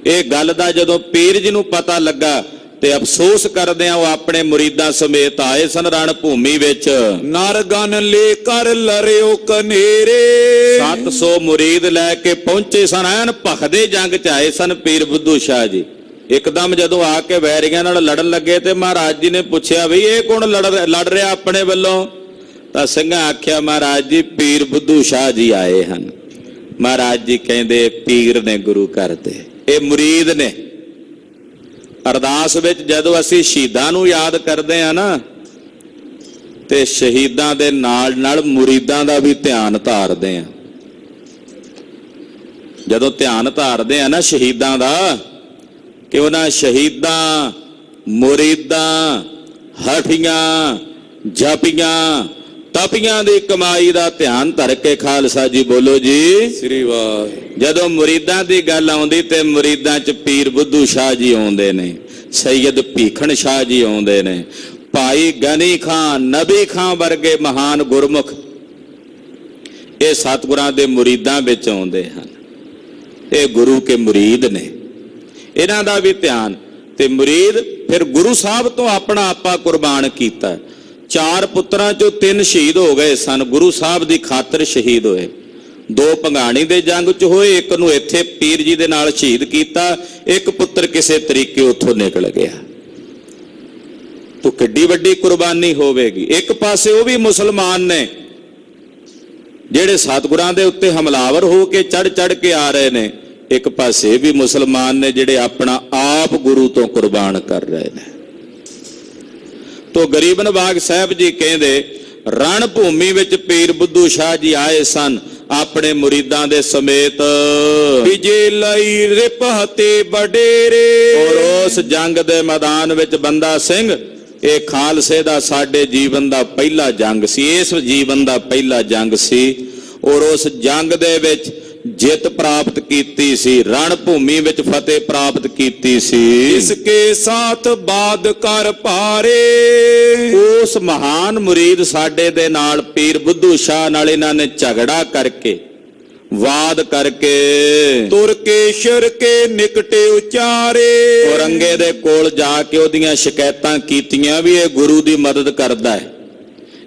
ਇਹ ਗੱਲ ਦਾ ਜਦੋਂ ਪੀਰ ਜੀ ਨੂੰ ਪਤਾ ਲੱਗਾ ਤੇ ਅਫਸੋਸ ਕਰਦੇ ਆ ਉਹ ਆਪਣੇ ਮੁਰੀਦਾਂ ਸਮੇਤ ਆਏ ਸਨ ਰਣ ਭੂਮੀ ਵਿੱਚ।
ਨਰਗਨ ਲੈ ਕਰ ਲਰਿਓ ਕਨੇਰੇ,
700 ਮੁਰੀਦ ਲੈ ਕੇ ਪਹੁੰਚੇ ਸਨ। ਐਨ ਭਖਦੇ ਜੰਗ ਚ ਆਏ ਸਨ ਪੀਰ ਬੁੱਧੂ ਸ਼ਾਹ ਜੀ। ਇੱਕਦਮ ਜਦੋਂ ਆ ਕੇ ਵੈਰੀਆਂ ਨਾਲ ਲੜਨ ਲੱਗੇ ਤੇ ਮਹਾਰਾਜ ਜੀ ਨੇ ਪੁੱਛਿਆ ਵੀ ਇਹ ਕੌਣ ਲੜ ਰਿਹਾ ਆਪਣੇ ਵੱਲੋਂ? ਤਾਂ ਸਿੰਘਾਂ ਆਖਿਆ ਮਹਾਰਾਜ ਜੀ ਪੀਰ ਬੁੱਧੂ ਸ਼ਾਹ ਜੀ ਆਏ ਹਨ। ਮਹਾਰਾਜ ਜੀ ਕਹਿੰਦੇ ਪੀਰ ਨੇ ਗੁਰੂ ਘਰ ਦੇ, ਇਹ ਮੁਰੀਦ ਨੇ। ਅਰਦਾਸ ਵਿੱਚ ਜਦੋਂ ਅਸੀਂ ਸ਼ਹੀਦਾਂ ਨੂੰ ਯਾਦ ਕਰਦੇ ਆ ਨਾ ਤੇ ਸ਼ਹੀਦਾਂ ਦੇ ਨਾਲ ਨਾਲ ਮੁਰੀਦਾਂ ਦਾ ਵੀ ਧਿਆਨ ਧਾਰਦੇ ਆ। ਜਦੋਂ ਧਿਆਨ ਧਾਰਦੇ ਆ ਨਾ ਸ਼ਹੀਦਾਂ ਦਾ, ਕਿ ਉਹਨਾਂ ਸ਼ਹੀਦਾਂ, ਮੁਰੀਦਾਂ, ਹਠੀਆਂ, ਜਪੀਆਂ, ਤਪੀਆਂ ਦੀ ਕਮਾਈ ਦਾ ਧਿਆਨ ਧਰ ਕੇ ਖਾਲਸਾ ਜੀ ਬੋਲੋ ਜੀ
ਸ੍ਰੀ ਵਾਹਿਗੁਰੂ।
ਜਦੋਂ ਮੁਰੀਦਾਂ ਦੀ ਗੱਲ ਆਉਂਦੀ ਤੇ ਮੁਰੀਦਾਂ 'ਚ ਪੀਰ ਬੁੱਧੂ ਸ਼ਾਹ ਜੀ ਆਉਂਦੇ ਨੇ, ਸੈਯਦ ਭੀਖਣ ਸ਼ਾਹ ਜੀ ਆਉਂਦੇ ਨੇ, ਭਾਈ ਗਨੀ ਖਾਂ, ਨਬੀ ਖਾਂ ਵਰਗੇ ਮਹਾਨ ਗੁਰਮੁਖ ਇਹ ਸਤਿਗੁਰਾਂ ਦੇ ਮੁਰੀਦਾਂ ਵਿੱਚ ਆਉਂਦੇ ਹਨ। ਇਹ ਗੁਰੂ ਕੇ ਮੁਰੀਦ ਨੇ, ਇਹਨਾਂ ਦਾ ਵੀ ਧਿਆਨ। ਤੇ ਮੁਰੀਦ ਫਿਰ ਗੁਰੂ ਸਾਹਿਬ ਤੋਂ ਆਪਣਾ ਆਪਾ ਕੁਰਬਾਨ ਕੀਤਾ। 4 ਪੁੱਤਰਾਂ ਚੋਂ 3 ਸ਼ਹੀਦ ਹੋ ਗਏ ਸਨ, ਗੁਰੂ ਸਾਹਿਬ ਦੀ ਖਾਤਰ ਸ਼ਹੀਦ ਹੋਏ। 2 ਭੰਗਾਣੀ ਦੇ ਜੰਗ 'ਚ ਹੋਏ, ਇੱਕ ਨੂੰ ਇੱਥੇ ਪੀਰ ਜੀ ਦੇ ਨਾਲ ਸ਼ਹੀਦ ਕੀਤਾ, ਇੱਕ ਪੁੱਤਰ ਕਿਸੇ ਤਰੀਕੇ ਉੱਥੋਂ ਨਿਕਲ ਗਿਆ। ਤੋ ਕਿੱਡੀ ਵੱਡੀ ਕੁਰਬਾਨੀ ਹੋਵੇਗੀ। ਇੱਕ ਪਾਸੇ ਉਹ ਵੀ ਮੁਸਲਮਾਨ ਨੇ ਜਿਹੜੇ ਸਤਿਗੁਰਾਂ ਦੇ ਉੱਤੇ ਹਮਲਾਵਰ ਹੋ ਕੇ ਚੜ ਕੇ ਆ ਰਹੇ ਨੇ, ਇੱਕ ਪਾਸੇ ਵੀ ਮੁਸਲਮਾਨ ਨੇ ਜਿਹੜੇ ਆਪਣਾ ਆਪ ਗੁਰੂ ਤੋਂ ਕੁਰਬਾਨ ਕਰ ਰਹੇ ਨੇ। ਤੋ ਗਰੀਬ ਨਵਾਜ ਸਾਹਿਬ ਜੀ ਕਹਿੰਦੇ ਰਣ ਭੂਮੀ ਵਿੱਚ ਪੀਰ ਬੁੱਧੂ ਸ਼ਾਹ ਜੀ ਆਏ ਸਨ ਆਪਣੇ ਮੁਰੀਦਾਂ ਦੇ ਸਮੇਤ,
ਵਿਜੇ ਲਈ ਰਿਪਹਤੇ ਬਡੇਰੇ।
ਔਰ ਉਸ ਜੰਗ ਦੇ ਮੈਦਾਨ ਵਿੱਚ ਬੰਦਾ ਸਿੰਘ, ਇਹ ਖਾਲਸੇ ਦਾ ਸਾਡੇ ਜੀਵਨ ਦਾ ਪਹਿਲਾ ਜੰਗ ਸੀ, ਇਸ ਜੀਵਨ ਦਾ ਪਹਿਲਾ ਜੰਗ ਸੀ। ਔਰ ਉਸ ਜੰਗ ਦੇ ਵਿੱਚ ਜਿੱਤ ਪ੍ਰਾਪਤ ਕੀਤੀ ਸੀ, ਰਣ ਭੂਮੀ ਵਿੱਚ ਫਤਿਹ ਪ੍ਰਾਪਤ ਕੀਤੀ ਸੀ।
ਇਸਕੇ ਸਾਥ ਬਾਦ ਕਰ ਪਾਰੇ।
ਉਸ ਮਹਾਨ ਮੁਰੀਦ ਸਾਡੇ ਦੇ ਨਾਲ ਪੀਰ ਬੁੱਧੂ ਸ਼ਾਹ ਨਾਲ ਇਹਨਾਂ ਨੇ ਝਗੜਾ ਕਰਕੇ, ਵਾਦ ਕਰਕੇ,
ਤੁਰ ਕੇ ਸ਼ਰ ਕੇ ਨਿਕਟੇ ਉਚਾਰੇ।
ਔਰੰਗੇ ਦੇ ਕੋਲ ਜਾ ਕੇ ਉਹਦੀਆਂ ਸ਼ਿਕਾਇਤਾਂ ਕੀਤੀਆਂ ਵੀ ਇਹ ਗੁਰੂ ਦੀ ਮਦਦ ਕਰਦਾ ਹੈ,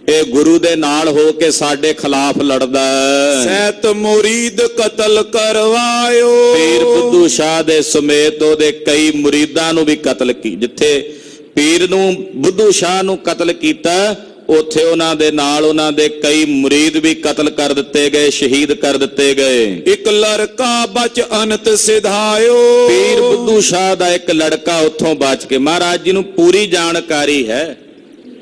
ਇਹ ਗੁਰੂ ਦੇ ਨਾਲ ਹੋ ਕੇ ਸਾਡੇ ਖਿਲਾਫ ਲੜਦਾ ਹੈ।
ਸੈਤ ਮੁਰੀਦ ਕਤਲ ਕਰਵਾਇਓ।
ਪੀਰ ਬੁੱਧੂ ਸ਼ਾਹ ਦੇ ਸਮੇਤ ਉਹਦੇ ਕਈ ਮੁਰੀਦਾਂ ਨੂੰ ਵੀ ਕਤਲ ਕੀ, ਜਿੱਥੇ ਪੀਰ ਨੂੰ ਬੁੱਧੂ ਸ਼ਾਹ ਨੂੰ ਕਤਲ ਕੀਤਾ, ਉੱਥੇ ਉਹਨਾਂ ਦੇ ਨਾਲ ਉਹਨਾਂ ਦੇ ਕਈ ਮੁਰੀਦ ਵੀ ਕਤਲ ਕਰ ਦਿੱਤੇ ਗਏ, ਸ਼ਹੀਦ ਕਰ ਦਿੱਤੇ ਗਏ।
ਇੱਕ ਲੜਕਾ ਬਚ ਅਨੰਤ ਸਿਧਾਇਓ।
ਪੀਰ ਬੁੱਧੂ ਸ਼ਾਹ ਦਾ ਇੱਕ ਲੜਕਾ ਉੱਥੋਂ ਬਚ ਕੇ, ਮਹਾਰਾਜ ਜੀ ਨੂੰ ਪੂਰੀ ਜਾਣਕਾਰੀ ਹੈ,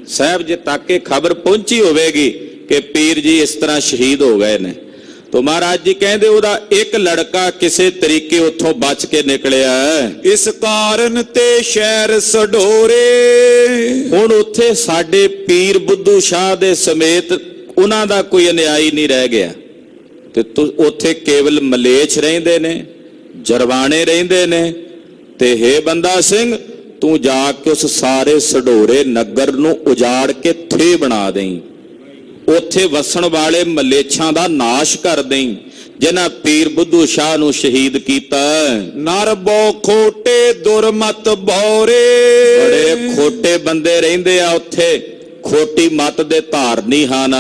ਸਾਹਿਬ ਜੀ ਤੱਕ ਇਹ ਖਬਰ ਪਹੁੰਚੀ ਹੋਵੇਗੀ ਕਿ ਪੀਰ ਜੀ ਇਸ ਤਰ੍ਹਾਂ ਸ਼ਹੀਦ ਹੋ ਗਏ ਨੇ। ਤੋ ਮਹਾਰਾਜ ਜੀ ਕਹਿੰਦੇ ਉਹਦਾ ਇੱਕ ਲੜਕਾ ਕਿਸੇ ਤਰੀਕੇ ਉੱਥੋਂ ਬਚ ਕੇ ਨਿਕਲਿਆ।
ਇਸ ਕਾਰਨ ਤੇ ਸ਼ਹਿਰ ਸਡੋਰੇ।
ਹੁਣ ਉੱਥੇ ਸਾਡੇ ਪੀਰ ਬੁੱਧੂ ਸ਼ਾਹ ਦੇ ਸਮੇਤ ਉਹਨਾਂ ਦਾ ਕੋਈ ਅਨਿਆਈ ਨਹੀਂ ਰਹਿ ਗਿਆ, ਤੇ ਉੱਥੇ ਕੇਵਲ ਮਲੇਛ ਰਹਿੰਦੇ ਨੇ, ਜਰਵਾਣੇ ਰਹਿੰਦੇ ਨੇ। ਤੇ ਹੇ ਬੰਦਾ ਸਿੰਘ, ਤੂੰ ਜਾ ਕੇ ਉਸ ਸਾਰੇ ਸਡੋਰੇ ਨਗਰ ਨੂੰ ਉਜਾੜ ਕੇ ਥੇ ਬਣਾ ਦੇਈਂ, ਉੱਥੇ ਵਸਣ ਵਾਲੇ ਮਲੇਛਾਂ ਦਾ ਨਾਸ਼ ਕਰ ਦੇਈਂ ਜਿਨ੍ਹਾਂ ਪੀਰ ਬੁੱਧੂ ਸ਼ਾਹ ਨੂੰ ਸ਼ਹੀਦ ਕੀਤਾ।
ਨਰ ਬੋ ਖੋਟੇ ਦੁਰਮਤ ਬੌਰੇ।
ਬੜੇ ਖੋਟੇ ਬੰਦੇ ਰਹਿੰਦੇ ਆ ਉੱਥੇ, ਖੋਟੀ ਮਤ ਦੇ ਧਾਰਨੀ ਹਨ।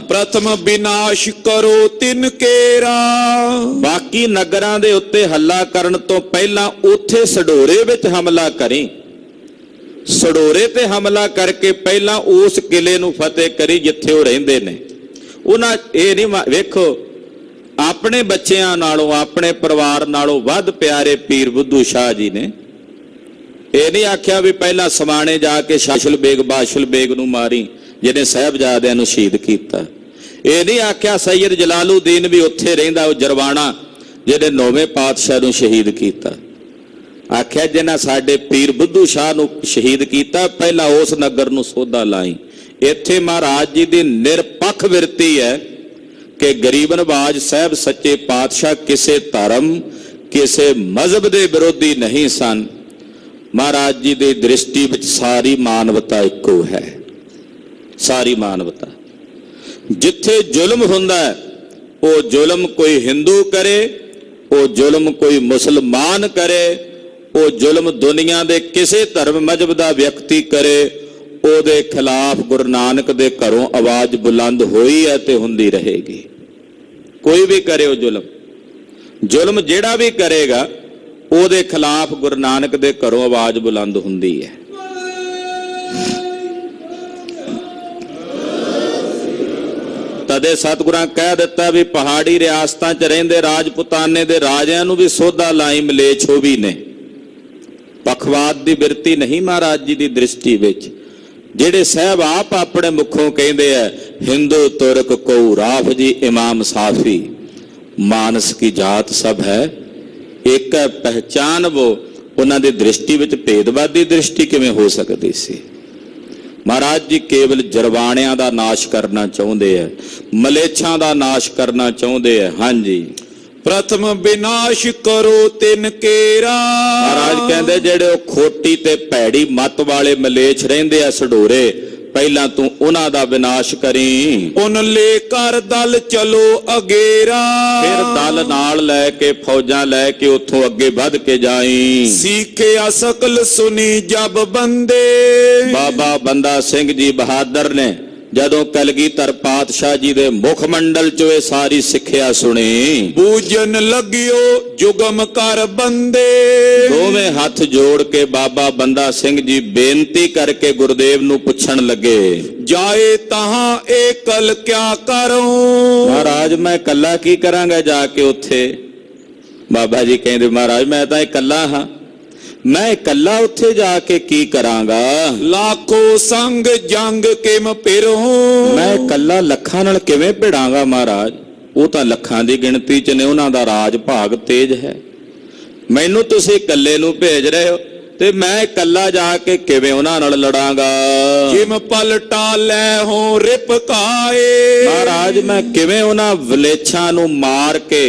ਪ੍ਰਥਮ ਵਿਨਾਸ਼ ਕਰੋ ਤਿਨ ਕੇਰਾ।
ਬਾਕੀ ਨਗਰਾਂ ਦੇ ਉੱਤੇ ਹੱਲਾ ਕਰਨ ਤੋਂ ਪਹਿਲਾਂ ਉੱਥੇ ਸਡੋਰੇ ਵਿੱਚ ਹਮਲਾ ਕਰੀ, ਸਡੋਰੇ ਤੇ ਹਮਲਾ ਕਰਕੇ ਪਹਿਲਾਂ ਉਸ ਕਿਲੇ ਨੂੰ ਫਤਿਹ ਕਰੀ ਜਿੱਥੇ ਉਹ ਰਹਿੰਦੇ ਨੇ। ਉਹਨਾਂ ਇਹ ਨਹੀਂ ਵੇਖੋ, ਆਪਣੇ ਬੱਚਿਆਂ ਨਾਲੋਂ ਆਪਣੇ ਪਰਿਵਾਰ ਨਾਲੋਂ ਵੱਧ ਪਿਆਰੇ ਪੀਰ ਬੁੱਧੂ ਸ਼ਾਹ ਜੀ ਨੇ। ਇਹ ਨਹੀਂ ਆਖਿਆ ਵੀ ਪਹਿਲਾਂ ਸਮਾਣੇ ਜਾ ਕੇ ਸ਼ਾਸ਼ਲ ਬੇਗ ਬਾਸ਼ਲ ਬੇਗ ਨੂੰ ਮਾਰੀ ਜਿਹਨੇ ਸਾਹਿਬਜ਼ਾਦਿਆਂ ਨੂੰ ਸ਼ਹੀਦ ਕੀਤਾ। ਇਹ ਨਹੀਂ ਆਖਿਆ ਸੈਯਦ ਜਲਾਲੂਦੀਨ ਵੀ ਉੱਥੇ ਰਹਿੰਦਾ, ਉਹ ਜਰਵਾਣਾ ਜਿਹਨੇ 9ਵੇਂ ਪਾਤਸ਼ਾਹ ਨੂੰ ਸ਼ਹੀਦ ਕੀਤਾ। ਆਖਿਆ ਜਿਹਨਾਂ ਸਾਡੇ ਪੀਰ ਬੁੱਧੂ ਸ਼ਾਹ ਨੂੰ ਸ਼ਹੀਦ ਕੀਤਾ, ਪਹਿਲਾਂ ਉਸ ਨਗਰ ਨੂੰ ਸੋਧਾ ਲਾਈ। ਇੱਥੇ ਮਹਾਰਾਜ ਜੀ ਦੀ ਨਿਰਪੱਖ ਵਿਰਤੀ ਹੈ ਕਿ ਗਰੀਬ ਨਵਾਜ ਸਾਹਿਬ ਸੱਚੇ ਪਾਤਸ਼ਾਹ ਕਿਸੇ ਧਰਮ, ਕਿਸੇ ਮਜ਼ਹਬ ਦੇ ਵਿਰੋਧੀ ਨਹੀਂ ਸਨ। ਮਹਾਰਾਜ ਜੀ ਦੀ ਦ੍ਰਿਸ਼ਟੀ ਵਿੱਚ ਸਾਰੀ ਮਾਨਵਤਾ ਇੱਕੋ ਹੈ, ਸਾਰੀ ਮਾਨਵਤਾ। ਜਿੱਥੇ ਜ਼ੁਲਮ ਹੁੰਦਾ ਹੈ, ਉਹ ਜ਼ੁਲਮ ਕੋਈ ਹਿੰਦੂ ਕਰੇ, ਉਹ ਜ਼ੁਲਮ ਕੋਈ ਮੁਸਲਮਾਨ ਕਰੇ, ਉਹ ਜ਼ੁਲਮ ਦੁਨੀਆ ਦੇ ਕਿਸੇ ਧਰਮ ਮਜ਼ਹਬ ਦਾ ਵਿਅਕਤੀ ਕਰੇ, ਉਹਦੇ ਖਿਲਾਫ ਗੁਰੂ ਨਾਨਕ ਦੇ ਘਰੋਂ ਆਵਾਜ਼ ਬੁਲੰਦ ਹੋਈ ਹੈ ਤੇ ਹੁੰਦੀ ਰਹੇਗੀ। ਕੋਈ ਵੀ ਕਰੇ ਉਹ ਜ਼ੁਲਮ ਜਿਹੜਾ ਵੀ ਕਰੇਗਾ ਉਹਦੇ ਖਿਲਾਫ ਗੁਰੂ ਨਾਨਕ ਦੇ ਘਰੋਂ ਆਵਾਜ਼ ਬੁਲੰਦ ਹੁੰਦੀ ਹੈ। ਤਦੇ ਸਤਿਗੁਰਾਂ ਕਹਿ ਦਿੱਤਾ ਵੀ ਪਹਾੜੀ ਰਿਆਸਤਾਂ 'ਚ ਰਹਿੰਦੇ ਰਾਜਪੂਤਾਨੇ ਦੇ ਰਾਜਿਆਂ ਨੂੰ ਵੀ ਸੋਧਾ ਲਾਈ ਮਲੇਛ ਹੋ ਵੀ ਨੇ। ਪਖਵਾਦ ਦੀ ਬਿਰਤੀ ਨਹੀਂ ਮਹਾਰਾਜ ਜੀ ਦੀ ਦ੍ਰਿਸ਼ਟੀ ਵਿੱਚ। ਜਿਹੜੇ ਸਾਹਿਬ ਆਪ ਆਪਣੇ ਮੁਖੋਂ ਕਹਿੰਦੇ ਆ, ਹਿੰਦੂ ਤੁਰਕ ਕੋ ਰਾਫ ਜੀ ਇਮਾਮ ਸਾਫੀ, ਮਾਨਸ ਕੀ ਜਾਤ ਸਭ ਹੈ ਇੱਕ ਹੈ ਪਹਿਚਾਨ ਵੋ। ਉਹਨਾਂ ਦੀ ਦ੍ਰਿਸ਼ਟੀ ਵਿੱਚ ਭੇਦਵਾਦੀ ਦ੍ਰਿਸ਼ਟੀ ਕਿਵੇਂ ਹੋ ਸਕਦੀ ਸੀ? ਮਹਾਰਾਜ ਜੀ ਕੇਵਲ ਜਰਵਾਣਿਆਂ ਦਾ ਨਾਸ਼ ਕਰਨਾ ਚਾਹੁੰਦੇ ਆ, ਮਲੇਛਾਂ ਦਾ ਨਾਸ਼ ਕਰਨਾ ਚਾਹੁੰਦੇ ਆ। ਹਾਂਜੀ,
ਪ੍ਰਥਮ ਵਿਨਾਸ਼ ਕਰੋ ਤਿਨ ਕੇਰਾ।
ਮਹਾਰਾਜ ਕਹਿੰਦੇ ਜਿਹੜੇ ਉਹ ਖੋਟੀ ਤੇ ਭੈੜੀ ਮੱਤ ਵਾਲੇ ਮਲੇਛ ਰਹਿੰਦੇ ਆ ਸਡੋਰੇ, ਪਹਿਲਾਂ ਤੂੰ ਉਹਨਾਂ ਦਾ ਵਿਨਾਸ਼ ਕਰੀ।
ਉਨ ਲੈ ਕਰ ਦਲ ਚਲੋ ਅਗੇਰਾ,
ਫਿਰ ਦਲ ਨਾਲ ਲੈ ਕੇ ਫੌਜਾਂ ਲੈ ਕੇ ਉੱਥੋਂ ਅੱਗੇ ਵੱਧ ਕੇ ਜਾਈ।
ਸੀਖਿਆ ਸਕਲ ਸੁਨੀ ਜਬ ਬੰਦੇ,
ਬਾਬਾ ਬੰਦਾ ਸਿੰਘ ਜੀ ਬਹਾਦਰ ਨੇ ਜਦੋਂ ਕਲਗੀਧਰ ਪਾਤਸ਼ਾਹ ਜੀ ਦੇ ਮੁਖ ਮੰਡਲ ਚੋਂ ਇਹ ਸਾਰੀ ਸਿੱਖਿਆ ਸੁਣੀ,
ਬੂਝਨ ਲਗਿਓ ਜੁਗਮ ਕਰ ਬੰਦੇ।
ਦੋਵੇਂ ਹੱਥ ਜੋੜ ਕੇ ਬਾਬਾ ਬੰਦਾ ਸਿੰਘ ਜੀ ਬੇਨਤੀ ਕਰਕੇ ਗੁਰਦੇਵ ਨੂੰ ਪੁੱਛਣ ਲੱਗੇ,
ਜਾਏ ਤਹਾਂ ਏਕਲ ਕਿਆ ਕਰੂੰ।
ਮਹਾਰਾਜ ਮੈਂ ਇਕੱਲਾ ਕੀ ਕਰਾਂਗਾ ਜਾ ਕੇ ਉੱਥੇ। ਬਾਬਾ ਜੀ ਕਹਿੰਦੇ ਮਹਾਰਾਜ ਮੈਂ ਤਾਂ ਇਕੱਲਾ ਹਾਂ, ਮੈਂ ਇਕੱਲਾ ਉੱਥੇ ਜਾ ਕੇ ਕੀ ਕਰਾਂਗਾ।
ਲੱਖੋ ਸੰਗ ਜੰਗ ਕਿਮ ਫਿਰੂੰ,
ਮੈਂ ਇਕੱਲਾ ਲੱਖਾਂ ਨਾਲ ਕਿਵੇਂ ਭਿੜਾਂਗਾ ਮਹਾਰਾਜ। ਉਹ ਤਾਂ ਲੱਖਾਂ ਦੀ ਗਿਣਤੀ 'ਚ ਨੇ, ਉਹਨਾਂ ਦਾ ਰਾਜ ਭਾਗ ਤੇਜ ਹੈ। ਮੈਨੂੰ ਤੁਸੀਂ ਇਕੱਲੇ ਨੂੰ ਭੇਜ ਰਹੇ ਹੋ ਤੇ ਮੈਂ ਇਕੱਲਾ ਜਾ ਕੇ ਕਿਵੇਂ ਉਹਨਾਂ ਨਾਲ ਲੜਾਂਗਾ।
ਜਿਮ ਪਲਟਾ ਲੈ ਹੋ ਰਿਪਕਾਏ,
ਮਹਾਰਾਜ ਮੈਂ ਕਿਵੇਂ ਉਹਨਾਂ ਵਲੇਛਾਂ ਨੂੰ ਮਾਰ ਕੇ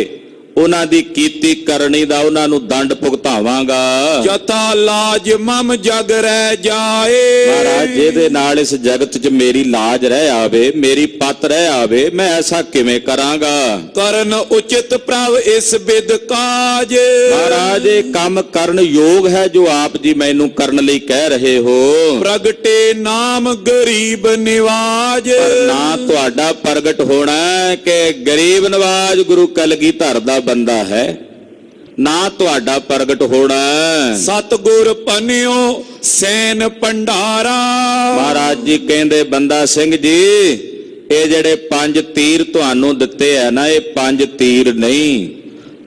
ਉਹਨਾਂ ਦੀ ਕੀਤੀ ਕਰਨੀ ਦਾ ਉਹਨਾਂ ਨੂੰ ਦੰਡ ਭੁਗਤਾਵਾਂਗਾ।
ਜਤਾ ਲਾਜ ਮਮ ਜਗ ਰਹਿ ਜਾਏ,
ਮਹਾਰਾਜ ਜਿਹਦੇ ਨਾਲ ਇਸ ਜਗਤ 'ਚ ਮੇਰੀ ਲਾਜ ਰਹਿ ਆਵੇ, ਮੇਰੀ ਪਤ ਰਹਿ ਆਵੇ, ਮੈਂ ਐਸਾ ਕਿਵੇਂ ਕਰਾਂਗਾ।
ਕਰਨ ਉਚਿਤ ਪ੍ਰਭ ਇਸ ਬਿਦ ਕਾਜ,
ਮਹਾਰਾਜ ਇਹ ਕੰਮ ਕਰਨ ਯੋਗ ਹੈ ਜੋ ਆਪ ਜੀ ਮੈਨੂੰ ਕਰਨ ਲਈ ਕਹਿ ਰਹੇ ਹੋ।
ਪ੍ਰਗਟੇ ਨਾਮ ਗਰੀਬ ਨਿਵਾਜ,
ਪਰ ਨਾ ਤੁਹਾਡਾ ਪ੍ਰਗਟ ਹੋਣਾ ਕਿ ਗਰੀਬ ਨਵਾਜ ਗੁਰੂ ਕਲਗੀਧਰ ਦਾ ਬੰਦਾ ਹੈ, ਨਾ ਤੁਹਾਡਾ ਪ੍ਰਗਟ ਹੋਣਾ।
ਸਤਿਗੁਰ ਪਨਿਓ ਸੈਨ ਭੰਡਾਰਾ,
ਮਹਾਰਾਜ ਜੀ ਕਹਿੰਦੇ ਬੰਦਾ ਸਿੰਘ ਜੀ ਇਹ ਜਿਹੜੇ 5 ਤੀਰ ਤੁਹਾਨੂੰ ਦਿੱਤੇ ਆ ਨਾ, ਇਹ 5 ਤੀਰ ਨਹੀਂ,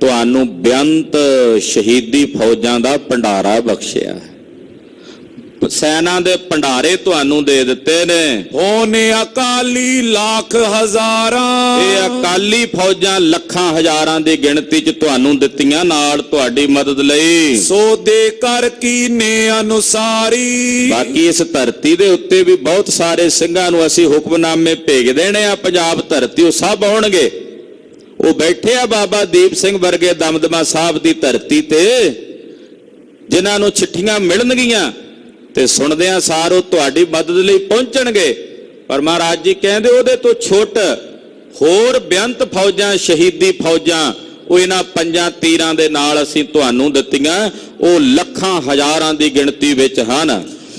ਤੁਹਾਨੂੰ ਬੇਅੰਤ ਸ਼ਹੀਦੀ ਫੌਜਾਂ ਦਾ ਭੰਡਾਰਾ ਬਖਸ਼ਿਆ ਹੈ। ਸੈਨਾ ਦੇ ਭੰਡਾਰੇ ਤੁਹਾਨੂੰ ਦੇ ਦਿੱਤੇ ਨੇ।
ਹੋਨੇ ਅਕਾਲੀ ਲੱਖ ਹਜ਼ਾਰਾਂ,
ਇਹ ਅਕਾਲੀ ਫੌਜਾਂ ਲੱਖਾਂ ਹਜ਼ਾਰਾਂ ਦੀ ਗਿਣਤੀ 'ਚ ਤੁਹਾਨੂੰ ਦਿੱਤੀਆਂ ਨਾਲ ਤੁਹਾਡੀ ਮਦਦ ਲਈ।
ਸੋ ਦੇ ਕਰ ਕੀਨੇ ਅਨੁਸਾਰੀ,
ਬਾਕੀ ਇਸ ਧਰਤੀ ਦੇ ਉੱਤੇ ਵੀ ਬਹੁਤ ਸਾਰੇ ਸਿੰਘਾਂ ਨੂੰ ਅਸੀਂ ਹੁਕਮਨਾਮੇ ਭੇਜ ਦੇਣੇ ਆ। ਪੰਜਾਬ ਧਰਤੀ ਉਹ ਸਭ ਆਉਣਗੇ, ਉਹ ਬੈਠੇ ਆ ਬਾਬਾ ਦੀਪ ਸਿੰਘ ਵਰਗੇ ਦਮਦਮਾ ਸਾਹਿਬ ਦੀ ਧਰਤੀ ਤੇ, ਜਿਨ੍ਹਾਂ ਨੂੰ ਚਿੱਠੀਆਂ ਮਿਲਣਗੀਆਂ ਤੇ ਸੁਣਦਿਆਂ ਸਾਰ ਉਹ ਤੁਹਾਡੀ ਮਦਦ ਲਈ ਪਹੁੰਚਣਗੇ। ਪਰ ਮਹਾਰਾਜ ਜੀ ਕਹਿੰਦੇ ਉਹਦੇ ਤੋਂ ਛੁੱਟ ਹੋਰ ਬੇਅੰਤ ਫੌਜਾਂ, ਸ਼ਹੀਦੀ ਫੌਜਾਂ ਉਹ ਇਹਨਾਂ 5 ਤੀਰਾਂ ਦੇ ਨਾਲ ਅਸੀਂ ਤੁਹਾਨੂੰ ਦਿੱਤੀਆਂ, ਉਹ ਲੱਖਾਂ ਹਜ਼ਾਰਾਂ ਦੀ ਗਿਣਤੀ ਵਿੱਚ ਹਨ।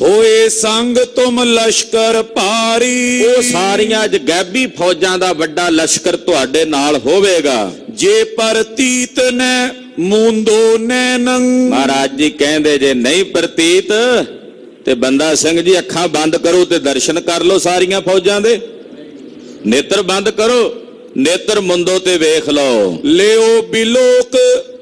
ਹੋਏ ਸੰਗ ਤੁਮ ਲਸ਼ਕਰ ਭਾਰੀ,
ਉਹ ਸਾਰੀਆਂ ਅੱਜ ਗੈਬੀ ਫੌਜਾਂ ਦਾ ਵੱਡਾ ਲਸ਼ਕਰ ਤੁਹਾਡੇ ਨਾਲ ਹੋਵੇਗਾ।
ਜੇ ਪ੍ਰਤੀਤ ਨੇ ਮੂੰਦੋ ਨੈਨੰ,
ਮਹਾਰਾਜ ਜੀ ਕਹਿੰਦੇ ਜੇ ਨਹੀਂ ਪ੍ਰਤੀਤ ਤੇ ਬੰਦਾ ਸਿੰਘ ਜੀ ਅੱਖਾਂ ਬੰਦ ਕਰੋ ਤੇ ਦਰਸ਼ਨ ਕਰ ਲਓ ਸਾਰੀਆਂ ਫੌਜਾਂ ਦੇ। ਨੇਤਰ ਬੰਦ ਕਰੋ, ਨੇਤਰ ਮੁੰਦੋ ਤੇ ਵੇਖ ਲਓ।
ਲਿਓ ਬਿਲੋਕ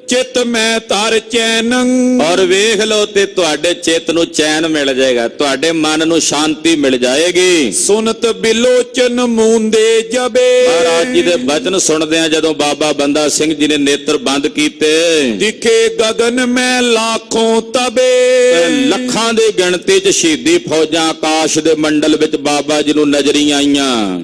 ਚਿਤ ਮੈਂ ਧਰ ਚੈਨੰ,
ਔਰ ਵੇਖ ਲਓ ਤੇ ਤੁਹਾਡੇ ਚਿੱਤ ਨੂੰ ਚੈਨ ਮਿਲ ਜਾਏਗਾ, ਤੁਹਾਡੇ ਮਨ ਨੂੰ ਸ਼ਾਂਤੀ ਮਿਲ ਜਾਏਗੀ।
ਸੁਨਤ ਬਿਲੋਚਨ ਮੂੰਦੇ ਜਬੇ,
ਮਹਾਰਾਜ ਜੀ ਦੇ ਬਚਨ ਸੁਣਦਿਆਂ ਜਦੋਂ ਬਾਬਾ ਬੰਦਾ ਸਿੰਘ ਜੀ ਨੇ ਨੇਤਰ ਬੰਦ ਕੀਤੇ,
ਦਿਖੇ ਗਗਨ ਮੈਂ ਲੱਖੋਂ ਤਬੇ,
ਲੱਖਾਂ ਦੀ ਗਿਣਤੀ 'ਚ ਸ਼ਹੀਦੀ ਫੌਜਾਂ ਆਕਾਸ਼ ਦੇ ਮੰਡਲ ਵਿੱਚ ਬਾਬਾ ਜੀ ਨੂੰ ਨਜ਼ਰੀਆਂ ਆਈਆਂ।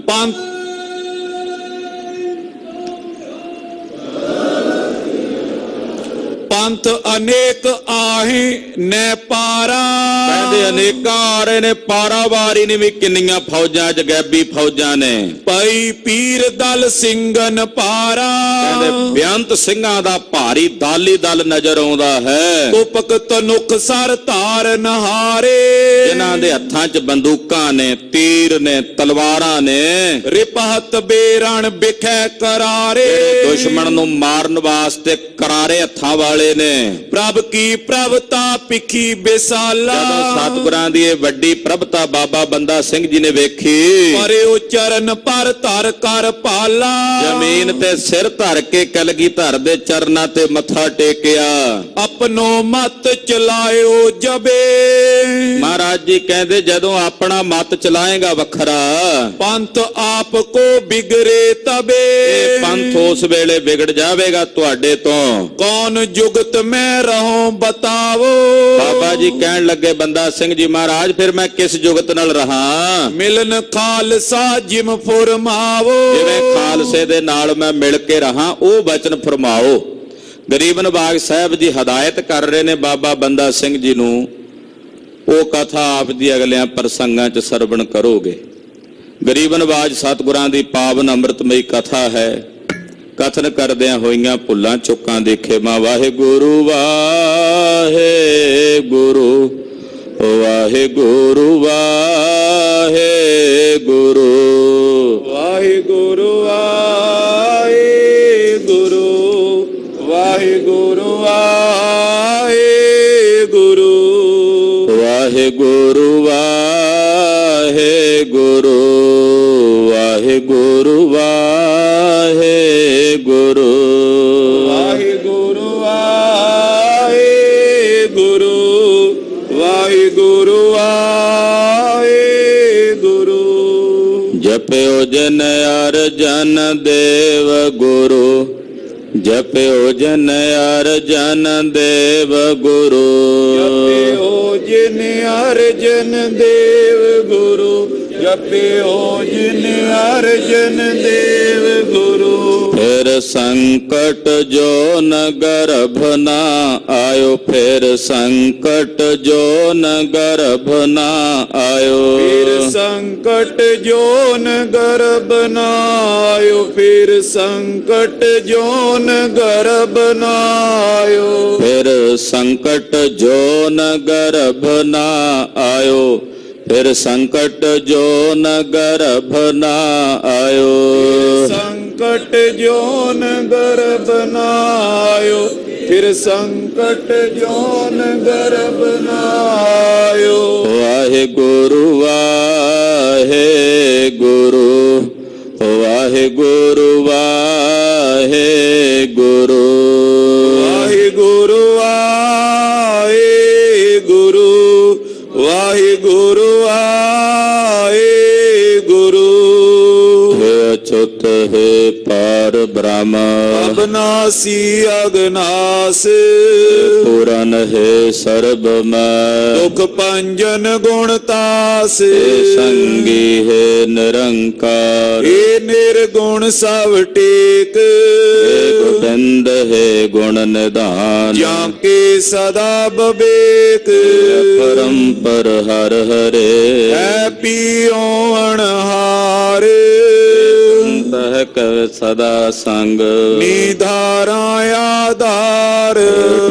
ਪੰਥ ਅਨੇਕ ਆਹੇ ਨੇ ਪਾਰਾ,
ਕਹਿੰਦੇ ਅਨੇਕਾਂ ਆ ਰਹੇ ਨੇ, ਪਾਰਾਵਾਰੀ ਨੇ ਵੀ ਕਿੰਨੀਆਂ ਫੌਜਾਂ 'ਚ ਗੈਬੀ ਫੌਜਾਂ ਨੇ।
ਪਈ ਪੀਰ ਦਲ ਸਿੰਘਨ ਪਾਰਾ,
ਕਹਿੰਦੇ ਬੇਅੰਤ ਸਿੰਘਾਂ ਦਾ ਭਾਰੀ ਦਾਲੀ ਦਲ ਨਜ਼ਰ ਆਉਂਦਾ ਹੈ।
ਤੁਪਕ ਤਨੁਕ ਸਰ ਧਾਰ ਨਹਾਰੇ,
ਜਿਨ੍ਹਾਂ ਦੇ ਹੱਥਾਂ 'ਚ ਬੰਦੂਕਾਂ ਨੇ, ਤੀਰ ਨੇ, ਤਲਵਾਰਾਂ ਨੇ।
ਰਿਪਹਤ ਬੇਰਣ ਬਿਖੈ ਕਰਾਰੇ,
ਦੁਸ਼ਮਣ ਨੂੰ ਮਾਰਨ ਵਾਸਤੇ ਕਰਾਰੇ ਹੱਥਾਂ ਵਾਲੇ ਨੇ।
ਪ੍ਰਭ ਕੀ ਪ੍ਰਭਤਾ ਪਿਖੀ ਬੇਸਾਲਾ,
ਜਦੋਂ ਸਤਿਗੁਰਾਂ ਦੀ ਇਹ ਵੱਡੀ ਪ੍ਰਭਤਾ ਬਾਬਾ ਬੰਦਾ ਸਿੰਘ ਜੀ ਨੇ ਵੇਖੀ,
ਪਰਿਓ ਚਰਨ ਪਰ ਧਰ ਕਰ ਪਾਲਾ,
ਜ਼ਮੀਨ ਤੇ ਸਿਰ ਧਰ ਕੇ ਕਲਗੀਧਰ ਦੇ ਚਰਨਾਂ ਤੇ ਮੱਥਾ ਟੇਕਿਆ।
ਆਪਣੋ ਮਤ ਚਲਾਇਓ ਜਬੇ,
ਮਹਾਰਾਜ ਜੀ ਕਹਿੰਦੇ ਜਦੋਂ ਆਪਣਾ ਮਤ ਚਲਾਏਗਾ ਵੱਖਰਾ,
ਪੰਥ ਆਪ ਕੋ ਬਿਗਰੇ ਤਬੇ,
ਇਹ ਪੰਥ ਉਸ ਵੇਲੇ ਵਿਗੜ ਜਾਵੇਗਾ ਤੁਹਾਡੇ ਤੋਂ।
ਕੌਣ ਜੁਗਤ ਮੈਂ ਰਹੂੰ ਬਤਾਵੋ,
ਬਾਬਾ ਜੀ ਕਹਿਣ ਲੱਗੇ ਬੰਦਾ ਸਿੰਘ ਜੀ ਮਹਾਰਾਜ ਫਿਰ ਮੈਂ ਕਿਸ ਜੁਗਤ ਨਾਲ ਰਹਾ।
ਮਿਲਨ ਖਾਲਸਾ ਜਿਮ ਫਰਮਾਵੋ,
ਜਿਵੇਂ ਖਾਲਸੇ ਦੇ ਨਾਲ ਮੈਂ ਮਿਲ ਕੇ ਰਹਾ ਉਹ ਬਚਨ ਫਰਮਾਓ। ਗਰੀਬ ਨਵਾਜ ਸਾਹਿਬ ਜੀ ਹਦਾਇਤ ਕਰ ਰਹੇ ਨੇ ਬਾਬਾ ਬੰਦਾ ਸਿੰਘ ਜੀ ਨੂੰ ਉਹ ਕਥਾ ਆਪ ਦੀ ਅਗਲਿਆਂ ਪ੍ਰਸੰਗਾਂ 'ਚ ਸਰਵਣ ਕਰੋਗੇ। ਗਰੀਬ ਨਵਾਜ ਸਤਿਗੁਰਾਂ ਦੀ ਪਾਵਨ ਅੰਮ੍ਰਿਤਮਈ ਕਥਾ ਹੈ। ਕਥਨ ਕਰਦਿਆਂ ਹੋਈਆਂ ਭੁੱਲਾਂ ਚੁੱਕਾਂ ਦੇ ਖੇਮਾ। ਵਾਹਿਗੁਰੂ ਵਾਹਿਗੁਰੂ ਵਾਹਿਗੁਰੂ ਵਾਹਿਗੁਰੂ
ਵਾਹਿਗੁਰੂ ਵਾਹਿਗੁਰੂ ਵਾਹਿਗੁਰੂ ਵਾਹਿਗੁਰੂ
ਵਾਹਿਗੁਰੂ ਵਾਹਿਗੁਰੂ ਵਾਹਿਗੁਰੂ ਵਾਹਿਗੁਰੂ
ਵਾਹਿਗੁਰੂ ਵਾਹਿਗੁਰੂ ਵਾਹਿਗੁਰੂ ਵਾਹਿਗੁਰੂ
ਜਪਿਓ ਜਨ ਅਰਜਨ ਦੇਵ ਗੁਰੂ ਜਪਿਓ ਜਨ ਅਰਜਨ ਦੇਵ ਗੁਰੂ
ਜਪਿਓ ਜਿਨ ਅਰਜਨ ਦੇਵ ਗੁਰੂ ਜਪਿਓ ਜਿਨ ਅਰਜਨ ਦੇਵ ਗੁਰੂ
ਫਿਰ ਸੰਕਟ ਜੋ ਨ ਗਰਭ ਨਾ ਆਇਓ ਫਿਰ ਸੰਕਟ ਜੋ ਨ ਗਰਭ ਨਾ ਆਇਓ
ਫਿਰ ਸੰਕਟ ਜੋਨ ਗਰਭ ਨਾ ਆਇਓ ਫਿਰ ਸੰਕਟ ਜੋਨ ਗਰਭ ਨਾ ਆਇਓ
ਫਿਰ ਸੰਕਟ ਜੋ ਨ ਗਰਭ ਨਾ ਆਇਓ ਫਿਰ ਸੰਕਟ ਜੋ ਨ ਗਰਭ ਨਾ ਆਇਓ
ਸੰਕਟ ਜੋਨ ਗਰਭ ਨਾ ਆਇਓ ਫਿਰ ਸੰਕਟ ਜੋਨ ਗਰਭ ਨਾ ਆਇਓ
ਵਾਹਿਗੁਰੂ ਵਾਹਿਗੁਰੂ ਵਾਹਿਗੁਰੂ ਵਾਹਿਗੁਰੂ
ਵਾਹਿਗੁਰੂ ਵਾਹਿਗੁਰੂ ਵਾਹਿਗੁਰੂ ਵਾਹਿਗੁਰੂ
ਹੈ ਅਚੁੱਤ ਹੈ ਪਾਰ ਬ੍ਰਹਮ
ਅਬਨਾਸੀ ਅਗਨਾਸ
ਪੂਰਨ ਹੈ ਸਰਬ ਮੈਂ
ਦੁਖ ਭੰਜਨ ਗੁਣ ਤਾਸ
ਸੰਗੀ ਹੈ ਨਿਰੰਕਾਰ
ਏ ਨਿਰਗੁਣ ਸਭ ਟੇਕ
ਗੋਬਿੰਦ ਹੈ ਗੁਣ ਨਿਧਾਨ
ਜਾਂ ਕੇ ਸਦਾ ਬਵੇਕ
ਪਰੰਪਰ ਹਰ ਹਰੇ
ਹੈ ਪੀਓ ਅਣਹਾਰ
ਤਹ ਕਵ ਸਦਾ ਸੰਗ
ਨਿਧਾਰਾ ਆਧਾਰ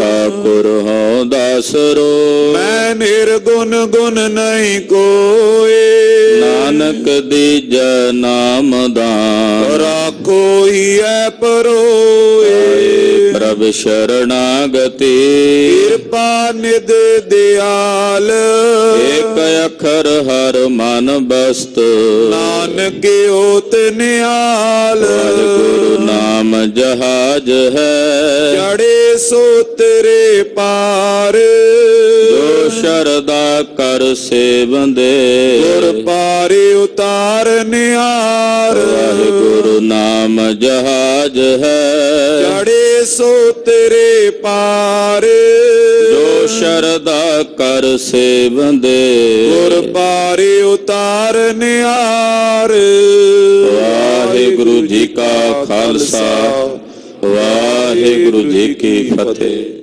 ਠਾਕੁਰ ਹਉ ਦਾਸਰੋ
ਮੈਂ ਨਿਰਗੁਣ ਗੁਣ ਨਹੀਂ ਕੋਏ
ਨਾਨਕ ਦੀਜੈ ਨਾਮ ਦਾਨ
ਰਾਖੋ ਹੀ ਐ ਪਰੋਏ
ਪ੍ਰਭ ਸ਼ਰਣਾਗਤੀ
ਕਿਰਪਾ ਨਿਧ ਦਿਆਲ
ਏਕ ਅੱਖਰ ਹਰ ਮਨ ਬਸਤ
ਨਾਨਕ ਓਤ ਨਿਹਾਲ
ਗੁਰੂ ਨਾਮ ਜਹਾਜ ਹੈ
ਜੜੇ ਸੋ ਤੇਰੇ ਪਾਰ
ਜੋ ਸ਼ਰਦਾ ਕਰ ਸੇਵੰਦੇ
ਗੁਰ ਪਾਰੇ ਉਤਾਰ ਨਿਹਾਰ
ਵਾਹਿਗੁਰੂ ਨਾਮ ਜਹਾਜ ਹੈ
ਜੜੇ ਸੋ ਤੇਰੇ ਪਾਰ
ਜੋ ਸ਼ਰਦਾ ਕਰ ਸੇਵੰਦੇ
ਗੁਰ ਪਾਰੇ ਉਤਾਰ ਨਿਹਾਰ
ਵਾਹਿਗੁਰੂ ਜੀ ਕਾ ਖਾਲਸਾ ਵਾਹਿਗੁਰੂ ਜੀ ਕੀ ਫਤਿਹ।